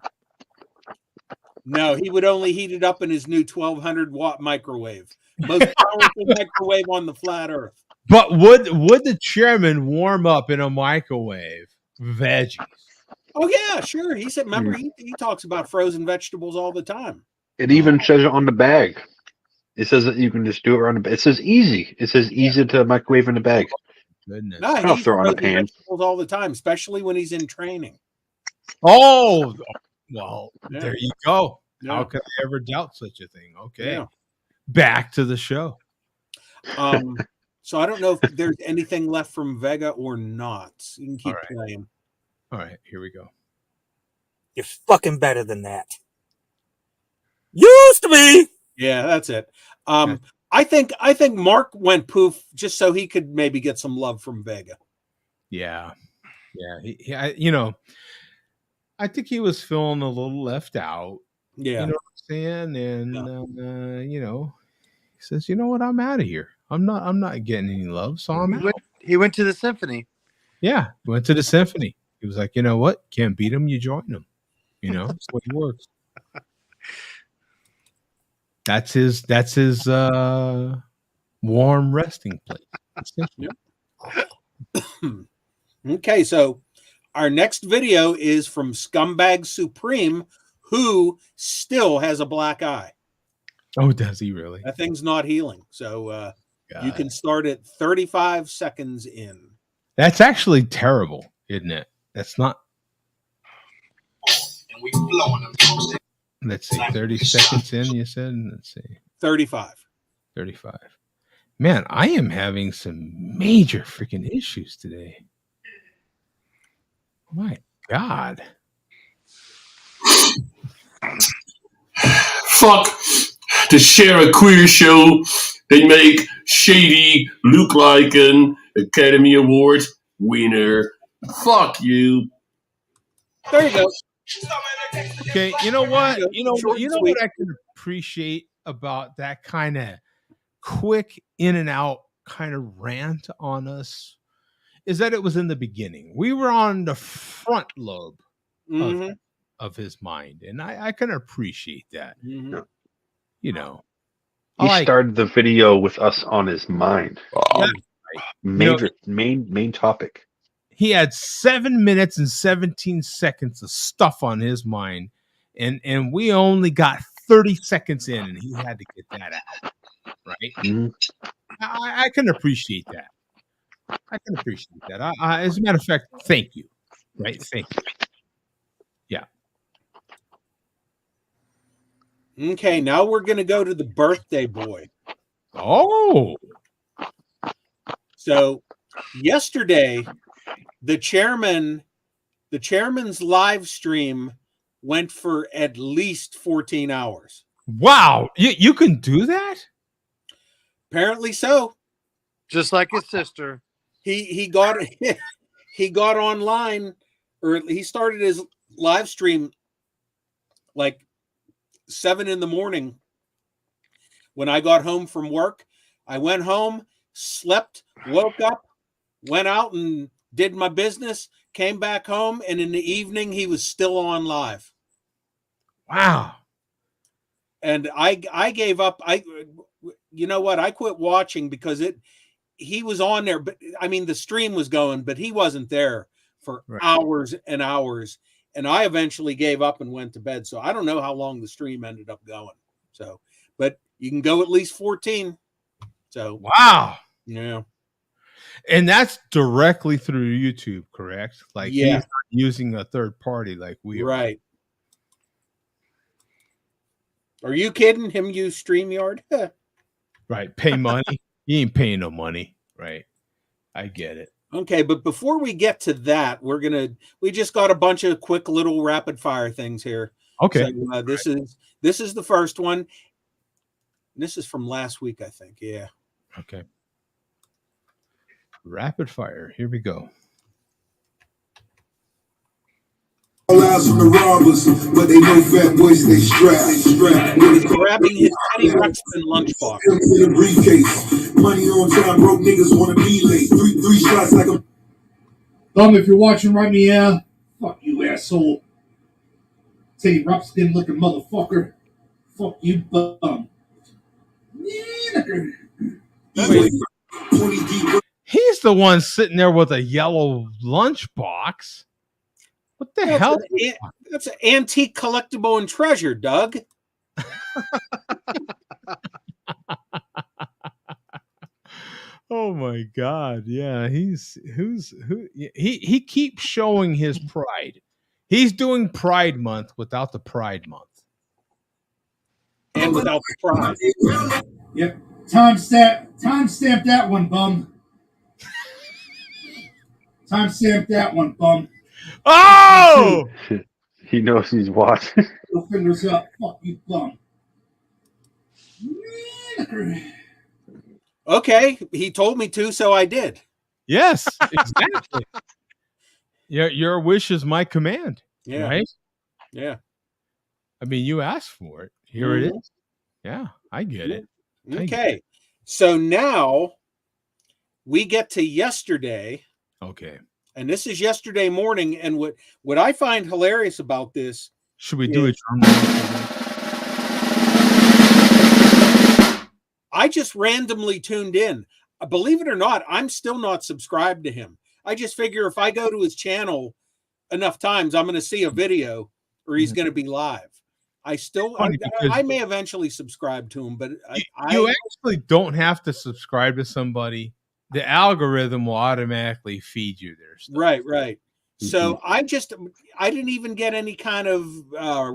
No, he would only heat it up in his new 1200-watt microwave. Most powerful microwave on the flat earth. But would the chairman warm up in a microwave veggies? Oh yeah, sure. He said, remember, he talks about frozen vegetables all the time. It even says it on the bag. It says that you can just do it around the. It says easy. It says easy to microwave in the bag. Goodness. No, I'll he's throw on a frozen pan. vegetables all the time, especially when he's in training. Oh, well, Yeah. there you go. Yeah. How could I ever doubt such a thing? Okay. Yeah. Back to the show. So I don't know if there's anything left from Vega or not. You can keep playing. All right, here we go. You're fucking better than that. Used to be. Yeah, that's it. I think Mark went poof just so he could maybe get some love from Vega. Yeah. I think he was feeling a little left out. Yeah. You know what I'm saying? And he says, "You know what? I'm out of here. I'm not getting any love, so I'm out." He went to the symphony. Yeah, went to the symphony. He was like, "You know what? Can't beat him, you join him." That's what he works. That's his warm resting place. Okay, so our next video is from Scumbag Supreme, who still has a black eye. Oh, does he really? That thing's not healing. So you can start at 35 seconds in. That's actually terrible, isn't it? That's not. And we blowing them. Let's see, 30 seconds in, you said? Let's see. 35. 35. Man, I am having some major freaking issues today. My God. Fuck to share a queer show. They make Shady look like an Academy Award winner. Fuck you. There you go. Okay, you know what? You know what I can appreciate about that kind of quick in and out kind of rant on us is that it was in the beginning. We were on the front lobe of his mind, and I can appreciate that. Mm-hmm. He started the video with us on his mind. Right. Main topic. He had 7 minutes and 17 seconds of stuff on his mind, and we only got 30 seconds in, and he had to get that out. Right? Mm-hmm. I can appreciate that. I can appreciate that. As a matter of fact, thank you. Right? Thank you. Yeah. Okay, now we're going to go to the birthday boy. Oh. So yesterday, the chairman's live stream went for at least 14 hours. Wow. You can do that? Apparently so. Just like his sister. He got online, or he started his live stream like 7 a.m. when I got home from work. I went home, slept, woke up, went out and did my business, came back home, and in the evening he was still on live. Wow. And I gave up. You know what? I quit watching because he was on there, but I mean the stream was going, but he wasn't there for hours and hours. And I eventually gave up and went to bed. So I don't know how long the stream ended up going. So, but you can go at least 14. So wow. Yeah. And that's directly through YouTube, correct? Like yeah, he's not using a third party like we are. Right. Are you kidding? Him use StreamYard? Right. Pay money. He ain't paying no money. Right. I get it. Okay, but before we get to that, we just got a bunch of quick little rapid fire things here. Okay. So, this is the first one. This is from last week, I think. Yeah. Okay. Rapid fire. Here we go. All eyes on the robbers, but they know fat boys they strapped. Grabbing his Teddy Ruxpin lunchbox. In a briefcase. Money on time, broke niggas wanna be late. Three shots like a. Thumb, if you're watching right now, fuck you, asshole. Teddy Ruxpin looking motherfucker. Fuck you, bum. He's the one sitting there with a yellow lunchbox. What the hell? That's an antique collectible and treasure, Doug. Oh my God. Yeah, he keeps showing his pride. He's doing Pride Month without the Pride Month. And without the pride. Yep. Timestamp that one, bum. Timestamp that one, bum. Oh! He knows he's watching. Your fingers up. Fuck you, bum. Okay, he told me to, so I did. Yes, exactly. your wish is my command. Yeah. Right? Yeah. I mean, you asked for it. Here it is. Yeah, I get it. Okay. So now we get to yesterday. Okay. And this is yesterday morning. And what I find hilarious about this. Should we do it? I just randomly tuned in. Believe it or not, I'm still not subscribed to him. I just figure if I go to his channel enough times, I'm going to see a video or he's going to be live. I may eventually subscribe to him, but you actually don't have to subscribe to somebody. The algorithm will automatically feed you their stuff. Right. So I didn't even get any kind of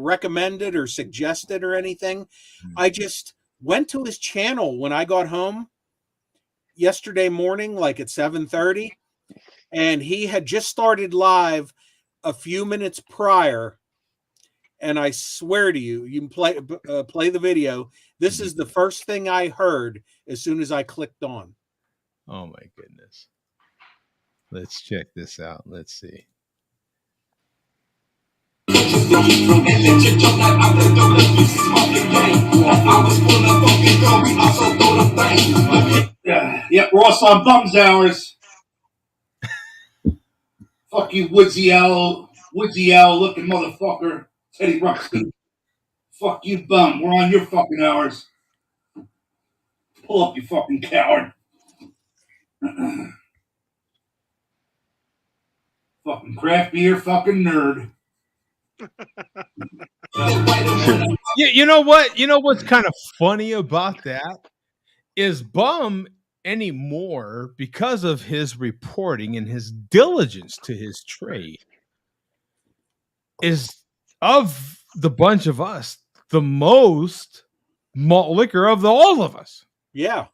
recommended or suggested or anything. I just went to his channel when I got home yesterday morning, like at 7:30, and he had just started live a few minutes prior. And I swear to you, you can play the video. This is the first thing I heard as soon as I clicked on. Oh my goodness. Let's check this out. Let's see. Yeah, Ross on Bums Hours. Fuck you, Woodsy Owl looking motherfucker, Teddy Ruxpin. Fuck you, bum. We're on your fucking hours. Pull up, you fucking coward. Fucking craft beer, fucking nerd. You know what? You know what's kind of funny about that is Bum anymore, because of his reporting and his diligence to his trade, is of the bunch of us the most malt liquor of all of us. Yeah.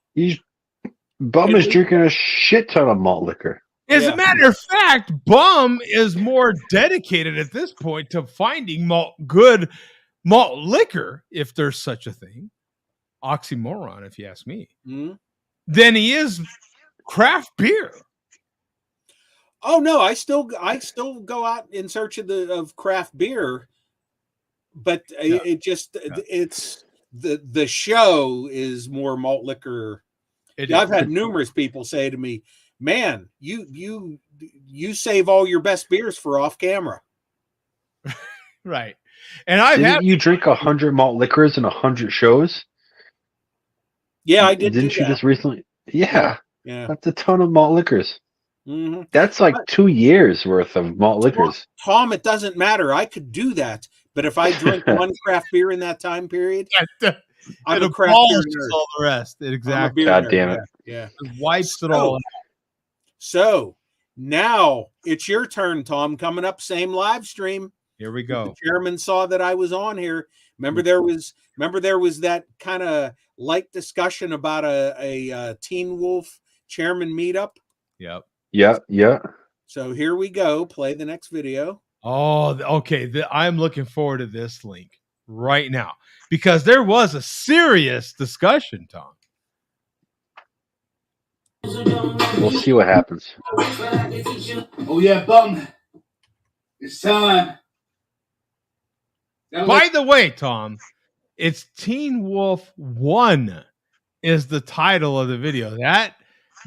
Bum is drinking a shit ton of malt liquor. As a matter of fact, Bum is more dedicated at this point to finding good malt liquor, if there's such a thing, oxymoron, if you ask me, than he is craft beer. Oh no, I still go out in search of craft beer, but it's the show is more malt liquor. I've had numerous people say to me, "Man, you save all your best beers for off camera." Right. And you drink 100 malt liquors in 100 shows? Yeah, I did. Didn't you just recently? Yeah. That's a ton of malt liquors. Mm-hmm. That's like 2 years worth of malt liquors. Tom, it doesn't matter. I could do that, but if I drink one craft beer in that time period, I'm a craft beer nerd. All the rest. Exactly. God damn it. Yeah. It wipes it all out. So now it's your turn, Tom. Coming up, same live stream. Here we go. The chairman saw that I was on here. Remember there was that kind of light discussion about a Teen Wolf chairman meetup. Yep. Yeah. So here we go. Play the next video. Oh, okay. I'm looking forward to this link right now because there was a serious discussion, Tom. We'll see what happens. Oh yeah, Bum. It's time. By the way, Tom, it's Teen Wolf 1 is the title of the video.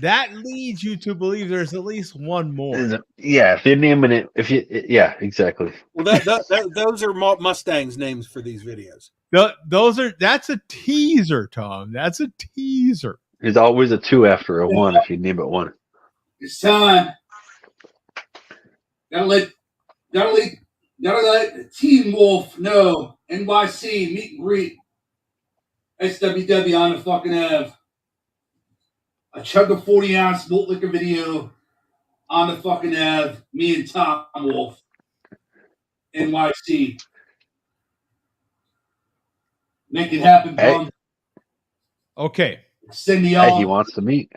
That leads you to believe there's at least one more. Yeah, if you're naming it, yeah, exactly. Well, those are Mustang's names for these videos. That's a teaser, Tom. That's a teaser. There's always a 2 after a 1 if you name it 1. It's time. Gotta let Teen Wolf know. NYC meet and greet. SWW on the fucking Ave. A chug of 40-ounce malt liquor video on the fucking Ave. Me and Tom Wolf. NYC. Make it happen, Bum. Hey. Okay. Send the Hey, he wants to meet.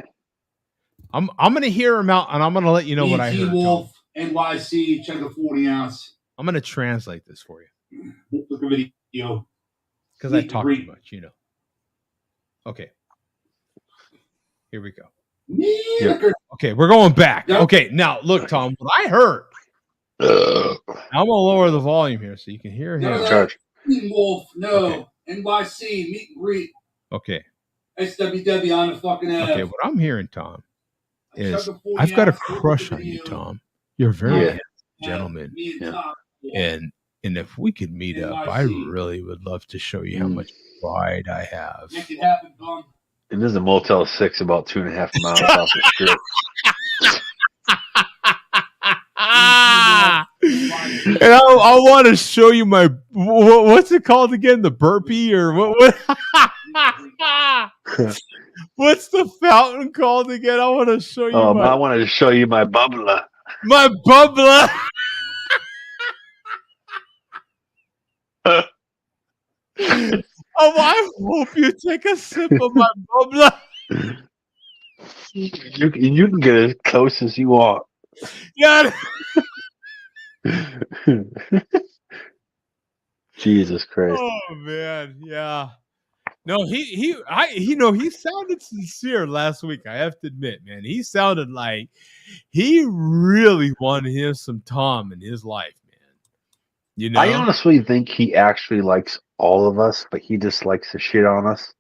I'm gonna hear him out, and I'm gonna let you know what I heard. Wolf, NYC, chug of 40-ounce. I'm gonna translate this for you. Look at video. Because I talk too much, you know. Okay. Here we go. Yeah. Okay, we're going back. Okay, now look, Tom, what I heard I'm gonna lower the volume here so you can hear him. Charge. Team Wolf, no. Okay. NYC, meet and greet. Okay. SWW on the fucking F. Okay, what I'm hearing, Tom, is I've got a crush on you, Tom. You're a very handsome gentleman. And if we could meet up, I really would love to show you how much pride I have. Make it happen, bum. And there's a Motel 6 about 2.5 miles off the strip. And I want to show you my what's it called again? The burpee or what? What's the fountain called again? I want to show you. I wanted to show you my bubbler. My bubbler. I hope you take a sip of my bubbler. You can get as close as you want. Yeah. Jesus Christ. Oh man, yeah. No, he sounded sincere last week. I have to admit, man, he sounded like he really wanted him some Tom in his life, man. You know, I honestly think he actually likes all of us, but he just likes to shit on us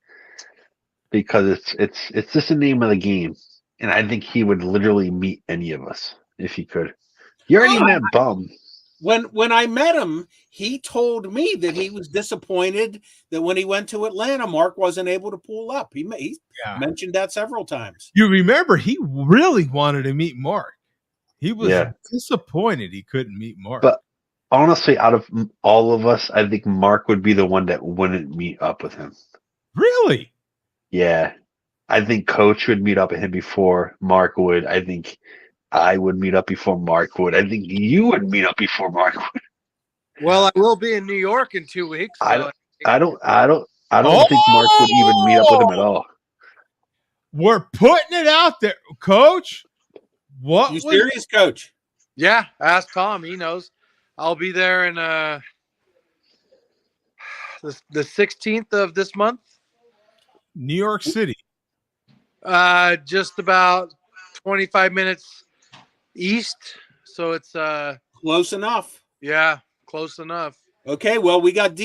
because it's just the name of the game, and I think he would literally meet any of us if he could. You already met Bum. When I met him, he told me that he was disappointed that when he went to Atlanta, Mark wasn't able to pull up. He mentioned that several times. You remember he really wanted to meet Mark. He was disappointed he couldn't meet Mark. But honestly, out of all of us, I think Mark would be the one that wouldn't meet up with him. Really? Yeah. I think Coach would meet up with him before Mark would. I think I would meet up before Mark would. I think you would meet up before Mark would. Well, I will be in New York in 2 weeks. So I don't think Mark would even meet up with him at all. We're putting it out there, Coach. What? You serious, Coach? Yeah, ask Tom. He knows. I'll be there in the 16th of this month. New York City. Just about 25 minutes east, so it's close enough. Yeah, close enough. Okay, well, we got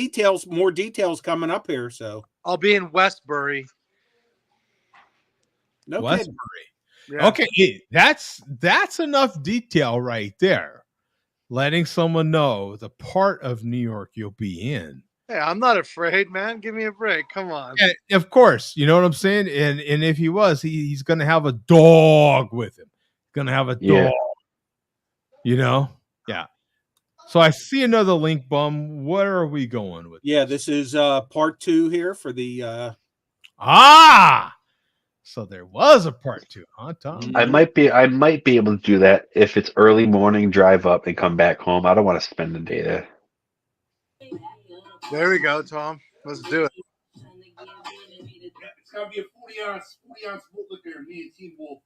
more details coming up here, so I'll be in Westbury. No Westbury. Yeah. Okay, that's enough detail right there. Letting someone know the part of New York you'll be in. Hey, I'm not afraid, man. Give me a break. Come on. Yeah, of course, you know what I'm saying. And if he was, he's going to have a dog with him. Gonna have a dog, you know. Yeah. So I see another link, Bum. Where are we going with? Yeah, this is part 2 here for the. So there was a part 2, huh, Tom? I might be able to do that if it's early morning, drive up and come back home. I don't want to spend the day there. There we go, Tom. Let's do it. It's gotta be a 40-ounce Wolf liquor. Me and Team Wolf.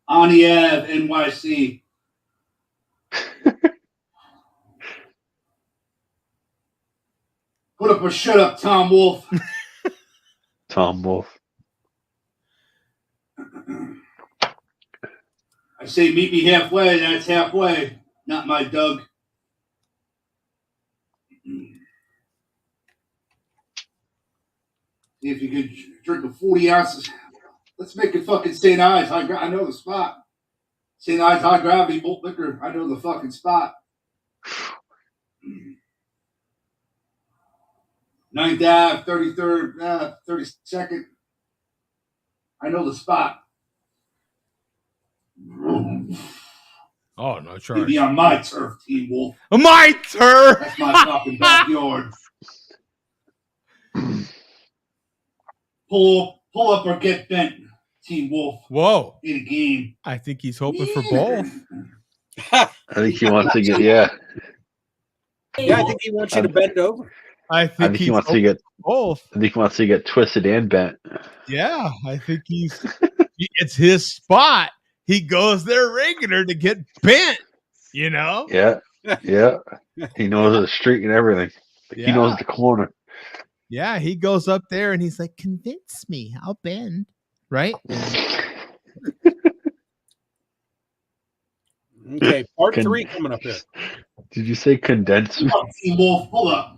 On the Ave, NYC. Put up or shut up, Tom Wolf. Tom Wolf. I say meet me halfway. That's halfway. Not my Doug. If you could drink a 40 ounces. Let's make it fucking St. Ives. I know the spot. St. Ives High Gravity Malt Liquor. I know the fucking spot. 9th Ave, 33rd, 32nd. I know the spot. Oh, no charge. Be on my turf, Team Wolf. My turf. That's my fucking backyard. Pull up or get bent, Team Wolf. Whoa. In a game. I think he's hoping for both. I think he wants to get Yeah, I think he wants you to bend over. I think he wants to get both. I think he wants to get twisted and bent. Yeah, I think it's his spot. He goes there regular to get bent, you know? Yeah. Yeah. He knows the street and everything. Yeah. He knows the corner. Yeah, he goes up there and he's like, convince me, I'll bend. Right? Okay, part 3 coming up here. Did you say condensed? Hold up, Team Wolf. Hold up.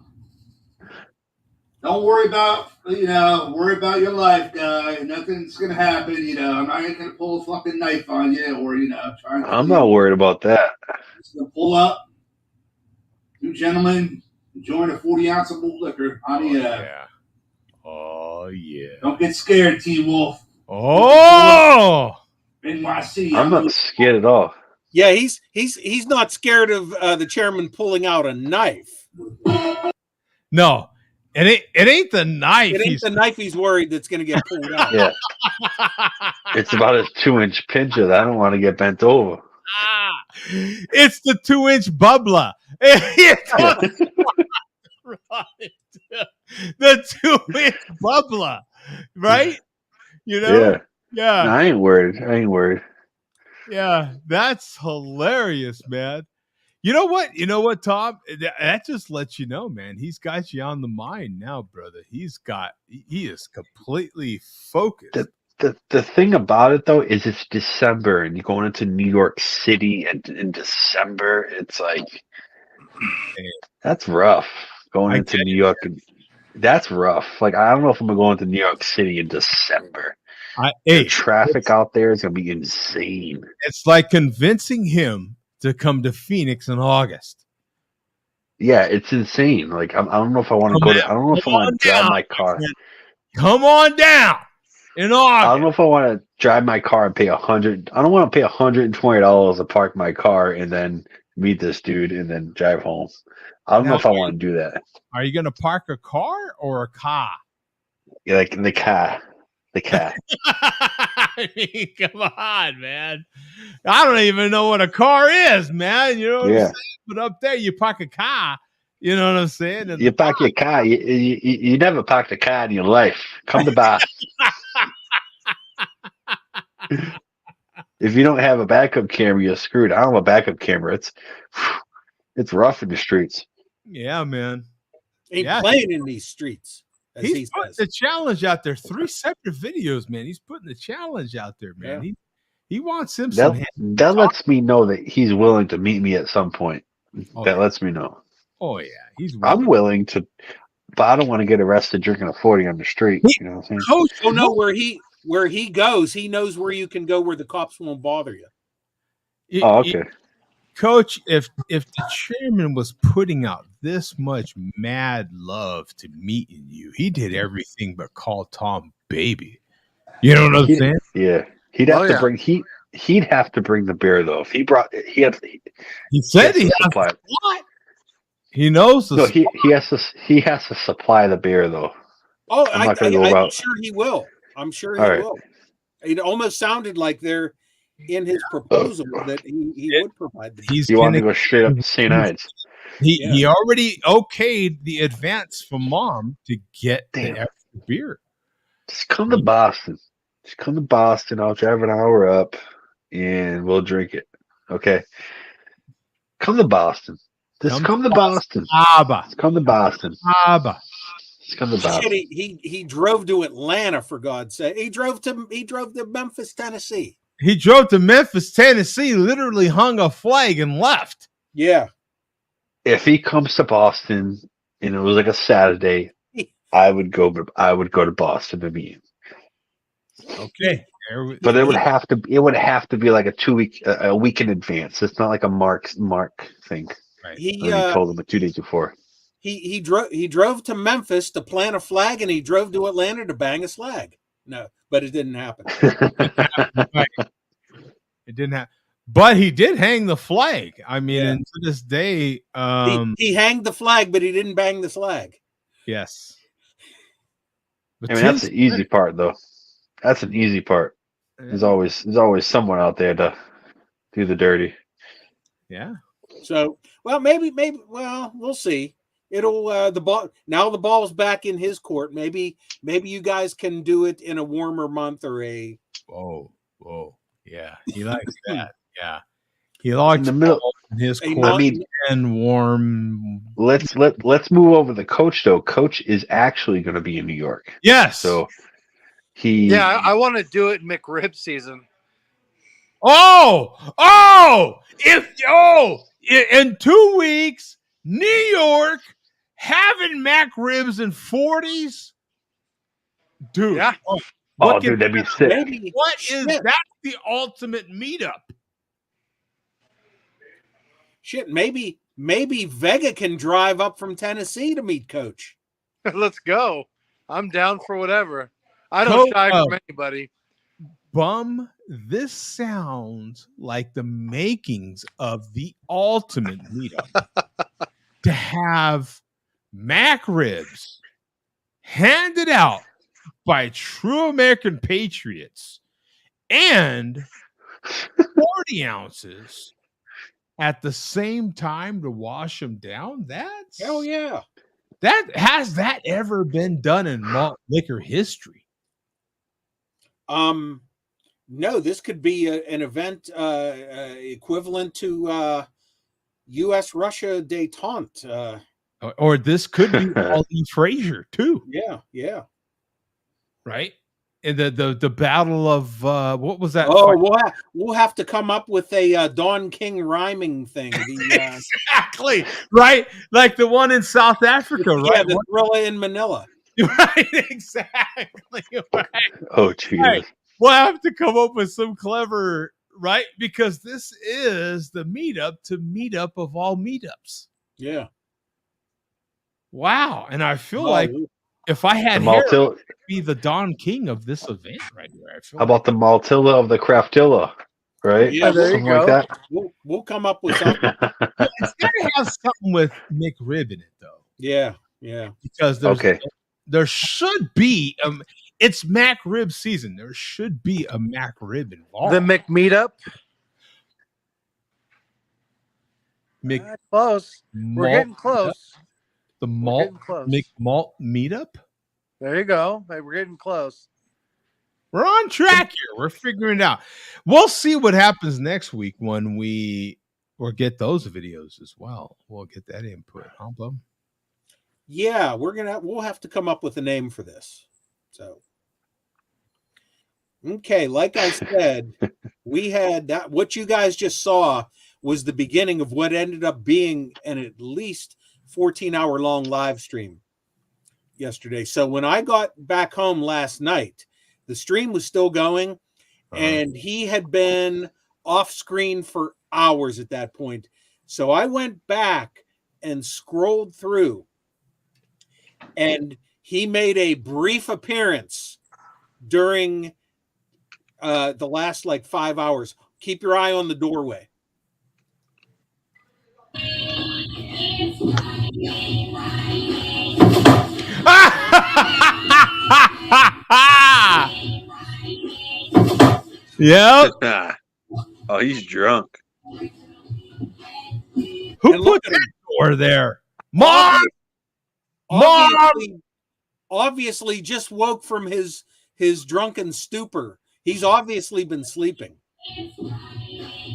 Don't worry about worry about your life, guy. Nothing's gonna happen. I'm not gonna pull a fucking knife on you or try and. I'm not worried about that. Just gonna pull up. Two gentlemen enjoying a 40-ounce of malt liquor on the Yeah. Oh yeah. Don't get scared, Team Wolf. Oh. NYC. I'm not scared at all. Yeah, he's not scared of the chairman pulling out a knife. No, it ain't the knife. It ain't the knife he's worried that's going to get pulled out. Yeah. It's about his 2-inch pincher that I don't want to get bent over. It's the 2-inch bubbler. Right. The 2-inch bubbler, right? Yeah. Yeah. No, I ain't worried. Yeah, that's hilarious, man. You know what, Tom? That just lets you know, man. He's got you on the mind now, brother. He is completely focused. The thing about it though is it's December and you're going into New York City and in December. It's like that's rough going into New York. And that's rough. Like I don't know if I'm going to New York City in December. The traffic out there is gonna be insane. It's like convincing him to come to Phoenix in August. Yeah, it's insane. Like I don't know if I want to go to. I don't know if I want to drive my car. Come on down in August. I don't know if I want to drive my car and pay $100. I don't want to pay $120 to park my car and then meet this dude and then drive home. I don't know if I want to do that. Are you gonna park a car or a car? Yeah, like in the car. The cat. I mean, come on, man. I don't even know what a car is, man. You know what I'm saying? But up there, you park a car. You know what I'm saying? You park your car. You never parked a car in your life. Come to bar. If you don't have a backup camera, you're screwed. I don't have a backup camera. It's rough in the streets. Yeah, man. Ain't playing in these streets. He's putting the challenge out there. 3 separate videos, man. He's putting the challenge out there, man. Yeah. He wants him that lets me know that he's willing to meet me at some point. That lets me know. Oh yeah, I'm willing to, but I don't want to get arrested drinking a 40 on the street. You know what I'm saying? Coach, where he goes, he knows where you can go where the cops won't bother you. Okay. Coach, if the chairman was putting out this much mad love to meeting you, he did everything but call Tom baby. You know what I'm saying? Yeah. He'd have to bring he'd have to bring the beer though. If he said he supply it. He knows no, he has to supply the beer though. Oh, I'm sure he will. I'm sure he will. It almost sounded like they're in his proposal that he would provide. You want to go straight up to St. Ides? He already okayed the advance from Mom to get the extra beer. Just come to Boston. Just come to Boston. I'll drive an hour up, and we'll drink it. Okay. Come to Boston. Just come to Boston. Just come to Boston. Just come to Boston. He drove to Atlanta for God's sake. He drove to Memphis, Tennessee. He drove to Memphis, Tennessee, literally hung a flag and left. Yeah. If he comes to Boston and it was like a Saturday, I would go to Boston to meet him. Okay. But it would have to be like a week in advance. It's not like a Mark thing. Right. He told him 2 days before. He drove to Memphis to plant a flag, and he drove to Atlanta to bang a slag. No, but it didn't happen. Right. It didn't happen. But he did hang the flag. I mean, and to this day, he hanged the flag, but he didn't bang the slag. Yes. But that's the easy part, though. That's an easy part. There's always someone out there to do the dirty. Yeah. So, well, maybe, we'll see. It'll the ball's back in his court. Maybe you guys can do it in a warmer month or a. Whoa. Yeah, he likes that. Yeah, he likes in the middle in his court and warm. Let's move over the coach though. Coach is actually going to be in New York. Yes. So I want to do it in McRib season. Oh! In 2 weeks, New York having mac ribs in 40s, dude. Yeah. Oh, dude, that'd be sick. Maybe What is that? The ultimate meetup. Shit, maybe Vega can drive up from Tennessee to meet Coach. Let's go. I'm down for whatever. I don't shy from anybody. Bum, this sounds like the makings of the ultimate meetup. To have mac ribs handed out by true American patriots and 40 ounces at the same time to wash them down. That's hell yeah. Has that ever been done in malt liquor history? No, this could be an event equivalent to U.S.-Russia détente. Or this could be Ali Frazier too. Yeah. Right? And the battle of what was that? Oh, we'll have to come up with a Don King rhyming thing. Exactly. Right? Like the one in South Africa, right? Yeah, the Thriller in Manila. Right, exactly. Right. Oh, Jesus. Right. We'll have to come up with some clever, right? Because this is the meetup of all meetups. Yeah. Wow. And I feel like if I had hair, I'd be the Don King of this event right here. How about the Maltilla of the Craftilla? Right? Yeah, something like that. We'll come up with something. It's got to have something with McRib in it, though. Yeah. Because there should be it's Mac Rib season. There should be a Mac Rib involved. The McMeetup. Close. We're getting close. The malt McMalt meetup. There you go. Hey, we're getting close. We're on track here. We're figuring it out. We'll see what happens next week when we get those videos as well. We'll get that input. Huh, Bum? Yeah, we'll have to come up with a name for this. So, okay, like I said, we had that. What you guys just saw was the beginning of what ended up being an at least 14-hour long live stream yesterday. So when I got back home last night, the stream was still going, and he had been off screen for hours at that point. So I went back and scrolled through, and he made a brief appearance during the last 5 hours. Keep your eye on the doorway. Yep. Oh, he's drunk. Who put that door there? Mom! Obviously just woke from his drunken stupor. He's obviously been sleeping.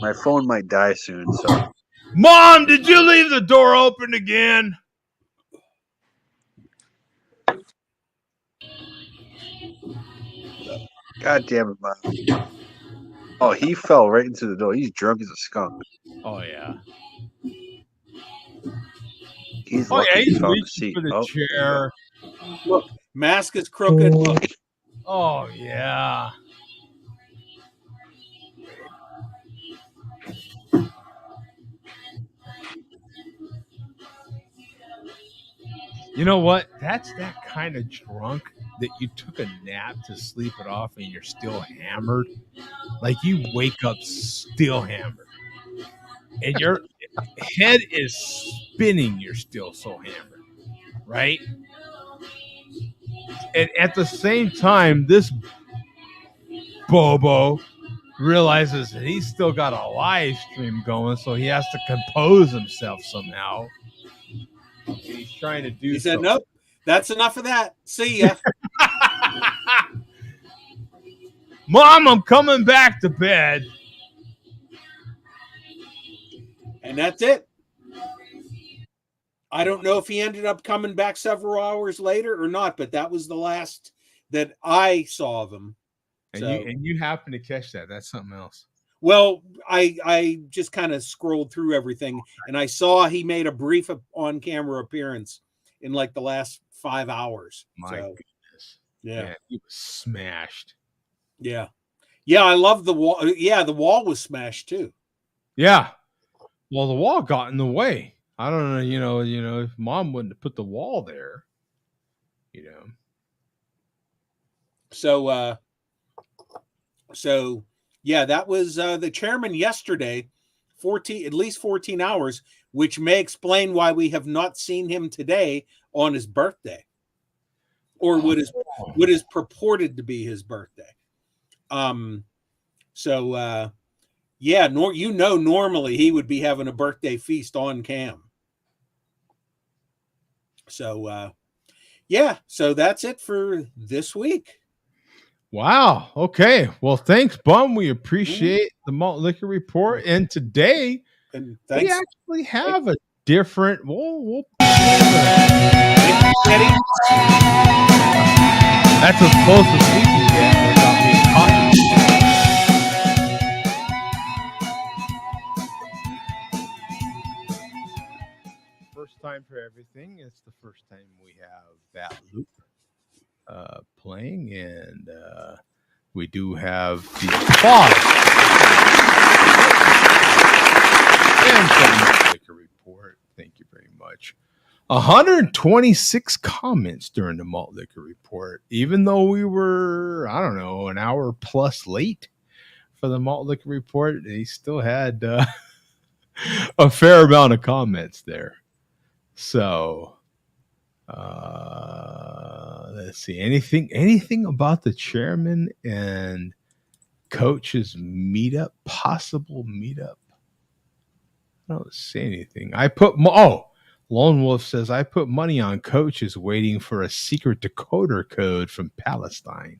My phone might die soon, so. Mom, did you leave the door open again? God damn it, Mom. Oh, he fell right into the door. He's drunk as a skunk. Oh, yeah. He's lucky he found the reaching seat. for the chair. Look, mask is crooked. Look. Oh, yeah. You know what? That's that kind of drunk that you took a nap to sleep it off and you're still hammered. Like you wake up still hammered. And your head is spinning, you're still so hammered. Right? And at the same time, this Bobo realizes that he's still got a live stream going, so he has to compose himself somehow. He's trying to do. He said, "Nope, that's enough of that. See ya." Mom, I'm coming back to bed. And that's it. I don't know if he ended up coming back several hours later or not, but that was the last that I saw of him. And you happen to catch that. That's something else. Well, I just kind of scrolled through everything, and I saw he made a brief on-camera appearance in like the last 5 hours. My goodness. Yeah. Man, he was smashed. Yeah. Yeah, I love the wall. Yeah, the wall was smashed too. Yeah. Well, the wall got in the way. I don't know, if mom wouldn't have put the wall there, So yeah, that was the chairman yesterday, at least 14 hours, which may explain why we have not seen him today on his birthday, or what is purported to be his birthday. Yeah, normally he would be having a birthday feast on cam. So yeah, so that's it for this week. Wow. Okay. Well, thanks, Bum. We appreciate the malt liquor report. And today we actually have a different. That's as close as we can get without being cautious. First time for everything. It's the first time we have that loop playing, and we do have the applause and from the liquor report. Thank you very much. 126 comments during the malt liquor report, even though we were, I don't know, an hour plus late for the malt liquor report. They still had a fair amount of comments there. So let's see. Anything about the chairman and coach's possible meetup? I don't see anything. Lone Wolf says, I put money on coaches waiting for a secret decoder code from Palestine.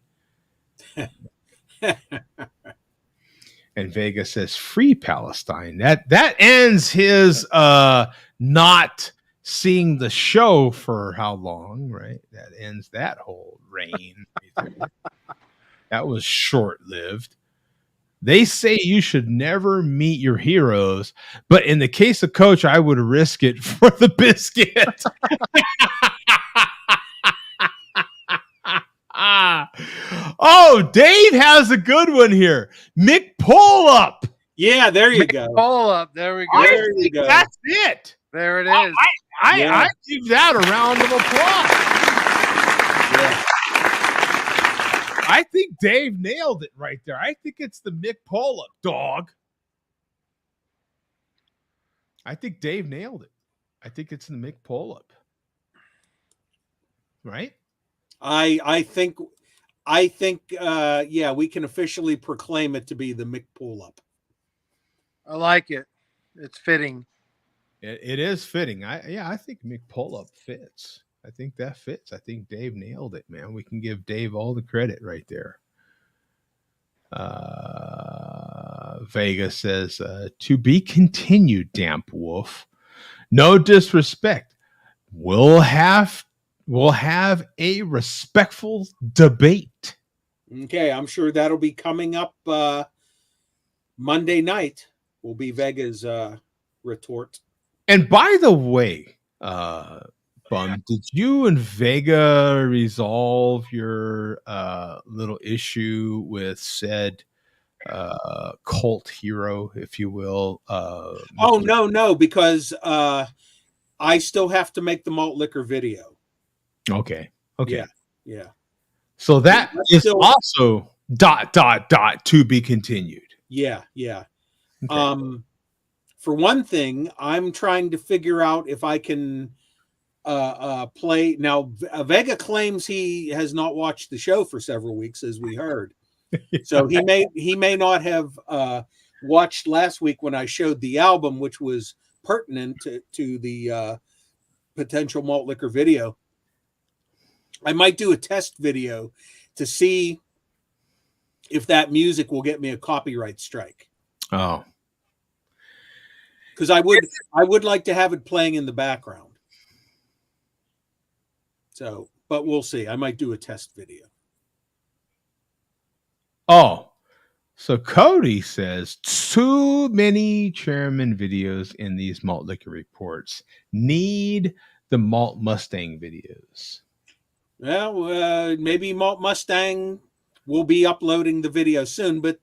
And Vega says, free Palestine. That ends his not seeing the show for how long, right? That ends that whole reign. That was short-lived. They say you should never meet your heroes, but in the case of Coach, I would risk it for the biscuit. Oh, Dave has a good one here. Mick Pull-Up. Yeah, there you go. Pull-Up. There we go. There you go. That's it. There it is. I give that a round of applause. Yeah. I think Dave nailed it right there. I think it's the Mick Pull-Up, dog. I think Dave nailed it. I think it's the Mick Pull-Up. Right? I think yeah, we can officially proclaim it to be the Mick Pull-Up. I like it. It's fitting. It is fitting. I think Mick Pull-Up fits. I think that fits. I think Dave nailed it, man. We can give Dave all the credit right there. Vega says, to be continued, Damp Wolf. No disrespect. We'll have a respectful debate. Okay, I'm sure that'll be coming up Monday night. Will be Vega's retort. And by the way, Bum, did you and Vega resolve your little issue with said cult hero, if you will? No, because I still have to make the malt liquor video. Okay. Yeah. So that is also ... to be continued. Yeah. Okay. For one thing, I'm trying to figure out if I can play now. Vega claims he has not watched the show for several weeks, as we heard. So he may not have watched last week when I showed the album, which was pertinent to the potential malt liquor video. I might do a test video to see if that music will get me a copyright strike. Oh, because I would like to have it playing in the background. So, but we'll see. I might do a test video. Oh, So Cody says too many chairman videos in these malt liquor reports. Need the Malt Mustang videos. Well, maybe Malt Mustang will be uploading the video soon, but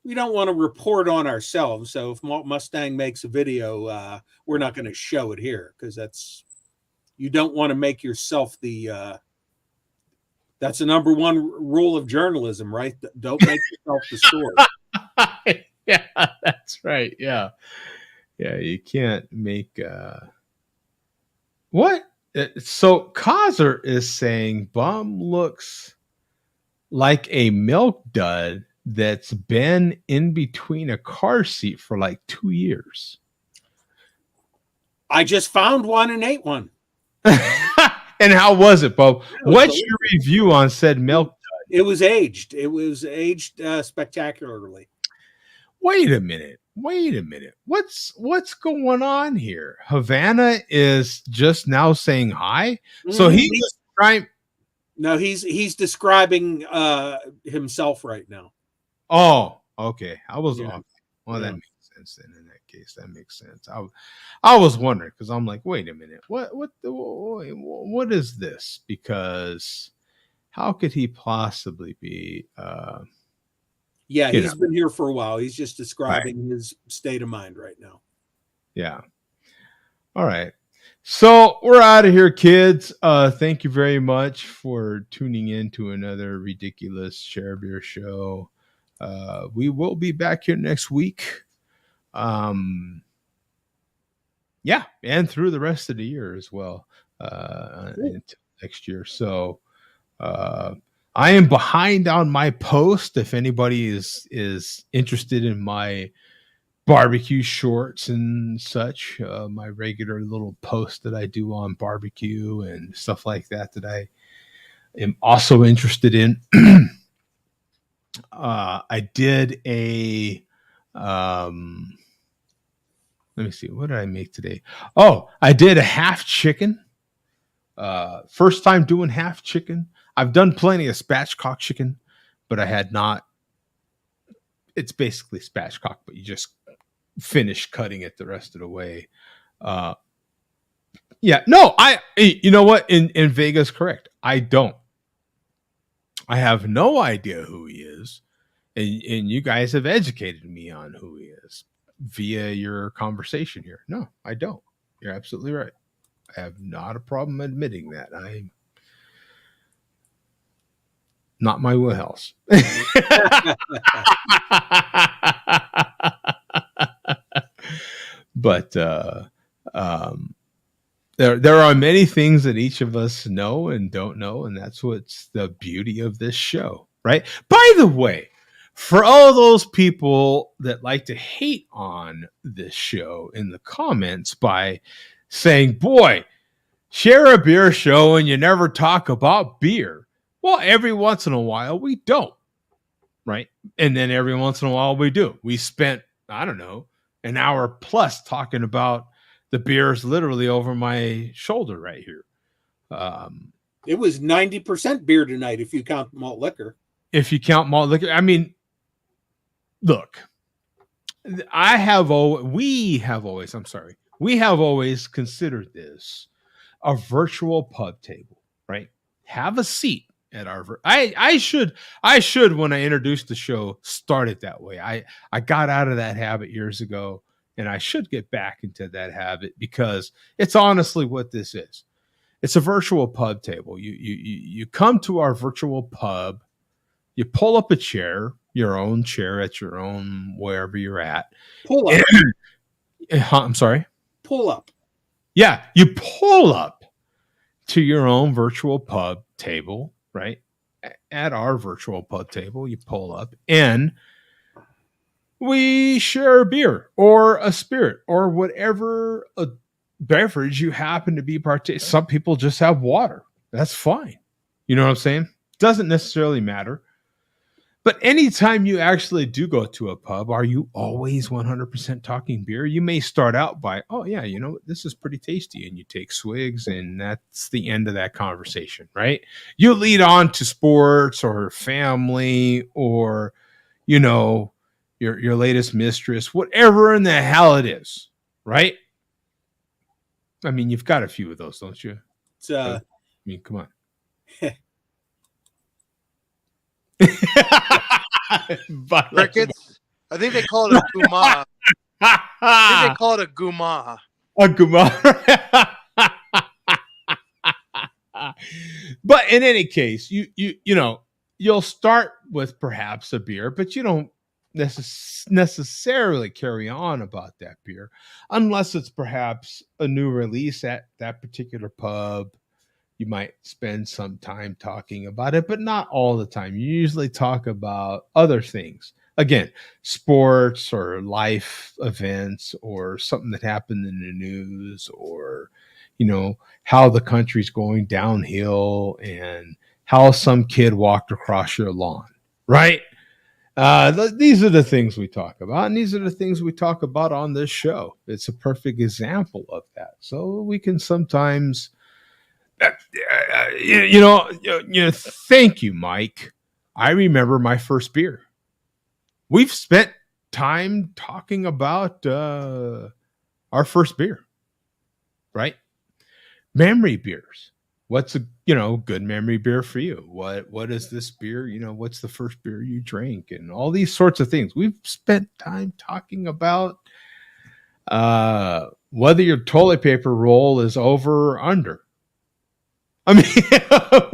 we don't want to report on ourselves. So if Malt Mustang makes a video, we're not going to show it here because you don't want to make yourself the that's the number one rule of journalism, right? Don't make yourself the story. Yeah, that's right. Yeah. Yeah, you can't make what? So Kaiser is saying Bum looks like a milk dud that's been in between a car seat for like 2 years. I just found one and ate one. And how was it, Bo? What's your review on said milk dud? It was aged. It was aged spectacularly. Wait a minute. What's going on here? Havana is just now saying hi. So he's trying. No, he's describing himself right now. Oh, okay. I was off. Well, that makes sense then. In that case, that makes sense. I was wondering because I'm like, wait a minute, what is this? Because how could he possibly be? Yeah, he's been here for a while. He's just describing his state of mind right now. Yeah. All right. So we're out of here, kids. Thank you very much for tuning in to another ridiculous Share Beer show. We will be back here next week. Yeah, and through the rest of the year as well. Until next year. So I am behind on my post. If anybody is interested in my barbecue shorts and such, my regular little post that I do on barbecue and stuff like that I am also interested in. I did a let me see, what did I make today? Oh, I did a half chicken. First time doing half chicken. I've done plenty of spatchcock chicken, but I had not. It's basically spatchcock, but you just finish cutting it the rest of the way. Yeah, no, you know what? In Vegas, correct. I don't. I have no idea who he is. And you guys have educated me on who he is via your conversation here. No, I don't. You're absolutely right. I have not a problem admitting that. I'm not my wheelhouse. But there are many things that each of us know and don't know, and that's what's the beauty of this show, right? By the way, for all those people that like to hate on this show in the comments by saying, boy, Share a Beer show and you never talk about beer. Well, every once in a while we don't, right? And then every once in a while we do. We spent, I don't know, an hour plus talking about the beers literally over my shoulder right here. It was 90% beer tonight if you count malt liquor. If you count malt liquor, I mean, look, we have always considered this a virtual pub table, right? Have a seat at our. I should when I introduced the show start it that way. I got out of that habit years ago, and I should get back into that habit because it's honestly what this is. It's a virtual pub table. You come to our virtual pub, you pull up a chair, your own chair at your own wherever you're at. Pull up. I'm sorry. Pull up. Yeah, you pull up to your own virtual pub table, right? At our virtual pub table, you pull up and we share a beer or a spirit or whatever a beverage you happen to be partaking. Some people just have water. That's fine. You know what I'm saying? Doesn't necessarily matter. But anytime you actually do go to a pub, are you always 100% talking beer? You may start out by, oh, yeah, you know, this is pretty tasty. And you take swigs and that's the end of that conversation, right? You lead on to sports or family or your latest mistress, whatever in the hell it is, right? I mean, you've got a few of those, don't you? It's, I mean, come on. Crickets. I think they call it a guma. I think they call it a guma. A guma. But in any case, you'll start with perhaps a beer, but you don't necessarily carry on about that beer unless it's perhaps a new release at that particular pub. You might spend some time talking about it, but not all the time. You usually talk about other things. Again, sports or life events or something that happened in the news, or how the country's going downhill and how some kid walked across your lawn, right? These are the things we talk about, and these are the things we talk about on this show. It's a perfect example of that. So we can sometimes, thank you, Mike. I remember my first beer. We've spent time talking about our first beer, right? Memory beers. What's a good memory beer for you? What is this beer? What's the first beer you drank, and all these sorts of things. We've spent time talking about whether your toilet paper roll is over or under. I mean,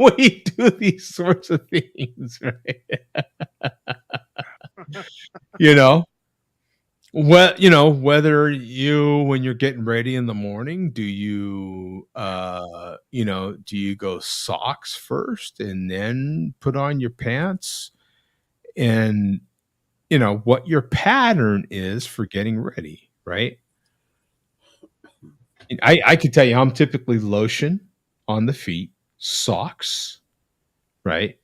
we do these sorts of things, right? Whether when you're getting ready in the morning, do you go socks first and then put on your pants, and what your pattern is for getting ready, right? I can tell you, I'm typically lotion on the feet, socks, right?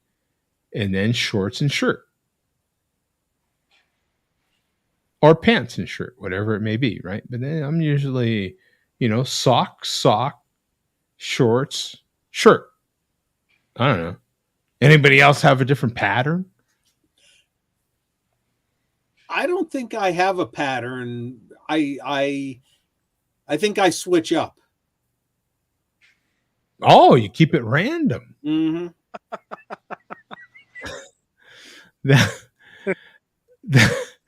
And then shorts and shirt. Or pants and shirt, whatever it may be, right? But then I'm usually, sock, shorts, shirt. I don't know. Anybody else have a different pattern? I don't think I have a pattern. I think I switch up. Oh, you keep it random. Mm-hmm.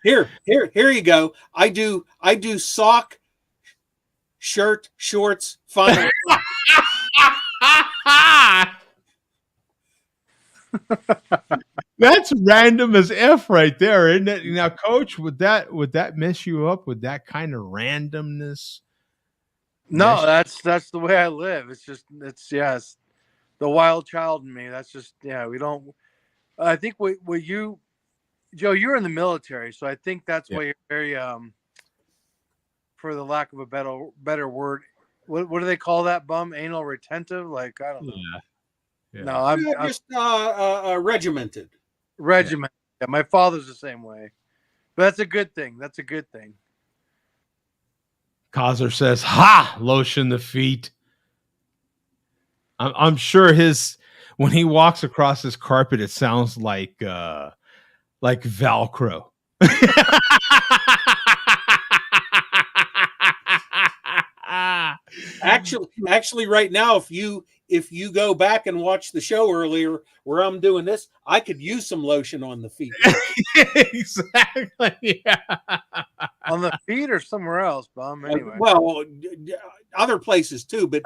Here you go. I do sock, shirt, shorts, final. That's random as F right there, isn't it? Now, Coach, would that mess you up with that kind of randomness? No, that's the way I live. It's the wild child in me. That's just we don't. I think what you, Joe, you're in the military, so I think that's why you're very for the lack of a better word, what do they call that, Bum? Anal retentive? Like, I don't know. Yeah. No, I'm just regimented. Regimented. Yeah, my father's the same way, but that's a good thing. That's a good thing. Causer says, "Ha! Lotion the feet." I'm sure when he walks across his carpet, it sounds like Velcro. Actually, right now, if you go back and watch the show earlier where I'm doing this, I could use some lotion on the feet. Exactly. Yeah. On the feet or somewhere else, Bum. Anyway. Well, other places too, but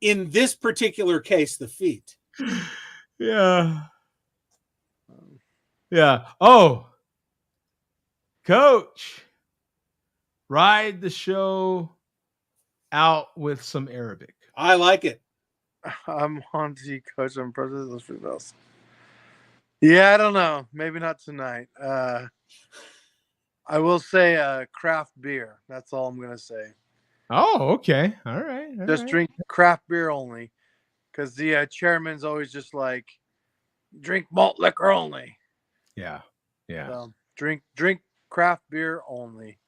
in this particular case, the feet. Yeah. Yeah. Oh, Coach, ride the show out with some Arabic. I like it. I'm on to you, Coach. I'm president of those females. Yeah, I don't know. Maybe not tonight. I will say craft beer. That's all I'm going to say. Oh, okay. All right. Just drink craft beer only, because the chairman's always just like, drink malt liquor only. Yeah. So drink craft beer only.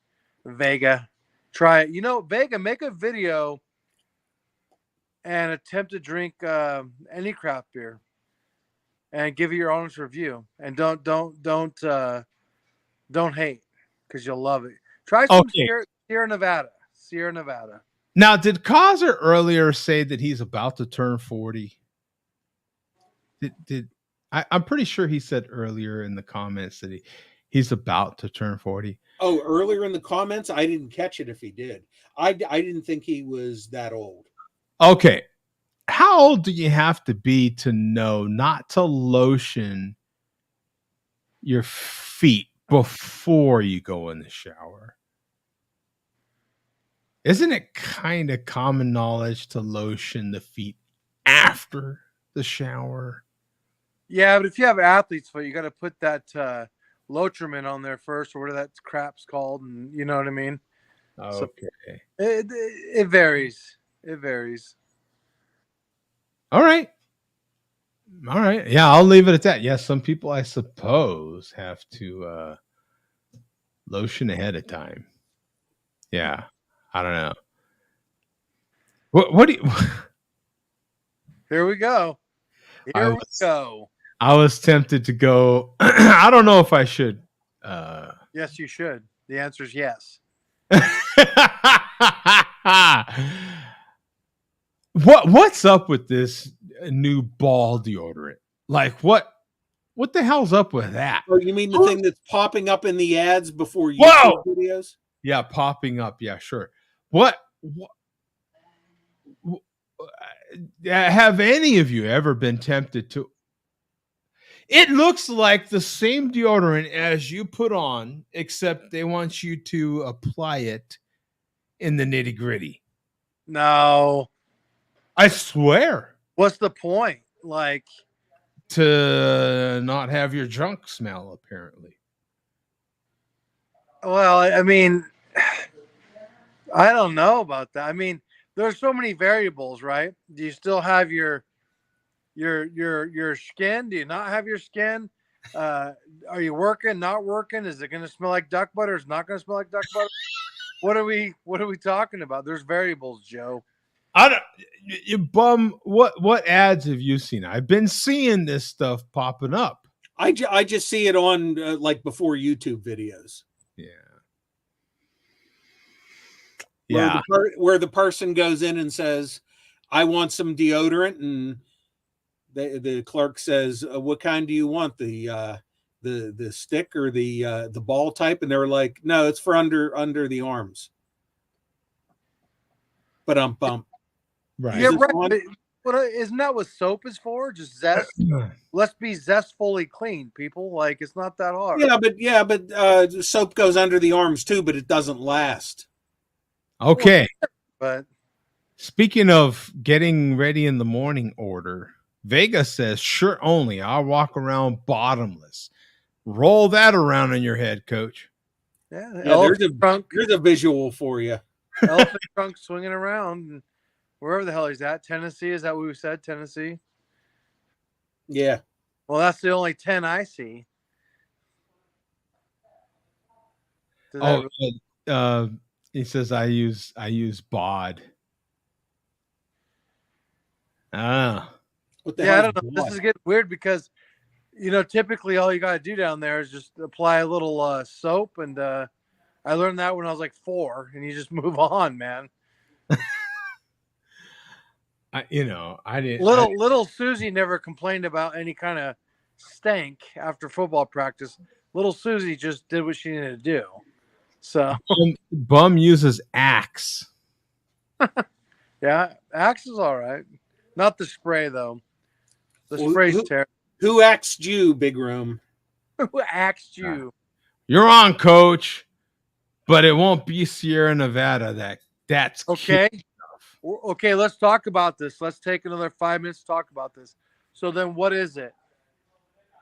Vega, try it. Vega, make a video and attempt to drink any craft beer, and give it your honest review. And don't hate, because you'll love it. Try some Sierra Nevada. Sierra Nevada. Now, did Causer earlier say that he's about to turn 40? I'm pretty sure he said earlier in the comments that he's about to turn 40. Oh, earlier in the comments, I didn't catch it if he did. I didn't think he was that old. Okay. How old do you have to be to know not to lotion your feet before you go in the shower? Isn't it kind of common knowledge to lotion the feet after the shower? Yeah, but if you have athlete's foot, you got to put that Lotrimin on there first, or whatever that crap's called, and you know what I mean. Okay. So it varies. It varies. All right. Yeah, I'll leave it at that. Yeah, some people, I suppose, have to lotion ahead of time. Yeah, I don't know. What do you? Here we go. Here we go. I was tempted to go. I don't know if I should. Yes, you should. The answer is yes. What's up with this new ball deodorant? Like what the hell's up with that? Oh, you mean the thing that's popping up in the ads before YouTube videos? Yeah, popping up. Yeah, sure. What have any of you ever been tempted to? It looks like the same deodorant as you put on, except they want you to apply it in the nitty-gritty. No. I swear. What's the point? Like, to not have your junk smell, apparently. Well, I mean, I don't know about that. I mean, there's so many variables, right? Do you still have your skin? Do you not have your skin? Are you working? Not working? Is it going to smell like duck butter? Is it not going to smell like duck butter? What are we talking about? There's variables, Joe. I don't. You bum. What ads have you seen? I've been seeing this stuff popping up. I just see it on like before YouTube videos. Yeah. Where the person goes in and says, "I want some deodorant," and the clerk says, "What kind do you want? The stick or the ball type?" And they're like, "No, it's for under the arms." But bump. Right. Yeah, right. But isn't that what soap is for? Just zest. Let's be zestfully clean, people. Like, it's not that hard. But soap goes under the arms too, but it doesn't last. Okay. But speaking of getting ready in the morning order, Vega says shirt only. I'll walk around bottomless. Roll that around in your head, Coach. Yeah, there's a visual for you. Elephant trunk swinging around, and wherever the hell he's at. Tennessee, is that what we said? Tennessee. Yeah. Well, that's the only 10 I see. He says I use bod. I don't know. This is getting weird because, typically all you got to do down there is just apply a little soap, and I learned that when I was like 4, and you just move on, man. I didn't. Little Susie never complained about any kind of stank after football practice. Little Susie just did what she needed to do. So Bum uses Axe. Yeah, Axe is all right. Not the spray though. The spray's terrible. Who axed you, Big Room? Who axed you? You're on, Coach. But it won't be Sierra Nevada. That's okay. Cute. Okay, let's talk about this. Let's take another 5 minutes to talk about this. So then what is it?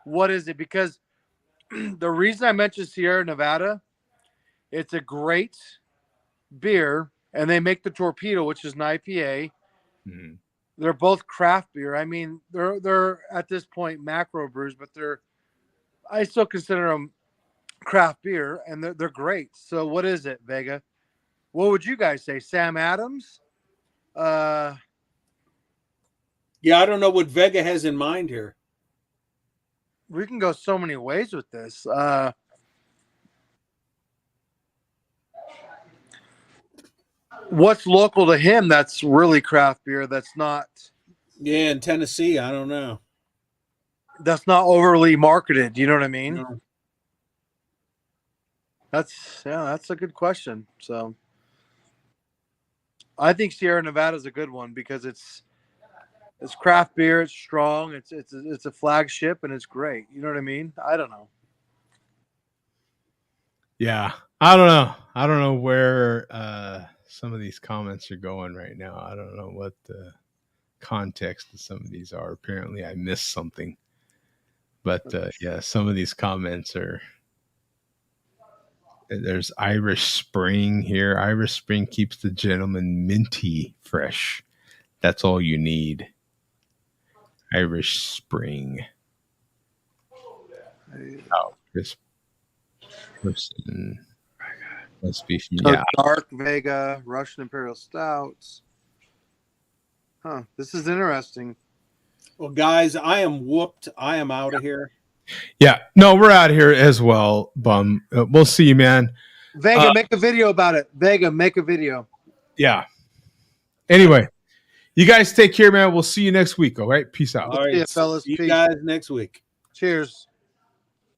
What is it? Because the reason I mentioned Sierra Nevada, it's a great beer, and they make the Torpedo, which is an IPA. Mm-hmm. They're both craft beer. I mean, they're at this point macro brews, but I still consider them craft beer, and they're great. So what is it, Vega? What would you guys say? Sam Adams? Yeah, I don't know what Vega has in mind here. we can go so many ways with this. What's local to him that's really craft beer that's not Yeah, in Tennessee, I don't know. That's not overly marketed, you know what I mean? No. That's a good question. So I think Sierra Nevada is a good one because it's craft beer, it's strong, it's a flagship, and it's great. You know what I mean? I don't know. Yeah, I don't know. I don't know where some of these comments are going right now. I don't know what the context of some of these are. Apparently, I missed something. But yeah, some of these comments are. There's Irish Spring here. Irish Spring keeps the gentleman minty fresh. That's all you need. Irish Spring. Oh, this person must be from, So Dark Vega, Russian Imperial Stouts. Huh. This is interesting. Well, guys, I am whooped. I am out of here. Yeah. No, we're out here as well, Bum. We'll see you, man. Vega, make a video about it. Vega, make a video. Yeah. Anyway, you guys take care, man. We'll see you next week. All right. Peace out. All right, See ya, fellas. See you Peace. guys next week. Cheers.